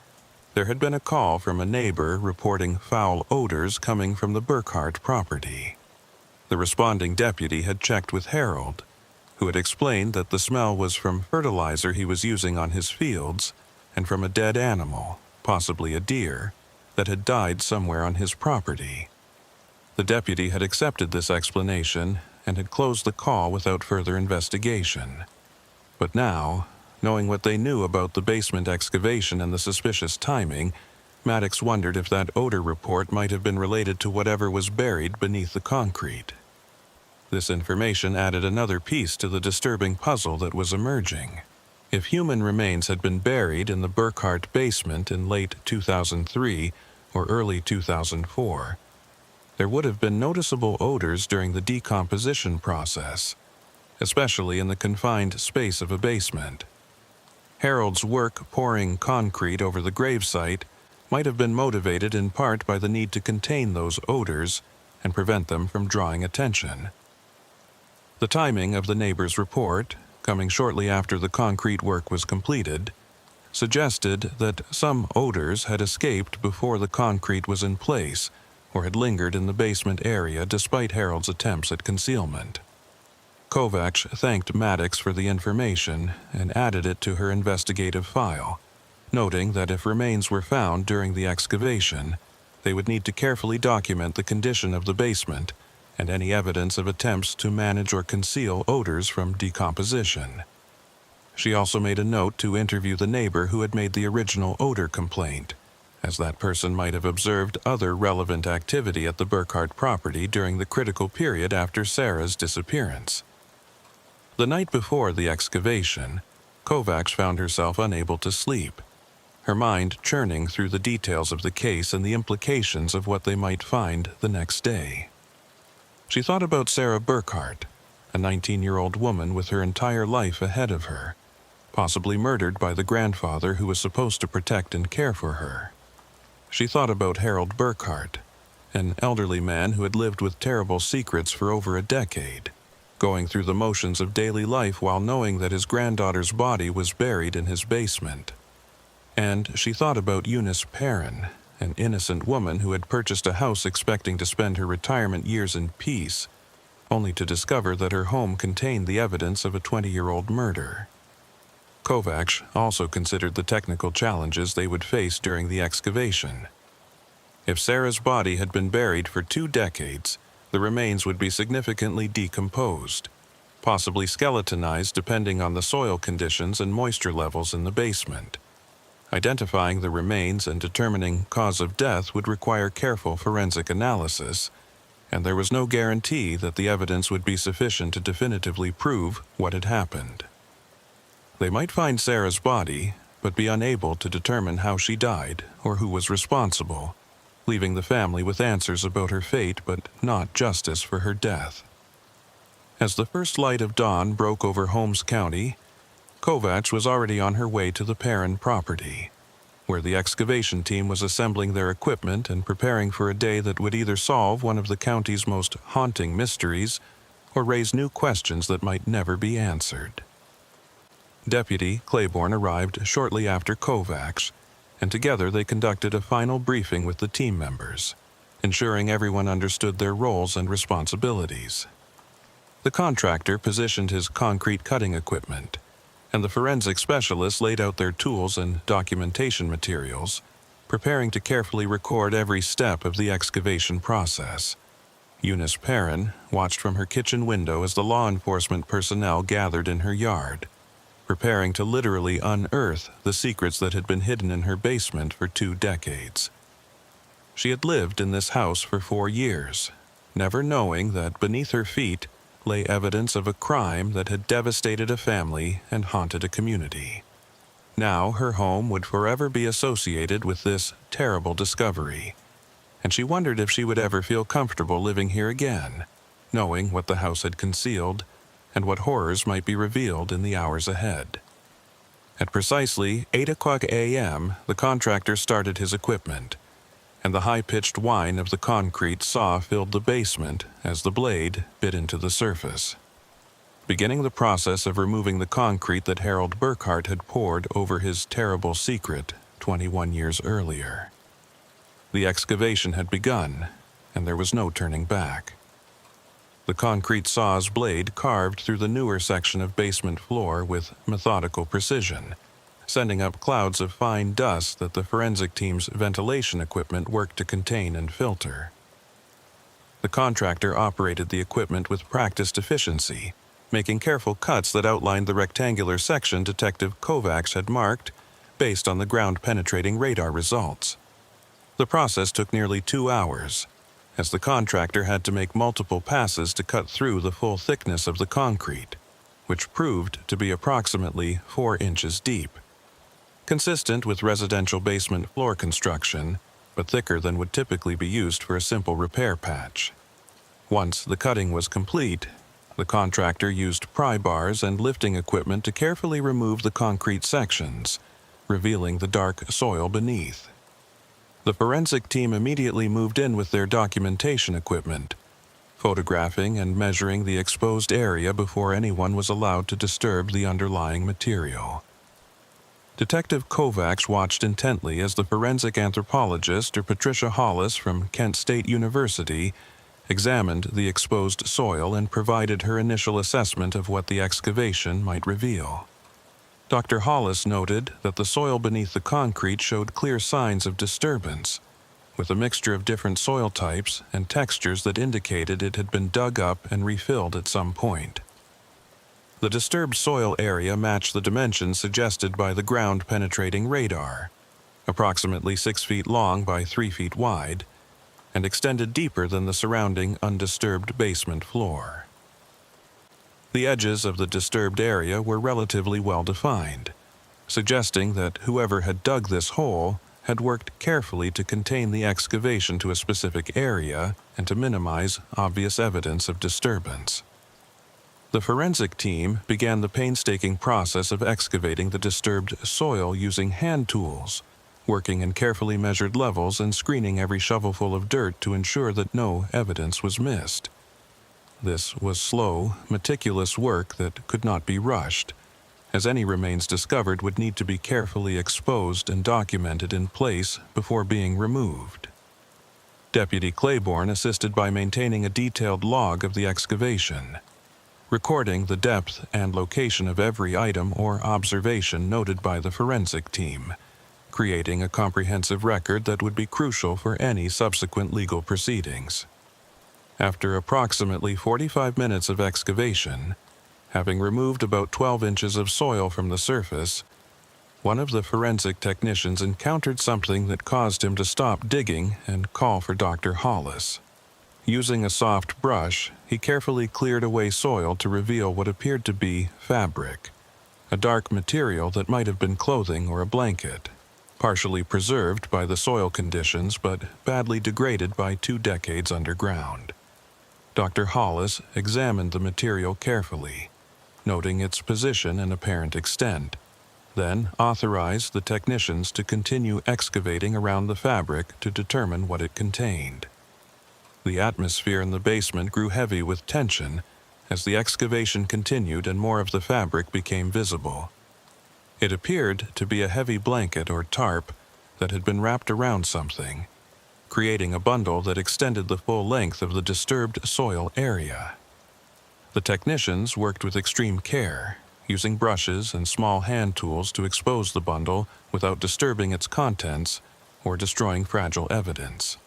there had been a call from a neighbor reporting foul odors coming from the Burkhart property. The responding deputy had checked with Harold, who had explained that the smell was from fertilizer he was using on his fields and from a dead animal, possibly a deer, that had died somewhere on his property. The deputy had accepted this explanation and had closed the call without further investigation. But now, knowing what they knew about the basement excavation and the suspicious timing, Maddox wondered if that odor report might have been related to whatever was buried beneath the concrete. This information added another piece to the disturbing puzzle that was emerging. If human remains had been buried in the Burkhart basement in late 2003 or early 2004, there would have been noticeable odors during the decomposition process, especially in the confined space of a basement. Harold's work pouring concrete over the gravesite might have been motivated in part by the need to contain those odors and prevent them from drawing attention. The timing of the neighbor's report, coming shortly after the concrete work was completed, suggested that some odors had escaped before the concrete was in place or had lingered in the basement area despite Harold's attempts at concealment. Kovacs thanked Maddox for the information and added it to her investigative file, noting that if remains were found during the excavation, they would need to carefully document the condition of the basement and any evidence of attempts to manage or conceal odors from decomposition. She also made a note to interview the neighbor who had made the original odor complaint, as that person might have observed other relevant activity at the Burkhart property during the critical period after Sarah's disappearance. The night before the excavation, Kovacs found herself unable to sleep, her mind churning through the details of the case and the implications of what they might find the next day. She thought about Sarah Burkhart, a 19-year-old woman with her entire life ahead of her, possibly murdered by the grandfather who was supposed to protect and care for her. She thought about Harold Burkhart, an elderly man who had lived with terrible secrets for over a decade, going through the motions of daily life while knowing that his granddaughter's body was buried in his basement. And she thought about Eunice Perrin, an innocent woman who had purchased a house expecting to spend her retirement years in peace, only to discover that her home contained the evidence of a 20-year-old murder. Kovacs also considered the technical challenges they would face during the excavation. If Sarah's body had been buried for 2 decades, the remains would be significantly decomposed, possibly skeletonized depending on the soil conditions and moisture levels in the basement. Identifying the remains and determining cause of death would require careful forensic analysis, and there was no guarantee that the evidence would be sufficient to definitively prove what had happened. They might find Sarah's body, but be unable to determine how she died or who was responsible, leaving the family with answers about her fate but not justice for her death. As the first light of dawn broke over Holmes County, Kovacs was already on her way to the Perrin property, where the excavation team was assembling their equipment and preparing for a day that would either solve one of the county's most haunting mysteries or raise new questions that might never be answered. Deputy Claiborne arrived shortly after Kovacs, and together they conducted a final briefing with the team members, ensuring everyone understood their roles and responsibilities. The contractor positioned his concrete cutting equipment, and the forensic specialists laid out their tools and documentation materials, preparing to carefully record every step of the excavation process. Eunice Perrin watched from her kitchen window as the law enforcement personnel gathered in her yard, preparing to literally unearth the secrets that had been hidden in her basement for 2 decades. She had lived in this house for 4 years, never knowing that beneath her feet lay evidence of a crime that had devastated a family and haunted a community. Now her home would forever be associated with this terrible discovery, and she wondered if she would ever feel comfortable living here again, knowing what the house had concealed and what horrors might be revealed in the hours ahead. At precisely 8 o'clock a.m., the contractor started his equipment, and the high-pitched whine of the concrete saw filled the basement as the blade bit into the surface, beginning the process of removing the concrete that Harold Burkhart had poured over his terrible secret 21 years earlier. The excavation had begun, and there was no turning back. The concrete saw's blade carved through the newer section of basement floor with methodical precision, sending up clouds of fine dust that the forensic team's ventilation equipment worked to contain and filter. The contractor operated the equipment with practiced efficiency, making careful cuts that outlined the rectangular section Detective Kovacs had marked based on the ground-penetrating radar results. The process took nearly 2 hours, as the contractor had to make multiple passes to cut through the full thickness of the concrete, which proved to be approximately 4 inches deep. Consistent with residential basement floor construction, but thicker than would typically be used for a simple repair patch. Once the cutting was complete, the contractor used pry bars and lifting equipment to carefully remove the concrete sections, revealing the dark soil beneath. The forensic team immediately moved in with their documentation equipment, photographing and measuring the exposed area before anyone was allowed to disturb the underlying material. Detective Kovacs watched intently as the forensic anthropologist, Patricia Hollis from Kent State University, examined the exposed soil and provided her initial assessment of what the excavation might reveal. Dr. Hollis noted that the soil beneath the concrete showed clear signs of disturbance, with a mixture of different soil types and textures that indicated it had been dug up and refilled at some point. The disturbed soil area matched the dimensions suggested by the ground-penetrating radar, approximately 6 feet long by 3 feet wide, and extended deeper than the surrounding undisturbed basement floor. The edges of the disturbed area were relatively well defined, suggesting that whoever had dug this hole had worked carefully to contain the excavation to a specific area and to minimize obvious evidence of disturbance. The forensic team began the painstaking process of excavating the disturbed soil using hand tools, working in carefully measured levels and screening every shovelful of dirt to ensure that no evidence was missed. This was slow, meticulous work that could not be rushed, as any remains discovered would need to be carefully exposed and documented in place before being removed. Deputy Claiborne assisted by maintaining a detailed log of the excavation, recording the depth and location of every item or observation noted by the forensic team, creating a comprehensive record that would be crucial for any subsequent legal proceedings. After approximately 45 minutes of excavation, having removed about 12 inches of soil from the surface, one of the forensic technicians encountered something that caused him to stop digging and call for Dr. Hollis. Using a soft brush, he carefully cleared away soil to reveal what appeared to be fabric, a dark material that might have been clothing or a blanket, partially preserved by the soil conditions but badly degraded by 2 decades underground. Dr. Hollis examined the material carefully, noting its position and apparent extent, then authorized the technicians to continue excavating around the fabric to determine what it contained. The atmosphere in the basement grew heavy with tension as the excavation continued and more of the fabric became visible. It appeared to be a heavy blanket or tarp that had been wrapped around something, creating a bundle that extended the full length of the disturbed soil area. The technicians worked with extreme care, using brushes and small hand tools to expose the bundle without disturbing its contents or destroying fragile evidence.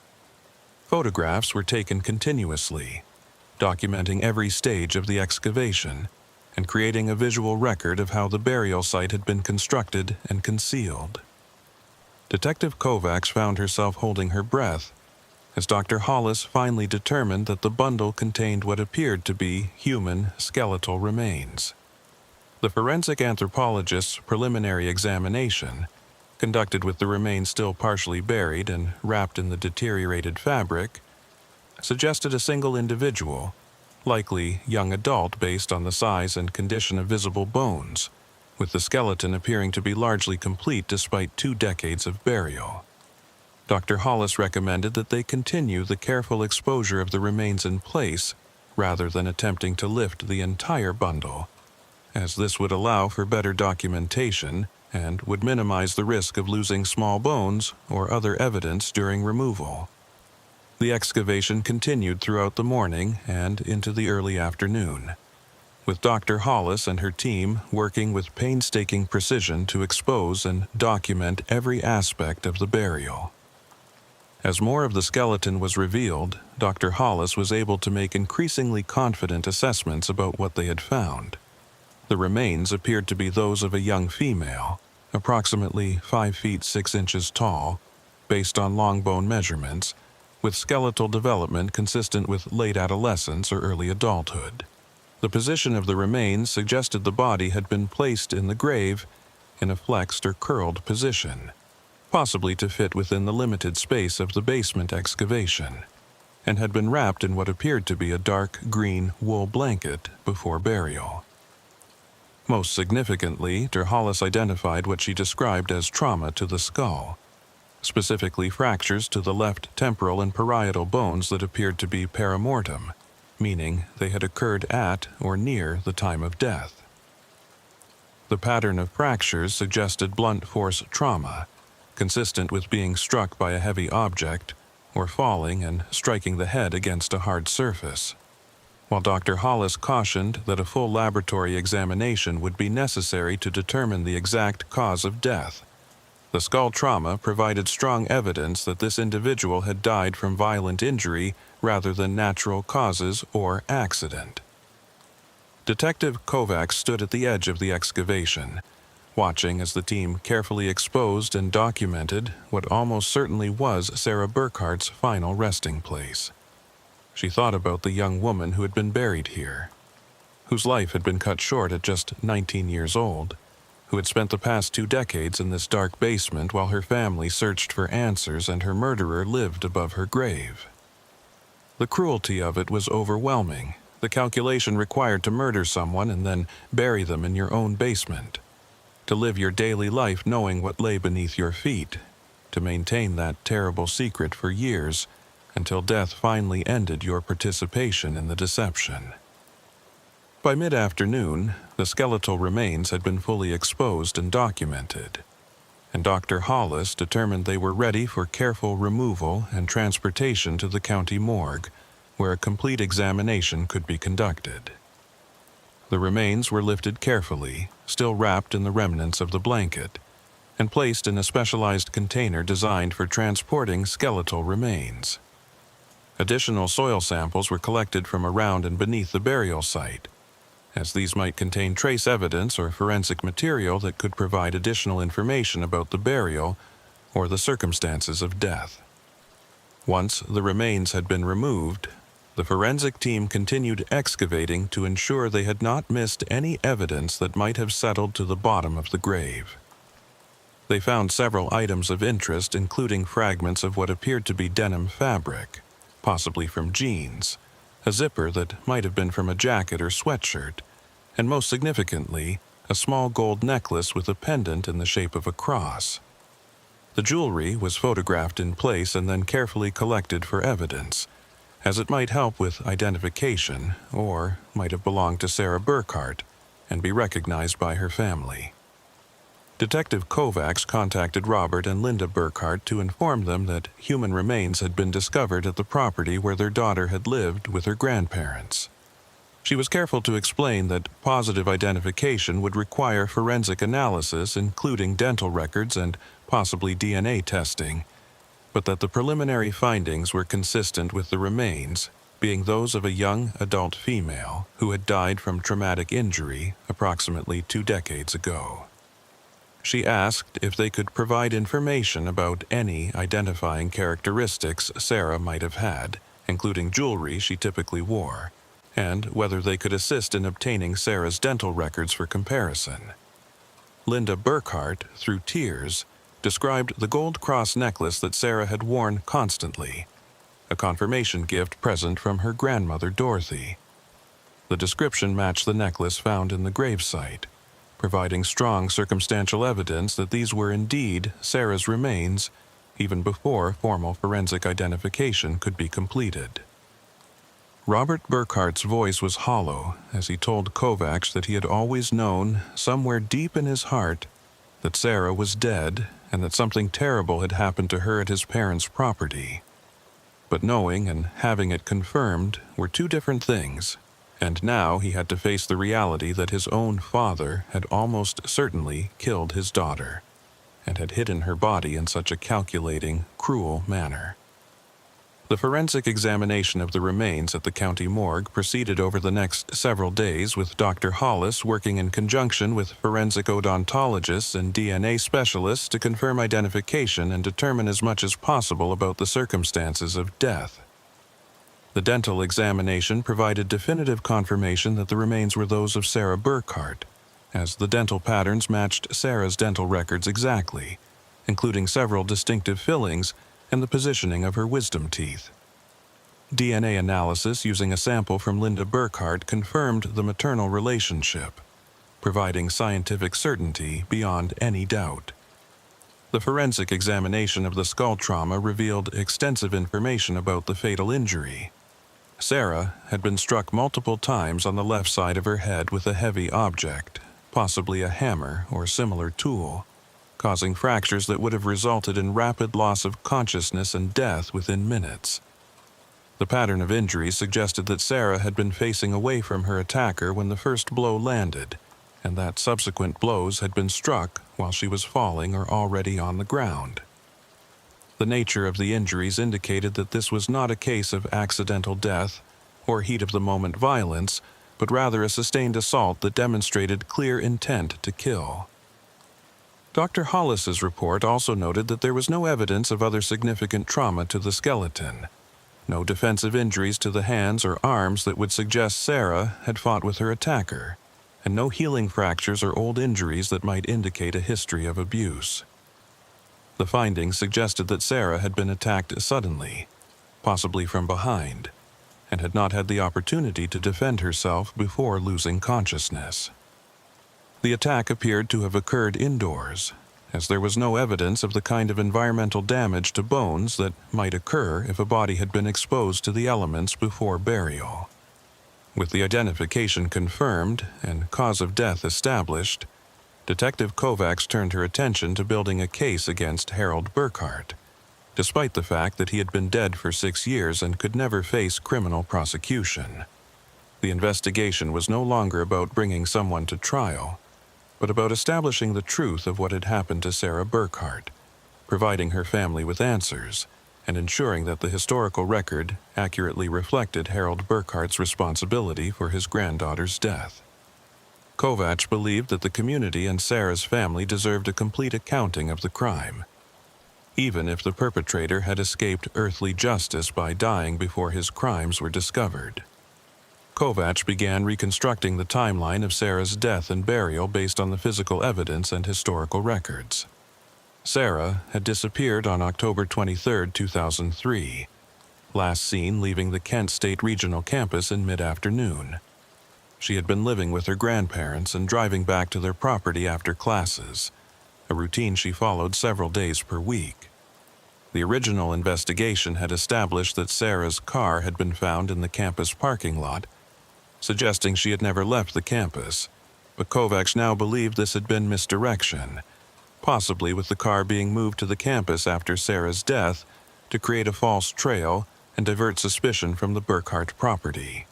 Photographs were taken continuously, documenting every stage of the excavation and creating a visual record of how the burial site had been constructed and concealed. Detective Kovacs found herself holding her breath as Dr. Hollis finally determined that the bundle contained what appeared to be human skeletal remains. The forensic anthropologist's preliminary examination, conducted with the remains still partially buried and wrapped in the deteriorated fabric, suggested a single individual, likely young adult based on the size and condition of visible bones, with the skeleton appearing to be largely complete despite 2 decades of burial. Dr. Hollis recommended that they continue the careful exposure of the remains in place rather than attempting to lift the entire bundle, as this would allow for better documentation and would minimize the risk of losing small bones or other evidence during removal. The excavation continued throughout the morning and into the early afternoon, with Dr. Hollis and her team working with painstaking precision to expose and document every aspect of the burial. As more of the skeleton was revealed, Dr. Hollis was able to make increasingly confident assessments about what they had found. The remains appeared to be those of a young female, approximately 5 feet 6 inches tall, based on long bone measurements, with skeletal development consistent with late adolescence or early adulthood. The position of the remains suggested the body had been placed in the grave in a flexed or curled position, possibly to fit within the limited space of the basement excavation, and had been wrapped in what appeared to be a dark green wool blanket before burial. Most significantly, Dr. Hollis identified what she described as trauma to the skull, specifically fractures to the left temporal and parietal bones that appeared to be perimortem, meaning they had occurred at or near the time of death. The pattern of fractures suggested blunt force trauma, consistent with being struck by a heavy object or falling and striking the head against a hard surface. While Dr. Hollis cautioned that a full laboratory examination would be necessary to determine the exact cause of death, the skull trauma provided strong evidence that this individual had died from violent injury rather than natural causes or accident. Detective Kovacs stood at the edge of the excavation, watching as the team carefully exposed and documented what almost certainly was Sarah Burkhart's final resting place. She thought about the young woman who had been buried here, whose life had been cut short at just 19 years old, who had spent the past 2 decades in this dark basement while her family searched for answers and her murderer lived above her grave. The cruelty of it was overwhelming, the calculation required to murder someone and then bury them in your own basement, to live your daily life knowing what lay beneath your feet, to maintain that terrible secret for years until death finally ended your participation in the deception. By mid-afternoon, the skeletal remains had been fully exposed and documented, and Dr. Hollis determined they were ready for careful removal and transportation to the county morgue, where a complete examination could be conducted. The remains were lifted carefully, still wrapped in the remnants of the blanket, and placed in a specialized container designed for transporting skeletal remains. Additional soil samples were collected from around and beneath the burial site, as these might contain trace evidence or forensic material that could provide additional information about the burial or the circumstances of death. Once the remains had been removed, the forensic team continued excavating to ensure they had not missed any evidence that might have settled to the bottom of the grave. They found several items of interest, including fragments of what appeared to be denim fabric, possibly from jeans, a zipper that might have been from a jacket or sweatshirt, and most significantly, a small gold necklace with a pendant in the shape of a cross. The jewelry was photographed in place and then carefully collected for evidence, as it might help with identification or might have belonged to Sarah Burkhart and be recognized by her family. Detective Kovacs contacted Robert and Linda Burkhart to inform them that human remains had been discovered at the property where their daughter had lived with her grandparents. She was careful to explain that positive identification would require forensic analysis, including dental records and possibly DNA testing, but that the preliminary findings were consistent with the remains, being those of a young adult female who had died from traumatic injury approximately 2 decades ago. She asked if they could provide information about any identifying characteristics Sarah might have had, including jewelry she typically wore, and whether they could assist in obtaining Sarah's dental records for comparison. Linda Burkhart, through tears, described the gold cross necklace that Sarah had worn constantly, a confirmation gift present from her grandmother Dorothy. The description matched the necklace found in the gravesite, providing strong circumstantial evidence that these were indeed Sarah's remains, even before formal forensic identification could be completed. Robert Burkhart's voice was hollow as he told Kovacs that he had always known, somewhere deep in his heart, that Sarah was dead and that something terrible had happened to her at his parents' property. But knowing and having it confirmed were 2 different things, and now he had to face the reality that his own father had almost certainly killed his daughter, and had hidden her body in such a calculating, cruel manner. The forensic examination of the remains at the county morgue proceeded over the next several days, with Dr. Hollis working in conjunction with forensic odontologists and DNA specialists to confirm identification and determine as much as possible about the circumstances of death. The dental examination provided definitive confirmation that the remains were those of Sarah Burkhart, as the dental patterns matched Sarah's dental records exactly, including several distinctive fillings and the positioning of her wisdom teeth. DNA analysis using a sample from Linda Burkhart confirmed the maternal relationship, providing scientific certainty beyond any doubt. The forensic examination of the skull trauma revealed extensive information about the fatal injury. Sarah had been struck multiple times on the left side of her head with a heavy object, possibly a hammer or similar tool, causing fractures that would have resulted in rapid loss of consciousness and death within minutes. The pattern of injuries suggested that Sarah had been facing away from her attacker when the first blow landed, and that subsequent blows had been struck while she was falling or already on the ground. The nature of the injuries indicated that this was not a case of accidental death or heat-of-the-moment violence, but rather a sustained assault that demonstrated clear intent to kill. Dr. Hollis's report also noted that there was no evidence of other significant trauma to the skeleton, no defensive injuries to the hands or arms that would suggest Sarah had fought with her attacker, and no healing fractures or old injuries that might indicate a history of abuse. The findings suggested that Sarah had been attacked suddenly, possibly from behind, and had not had the opportunity to defend herself before losing consciousness. The attack appeared to have occurred indoors, as there was no evidence of the kind of environmental damage to bones that might occur if a body had been exposed to the elements before burial. With the identification confirmed and cause of death established, Detective Kovacs turned her attention to building a case against Harold Burkhart, despite the fact that he had been dead for 6 years and could never face criminal prosecution. The investigation was no longer about bringing someone to trial, but about establishing the truth of what had happened to Sarah Burkhart, providing her family with answers, and ensuring that the historical record accurately reflected Harold Burkhart's responsibility for his granddaughter's death. Kovacs believed that the community and Sarah's family deserved a complete accounting of the crime, even if the perpetrator had escaped earthly justice by dying before his crimes were discovered. Kovacs began reconstructing the timeline of Sarah's death and burial based on the physical evidence and historical records. Sarah had disappeared on October 23, 2003, last seen leaving the Kent State Regional Campus in mid-afternoon. She had been living with her grandparents and driving back to their property after classes, a routine she followed several days per week. The original investigation had established that Sarah's car had been found in the campus parking lot, suggesting she had never left the campus, but Kovacs now believed this had been misdirection, possibly with the car being moved to the campus after Sarah's death to create a false trail and divert suspicion from the Burkhart property.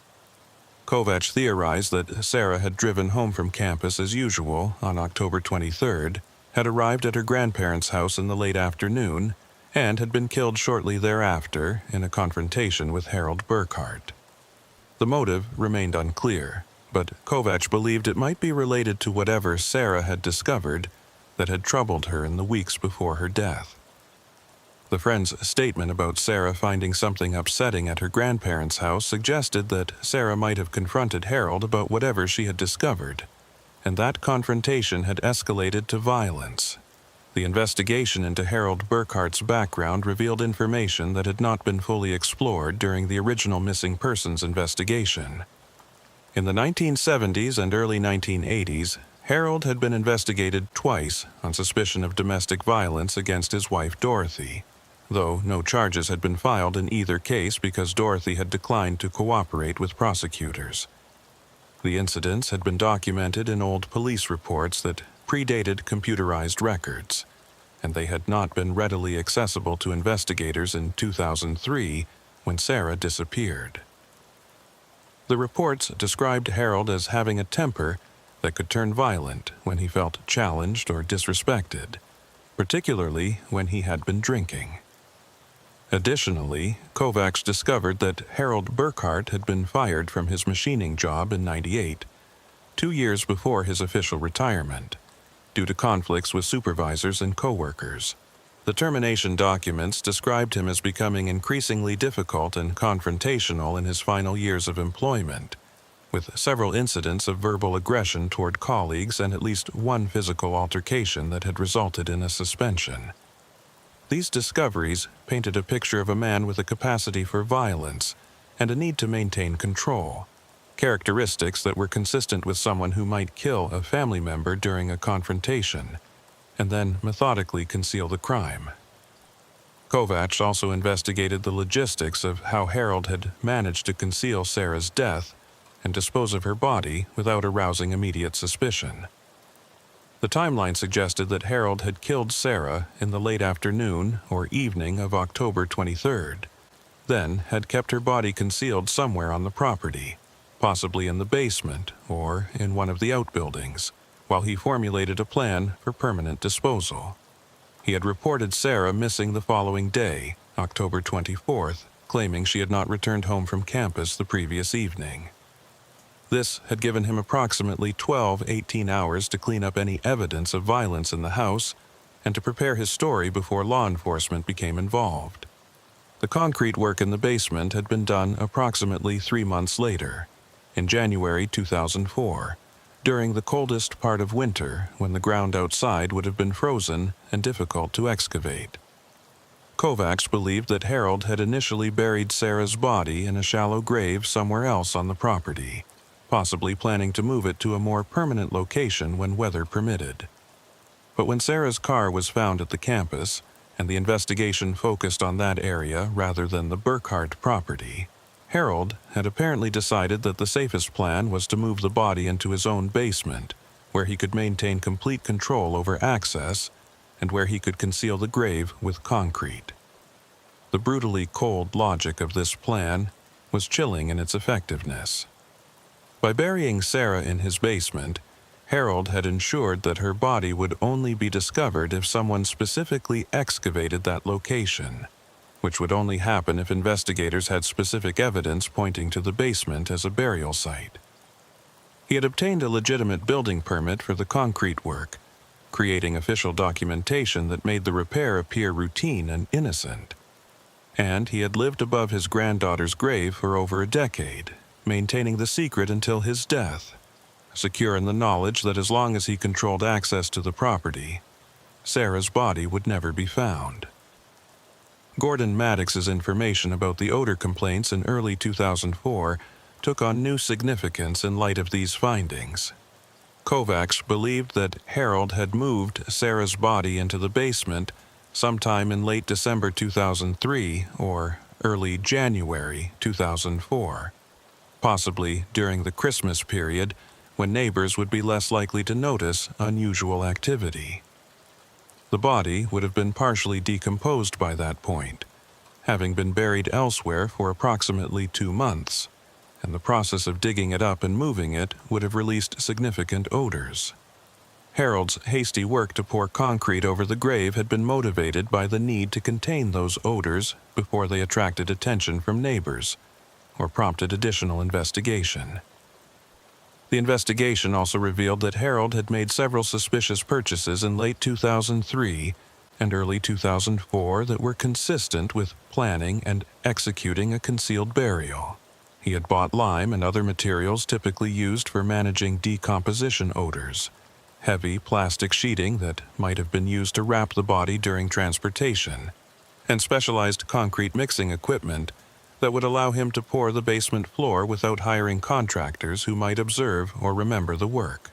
Kovacs theorized that Sarah had driven home from campus as usual on October 23rd, had arrived at her grandparents' house in the late afternoon, and had been killed shortly thereafter in a confrontation with Harold Burkhart. The motive remained unclear, but Kovacs believed it might be related to whatever Sarah had discovered that had troubled her in the weeks before her death. The friend's statement about Sarah finding something upsetting at her grandparents' house suggested that Sarah might have confronted Harold about whatever she had discovered, and that confrontation had escalated to violence. The investigation into Harold Burkhart's background revealed information that had not been fully explored during the original missing persons investigation. In the 1970s and early 1980s, Harold had been investigated twice on suspicion of domestic violence against his wife Dorothy, though no charges had been filed in either case because Dorothy had declined to cooperate with prosecutors. The incidents had been documented in old police reports that predated computerized records, and they had not been readily accessible to investigators in 2003 when Sarah disappeared. The reports described Harold as having a temper that could turn violent when he felt challenged or disrespected, particularly when he had been drinking. Additionally, Kovacs discovered that Harold Burkhart had been fired from his machining job in '98, 2 years before his official retirement, due to conflicts with supervisors and coworkers. The termination documents described him as becoming increasingly difficult and confrontational in his final years of employment, with several incidents of verbal aggression toward colleagues and at least one physical altercation that had resulted in a suspension. These discoveries painted a picture of a man with a capacity for violence and a need to maintain control, characteristics that were consistent with someone who might kill a family member during a confrontation and then methodically conceal the crime. Kovacs also investigated the logistics of how Harold had managed to conceal Sarah's death and dispose of her body without arousing immediate suspicion. The timeline suggested that Harold had killed Sarah in the late afternoon or evening of October 23rd, then had kept her body concealed somewhere on the property, possibly in the basement or in one of the outbuildings, while he formulated a plan for permanent disposal. He had reported Sarah missing the following day, October 24th, claiming she had not returned home from campus the previous evening. This had given him approximately 18 hours to clean up any evidence of violence in the house and to prepare his story before law enforcement became involved. The concrete work in the basement had been done approximately 3 months later, in January 2004, during the coldest part of winter when the ground outside would have been frozen and difficult to excavate. Kovacs believed that Harold had initially buried Sarah's body in a shallow grave somewhere else on the property, possibly planning to move it to a more permanent location when weather permitted. But when Sarah's car was found at the campus, and the investigation focused on that area rather than the Burkhart property, Harold had apparently decided that the safest plan was to move the body into his own basement, where he could maintain complete control over access and where he could conceal the grave with concrete. The brutally cold logic of this plan was chilling in its effectiveness. By burying Sarah in his basement, Harold had ensured that her body would only be discovered if someone specifically excavated that location, which would only happen if investigators had specific evidence pointing to the basement as a burial site. He had obtained a legitimate building permit for the concrete work, creating official documentation that made the repair appear routine and innocent. And he had lived above his granddaughter's grave for over a decade, maintaining the secret until his death, secure in the knowledge that as long as he controlled access to the property, Sarah's body would never be found. Gordon Maddox's information about the odor complaints in early 2004 took on new significance in light of these findings. Kovacs believed that Harold had moved Sarah's body into the basement sometime in late December 2003 or early January 2004, possibly during the Christmas period when neighbors would be less likely to notice unusual activity. The body would have been partially decomposed by that point, having been buried elsewhere for approximately 2 months, and the process of digging it up and moving it would have released significant odors. Harold's hasty work to pour concrete over the grave had been motivated by the need to contain those odors before they attracted attention from neighbors or prompted additional investigation. The investigation also revealed that Harold had made several suspicious purchases in late 2003 and early 2004 that were consistent with planning and executing a concealed burial. He had bought lime and other materials typically used for managing decomposition odors, heavy plastic sheeting that might have been used to wrap the body during transportation, and specialized concrete mixing equipment that would allow him to pour the basement floor without hiring contractors who might observe or remember the work.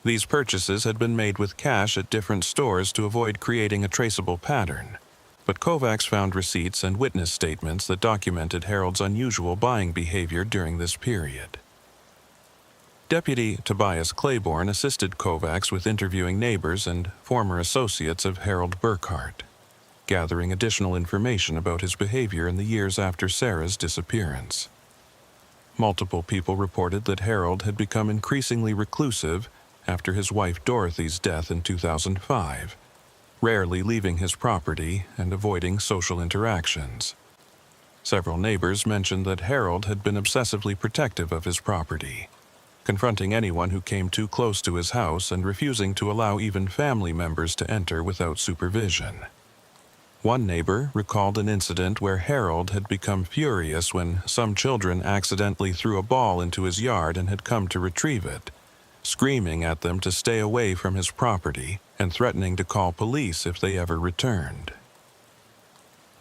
These purchases had been made with cash at different stores to avoid creating a traceable pattern, but Kovacs found receipts and witness statements that documented Harold's unusual buying behavior during this period. Deputy Tobias Claiborne assisted Kovacs with interviewing neighbors and former associates of Harold Burkhart, gathering additional information about his behavior in the years after Sarah's disappearance. Multiple people reported that Harold had become increasingly reclusive after his wife Dorothy's death in 2005, rarely leaving his property and avoiding social interactions. Several neighbors mentioned that Harold had been obsessively protective of his property, confronting anyone who came too close to his house and refusing to allow even family members to enter without supervision. One neighbor recalled an incident where Harold had become furious when some children accidentally threw a ball into his yard and had come to retrieve it, screaming at them to stay away from his property and threatening to call police if they ever returned.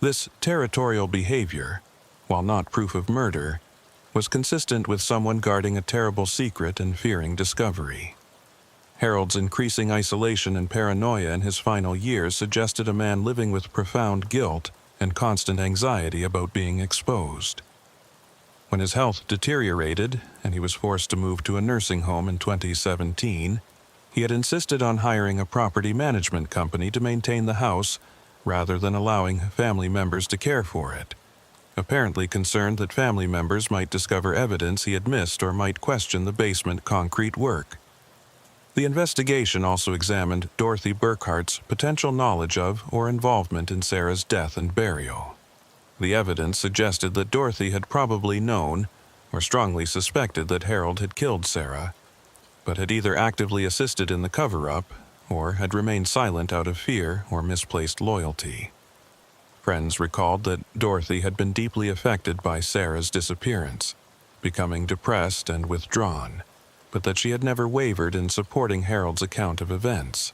This territorial behavior, while not proof of murder, was consistent with someone guarding a terrible secret and fearing discovery. Harold's increasing isolation and paranoia in his final years suggested a man living with profound guilt and constant anxiety about being exposed. When his health deteriorated and he was forced to move to a nursing home in 2017, he had insisted on hiring a property management company to maintain the house rather than allowing family members to care for it, apparently concerned that family members might discover evidence he had missed or might question the basement concrete work. The investigation also examined Dorothy Burkhart's potential knowledge of or involvement in Sarah's death and burial. The evidence suggested that Dorothy had probably known or strongly suspected that Harold had killed Sarah, but had either actively assisted in the cover-up or had remained silent out of fear or misplaced loyalty. Friends recalled that Dorothy had been deeply affected by Sarah's disappearance, becoming depressed and withdrawn, but that she had never wavered in supporting Harold's account of events.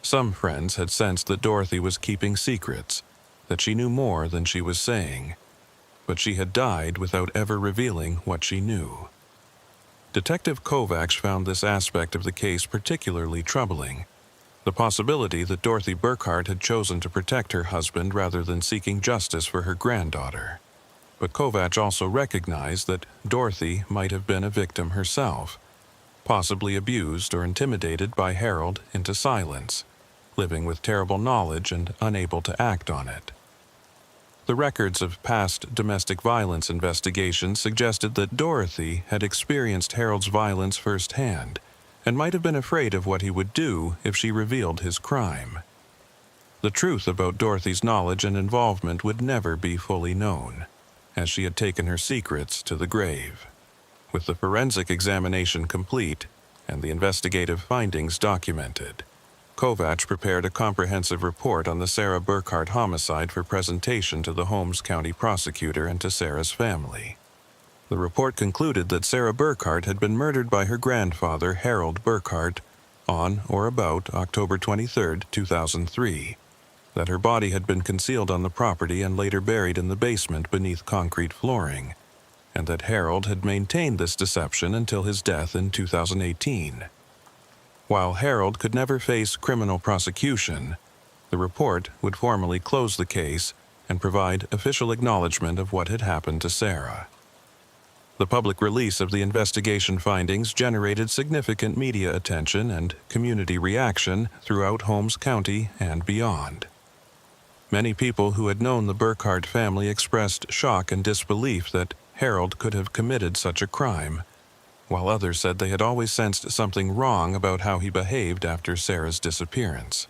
Some friends had sensed that Dorothy was keeping secrets, that she knew more than she was saying, but she had died without ever revealing what she knew. Detective Kovacs found this aspect of the case particularly troubling, the possibility that Dorothy Burkhart had chosen to protect her husband rather than seeking justice for her granddaughter. But Kovacs also recognized that Dorothy might have been a victim herself, possibly abused or intimidated by Harold into silence, living with terrible knowledge and unable to act on it. The records of past domestic violence investigations suggested that Dorothy had experienced Harold's violence firsthand and might have been afraid of what he would do if she revealed his crime. The truth about Dorothy's knowledge and involvement would never be fully known, as she had taken her secrets to the grave. With the forensic examination complete and the investigative findings documented, Kovacs prepared a comprehensive report on the Sarah Burkhart homicide for presentation to the Holmes County prosecutor and to Sarah's family. The report concluded that Sarah Burkhart had been murdered by her grandfather, Harold Burkhart, on or about October 23, 2003, that her body had been concealed on the property and later buried in the basement beneath concrete flooring, and that Harold had maintained this deception until his death in 2018. While Harold could never face criminal prosecution, the report would formally close the case and provide official acknowledgement of what had happened to Sarah. The public release of the investigation findings generated significant media attention and community reaction throughout Holmes County and beyond. Many people who had known the Burkhart family expressed shock and disbelief that Harold could have committed such a crime, while others said they had always sensed something wrong about how he behaved after Sarah's disappearance.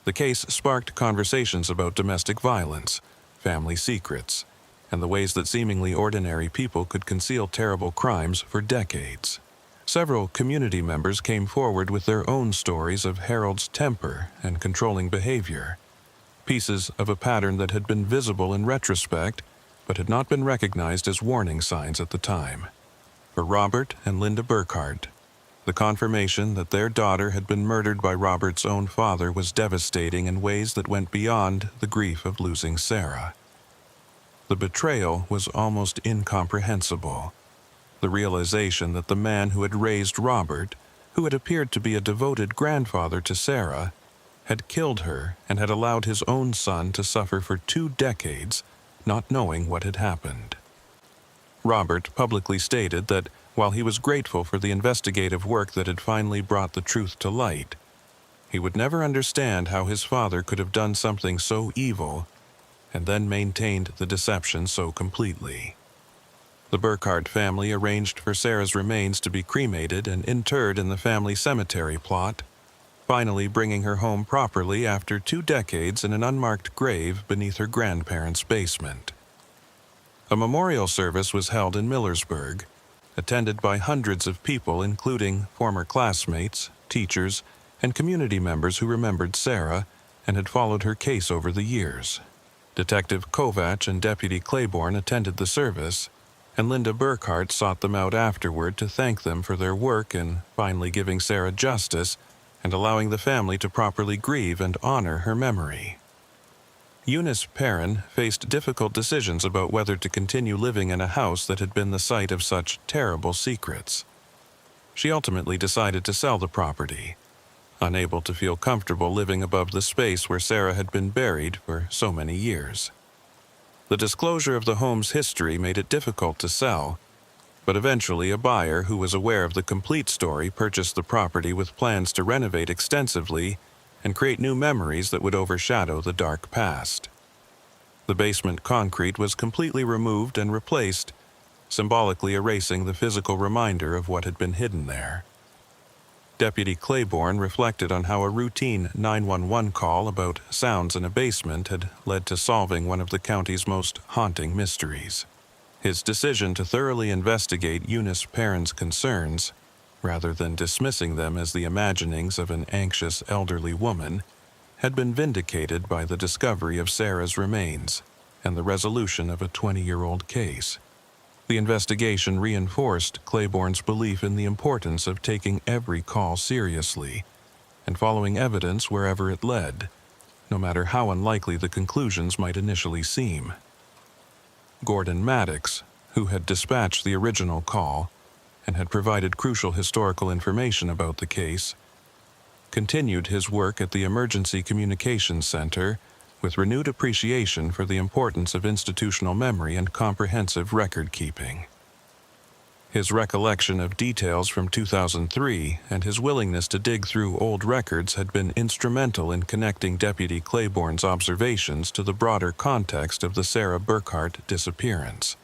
The case sparked conversations about domestic violence, family secrets, and the ways that seemingly ordinary people could conceal terrible crimes for decades. Several community members came forward with their own stories of Harold's temper and controlling behavior, pieces of a pattern that had been visible in retrospect but had not been recognized as warning signs at the time. For Robert and Linda Burkhart, the confirmation that their daughter had been murdered by Robert's own father was devastating in ways that went beyond the grief of losing Sarah. The betrayal was almost incomprehensible. The realization that the man who had raised Robert, who had appeared to be a devoted grandfather to Sarah, had killed her and had allowed his own son to suffer for 2 decades, not knowing what had happened. Robert publicly stated that while he was grateful for the investigative work that had finally brought the truth to light, he would never understand how his father could have done something so evil and then maintained the deception so completely. The Burkhart family arranged for Sarah's remains to be cremated and interred in the family cemetery plot, finally bringing her home properly after 2 decades in an unmarked grave beneath her grandparents' basement. A memorial service was held in Millersburg, attended by hundreds of people including former classmates, teachers, and community members who remembered Sarah and had followed her case over the years. Detective Kovacs and Deputy Claiborne attended the service, and Linda Burkhart sought them out afterward to thank them for their work in finally giving Sarah justice and allowing the family to properly grieve and honor her memory. Eunice Perrin faced difficult decisions about whether to continue living in a house that had been the site of such terrible secrets. She ultimately decided to sell the property, unable to feel comfortable living above the space where Sarah had been buried for so many years. The disclosure of the home's history made it difficult to sell, but eventually a buyer who was aware of the complete story purchased the property with plans to renovate extensively and create new memories that would overshadow the dark past. The basement concrete was completely removed and replaced, symbolically erasing the physical reminder of what had been hidden there. Deputy Claiborne reflected on how a routine 911 call about sounds in a basement had led to solving one of the county's most haunting mysteries. His decision to thoroughly investigate Eunice Perrin's concerns, rather than dismissing them as the imaginings of an anxious elderly woman, had been vindicated by the discovery of Sarah's remains and the resolution of a 20-year-old case. The investigation reinforced Claiborne's belief in the importance of taking every call seriously and following evidence wherever it led, no matter how unlikely the conclusions might initially seem. Gordon Maddox, who had dispatched the original call and had provided crucial historical information about the case, continued his work at the Emergency Communications Center with renewed appreciation for the importance of institutional memory and comprehensive record-keeping. His recollection of details from 2003 and his willingness to dig through old records had been instrumental in connecting Deputy Claiborne's observations to the broader context of the Sarah Burkhart disappearance.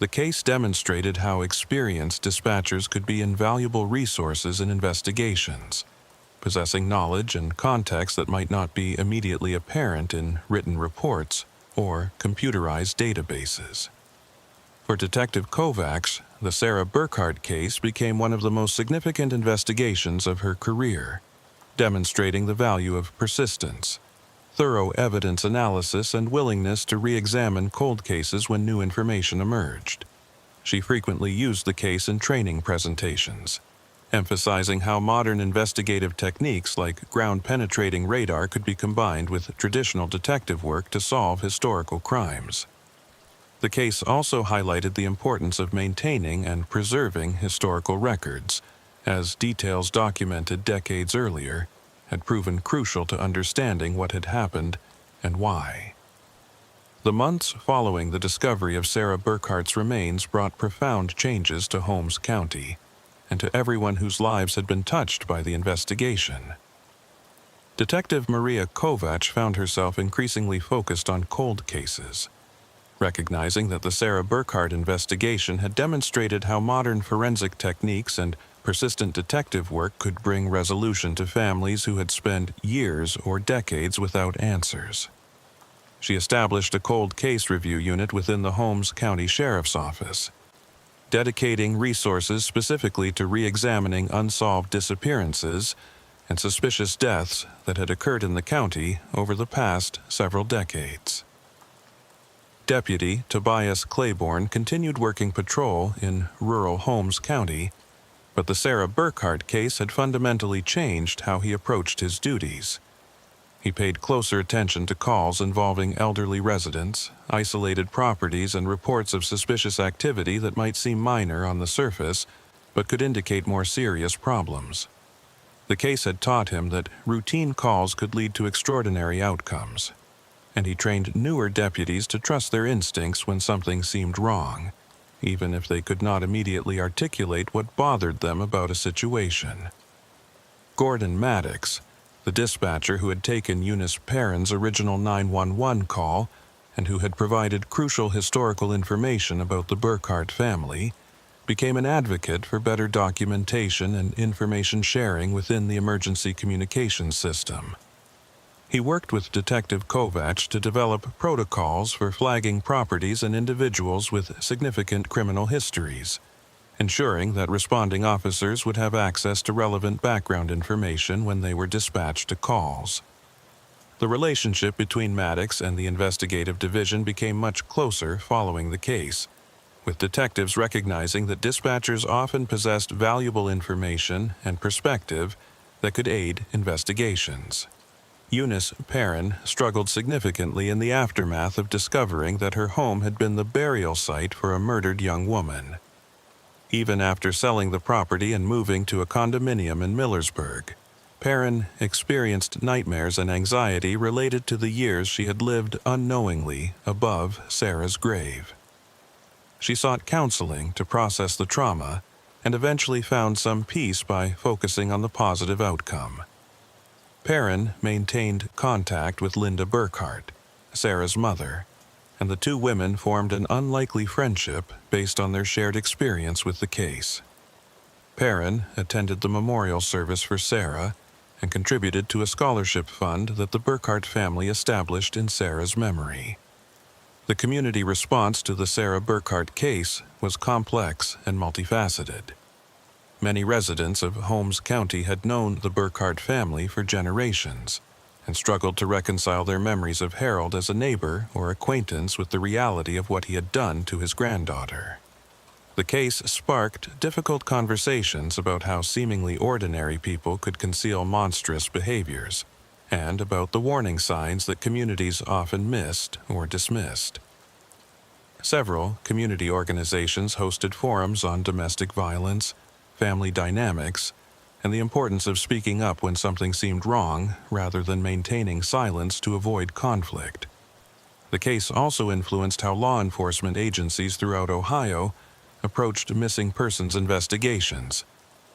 The case demonstrated how experienced dispatchers could be invaluable resources in investigations, possessing knowledge and context that might not be immediately apparent in written reports or computerized databases. For Detective Kovacs, the Sarah Burkhart case became one of the most significant investigations of her career, demonstrating the value of persistence, thorough evidence analysis, and willingness to re-examine cold cases when new information emerged. She frequently used the case in training presentations, emphasizing how modern investigative techniques like ground-penetrating radar could be combined with traditional detective work to solve historical crimes. The case also highlighted the importance of maintaining and preserving historical records, as details documented decades earlier had proven crucial to understanding what had happened and why. The months following the discovery of Sarah Burkhart's remains brought profound changes to Holmes County and to everyone whose lives had been touched by the investigation. Detective Maria Kovacs found herself increasingly focused on cold cases, recognizing that the Sarah Burkhart investigation had demonstrated how modern forensic techniques and persistent detective work could bring resolution to families who had spent years or decades without answers. She established a cold case review unit within the Holmes County Sheriff's Office, dedicating resources specifically to re-examining unsolved disappearances and suspicious deaths that had occurred in the county over the past several decades. Deputy Tobias Claiborne continued working patrol in rural Holmes County, but the Sarah Burkhart case had fundamentally changed how he approached his duties. He paid closer attention to calls involving elderly residents, isolated properties, and reports of suspicious activity that might seem minor on the surface, but could indicate more serious problems. The case had taught him that routine calls could lead to extraordinary outcomes, and he trained newer deputies to trust their instincts when something seemed wrong, even if they could not immediately articulate what bothered them about a situation. Gordon Maddox, the dispatcher who had taken Eunice Perrin's original 911 call and who had provided crucial historical information about the Burkhart family, became an advocate for better documentation and information sharing within the emergency communications system. He worked with Detective Kovacs to develop protocols for flagging properties and individuals with significant criminal histories, ensuring that responding officers would have access to relevant background information when they were dispatched to calls. The relationship between Maddox and the investigative division became much closer following the case, with detectives recognizing that dispatchers often possessed valuable information and perspective that could aid investigations. Eunice Perrin struggled significantly in the aftermath of discovering that her home had been the burial site for a murdered young woman. Even after selling the property and moving to a condominium in Millersburg, Perrin experienced nightmares and anxiety related to the years she had lived unknowingly above Sarah's grave. She sought counseling to process the trauma and eventually found some peace by focusing on the positive outcome. Perrin maintained contact with Linda Burkhart, Sarah's mother, and the two women formed an unlikely friendship based on their shared experience with the case. Perrin attended the memorial service for Sarah and contributed to a scholarship fund that the Burkhart family established in Sarah's memory. The community response to the Sarah Burkhart case was complex and multifaceted. Many residents of Holmes County had known the Burkhart family for generations and struggled to reconcile their memories of Harold as a neighbor or acquaintance with the reality of what he had done to his granddaughter. The case sparked difficult conversations about how seemingly ordinary people could conceal monstrous behaviors and about the warning signs that communities often missed or dismissed. Several community organizations hosted forums on domestic violence, family dynamics, and the importance of speaking up when something seemed wrong rather than maintaining silence to avoid conflict. The case also influenced how law enforcement agencies throughout Ohio approached missing persons investigations,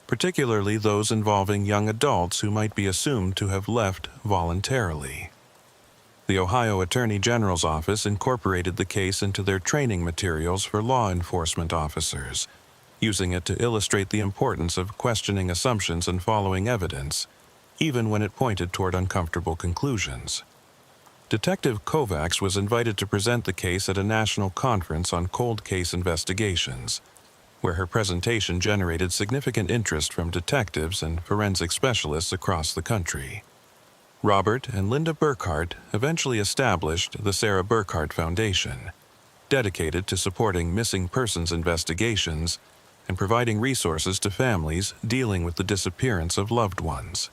particularly those involving young adults who might be assumed to have left voluntarily. The Ohio Attorney General's office incorporated the case into their training materials for law enforcement officers, using it to illustrate the importance of questioning assumptions and following evidence, even when it pointed toward uncomfortable conclusions. Detective Kovacs was invited to present the case at a national conference on cold case investigations, where her presentation generated significant interest from detectives and forensic specialists across the country. Robert and Linda Burkhart eventually established the Sarah Burkhart Foundation, dedicated to supporting missing persons investigations and providing resources to families dealing with the disappearance of loved ones.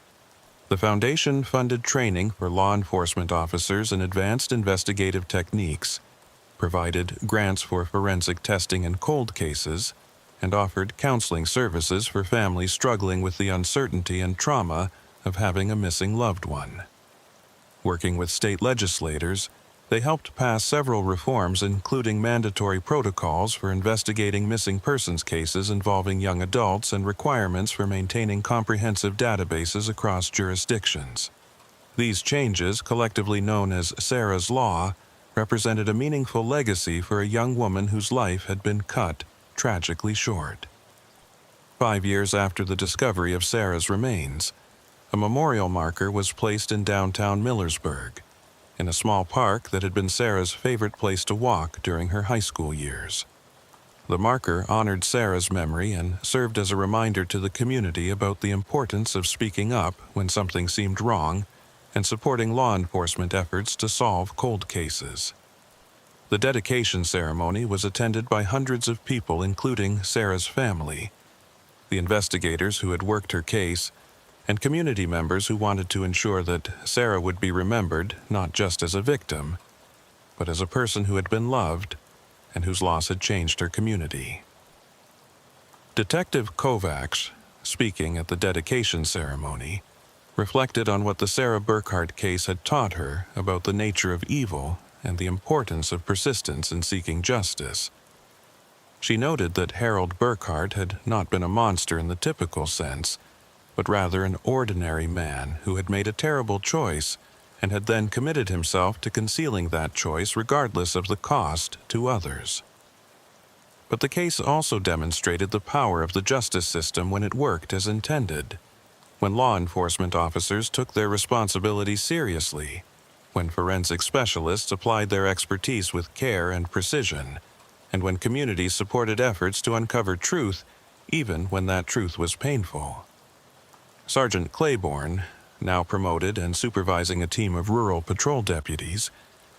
The foundation funded training for law enforcement officers in advanced investigative techniques, provided grants for forensic testing in cold cases, and offered counseling services for families struggling with the uncertainty and trauma of having a missing loved one. Working with state legislators, they helped pass several reforms including mandatory protocols for investigating missing persons cases involving young adults and requirements for maintaining comprehensive databases across jurisdictions. These changes, collectively known as Sarah's Law, represented a meaningful legacy for a young woman whose life had been cut tragically short. 5 years after the discovery of Sarah's remains, a memorial marker was placed in downtown Millersburg, in a small park that had been Sarah's favorite place to walk during her high school years. The marker honored Sarah's memory and served as a reminder to the community about the importance of speaking up when something seemed wrong and supporting law enforcement efforts to solve cold cases. The dedication ceremony was attended by hundreds of people, including Sarah's family, the investigators who had worked her case, and community members who wanted to ensure that Sarah would be remembered not just as a victim, but as a person who had been loved and whose loss had changed her community. Detective Kovacs, speaking at the dedication ceremony, reflected on what the Sarah Burkhart case had taught her about the nature of evil and the importance of persistence in seeking justice. She noted that Harold Burkhart had not been a monster in the typical sense, but rather an ordinary man who had made a terrible choice and had then committed himself to concealing that choice regardless of the cost to others. But the case also demonstrated the power of the justice system when it worked as intended, when law enforcement officers took their responsibilities seriously, when forensic specialists applied their expertise with care and precision, and when communities supported efforts to uncover truth even when that truth was painful. Sergeant Claiborne, now promoted and supervising a team of rural patrol deputies,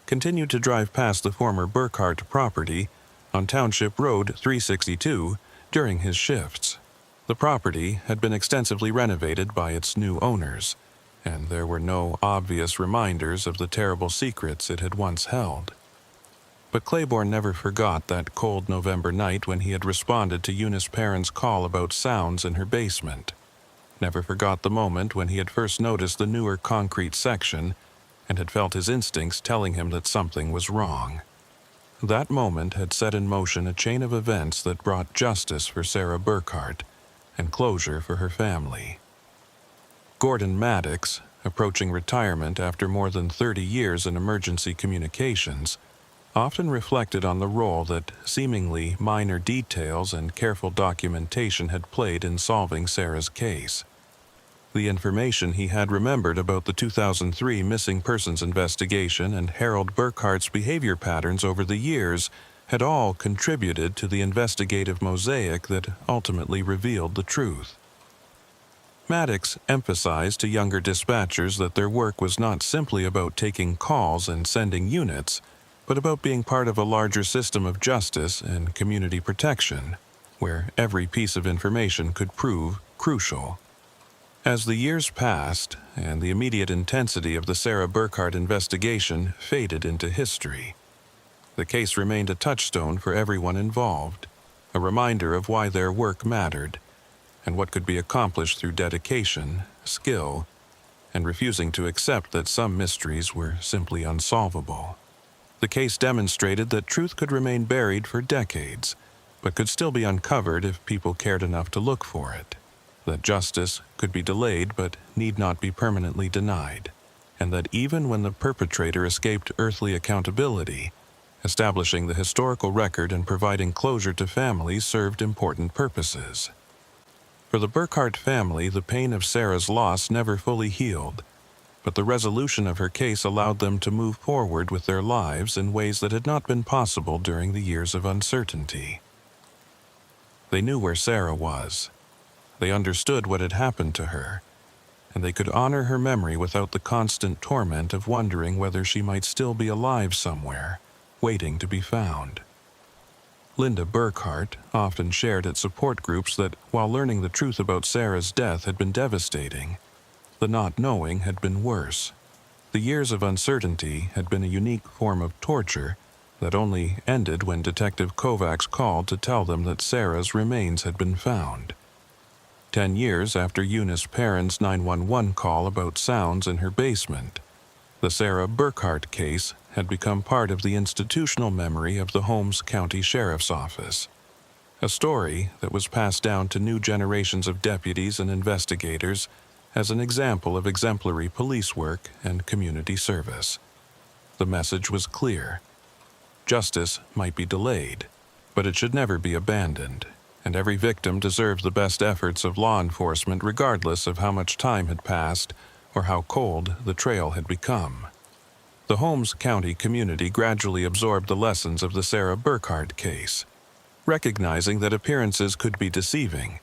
continued to drive past the former Burkhart property on Township Road 362 during his shifts. The property had been extensively renovated by its new owners, and there were no obvious reminders of the terrible secrets it had once held. But Claiborne never forgot that cold November night when he had responded to Eunice Perrin's call about sounds in her basement. Never forgot the moment when he had first noticed the newer concrete section and had felt his instincts telling him that something was wrong. That moment had set in motion a chain of events that brought justice for Sarah Burkhart and closure for her family. Gordon Maddox, approaching retirement after more than 30 years in emergency communications, often reflected on the role that seemingly minor details and careful documentation had played in solving Sarah's case. The information he had remembered about the 2003 missing persons investigation and Harold Burkhart's behavior patterns over the years had all contributed to the investigative mosaic that ultimately revealed the truth. Maddox emphasized to younger dispatchers that their work was not simply about taking calls and sending units, but about being part of a larger system of justice and community protection, where every piece of information could prove crucial. As the years passed and the immediate intensity of the Sarah Burkhart investigation faded into history, the case remained a touchstone for everyone involved, a reminder of why their work mattered and what could be accomplished through dedication, skill, and refusing to accept that some mysteries were simply unsolvable. The case demonstrated that truth could remain buried for decades, but could still be uncovered if people cared enough to look for it, that justice could be delayed but need not be permanently denied, and that even when the perpetrator escaped earthly accountability, establishing the historical record and providing closure to families served important purposes. For the Burkhart family, the pain of Sarah's loss never fully healed, but the resolution of her case allowed them to move forward with their lives in ways that had not been possible during the years of uncertainty. They knew where Sarah was. They understood what had happened to her, and they could honor her memory without the constant torment of wondering whether she might still be alive somewhere, waiting to be found. Linda Burkhart often shared at support groups that while learning the truth about Sarah's death had been devastating, the not knowing had been worse. The years of uncertainty had been a unique form of torture that only ended when Detective Kovacs called to tell them that Sarah's remains had been found. 10 years after Eunice Perrin's 911 call about sounds in her basement, the Sarah Burkhart case had become part of the institutional memory of the Holmes County Sheriff's Office, a story that was passed down to new generations of deputies and investigators as an example of exemplary police work and community service. The message was clear. Justice might be delayed, but it should never be abandoned, and every victim deserved the best efforts of law enforcement regardless of how much time had passed or how cold the trail had become. The Holmes County community gradually absorbed the lessons of the Sarah Burkhart case, recognizing that appearances could be deceiving,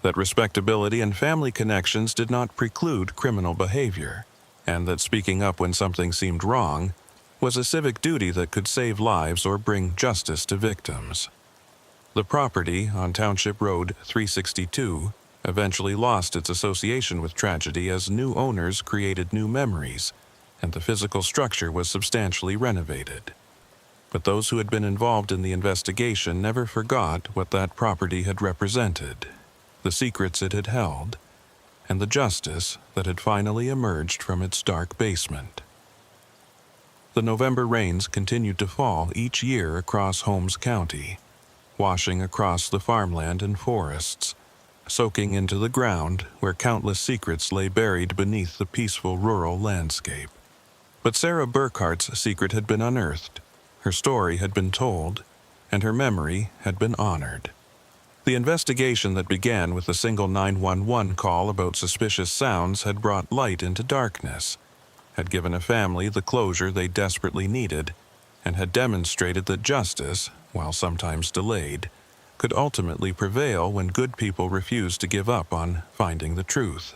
that respectability and family connections did not preclude criminal behavior, and that speaking up when something seemed wrong was a civic duty that could save lives or bring justice to victims. The property on Township Road 362 eventually lost its association with tragedy as new owners created new memories, and the physical structure was substantially renovated. But those who had been involved in the investigation never forgot what that property had represented, the secrets it had held, and the justice that had finally emerged from its dark basement. The November rains continued to fall each year across Holmes County, washing across the farmland and forests, soaking into the ground where countless secrets lay buried beneath the peaceful rural landscape. But Sarah Burkhart's secret had been unearthed, her story had been told, and her memory had been honored. The investigation that began with a single 911 call about suspicious sounds had brought light into darkness, had given a family the closure they desperately needed, and had demonstrated that justice, while sometimes delayed, could ultimately prevail when good people refused to give up on finding the truth.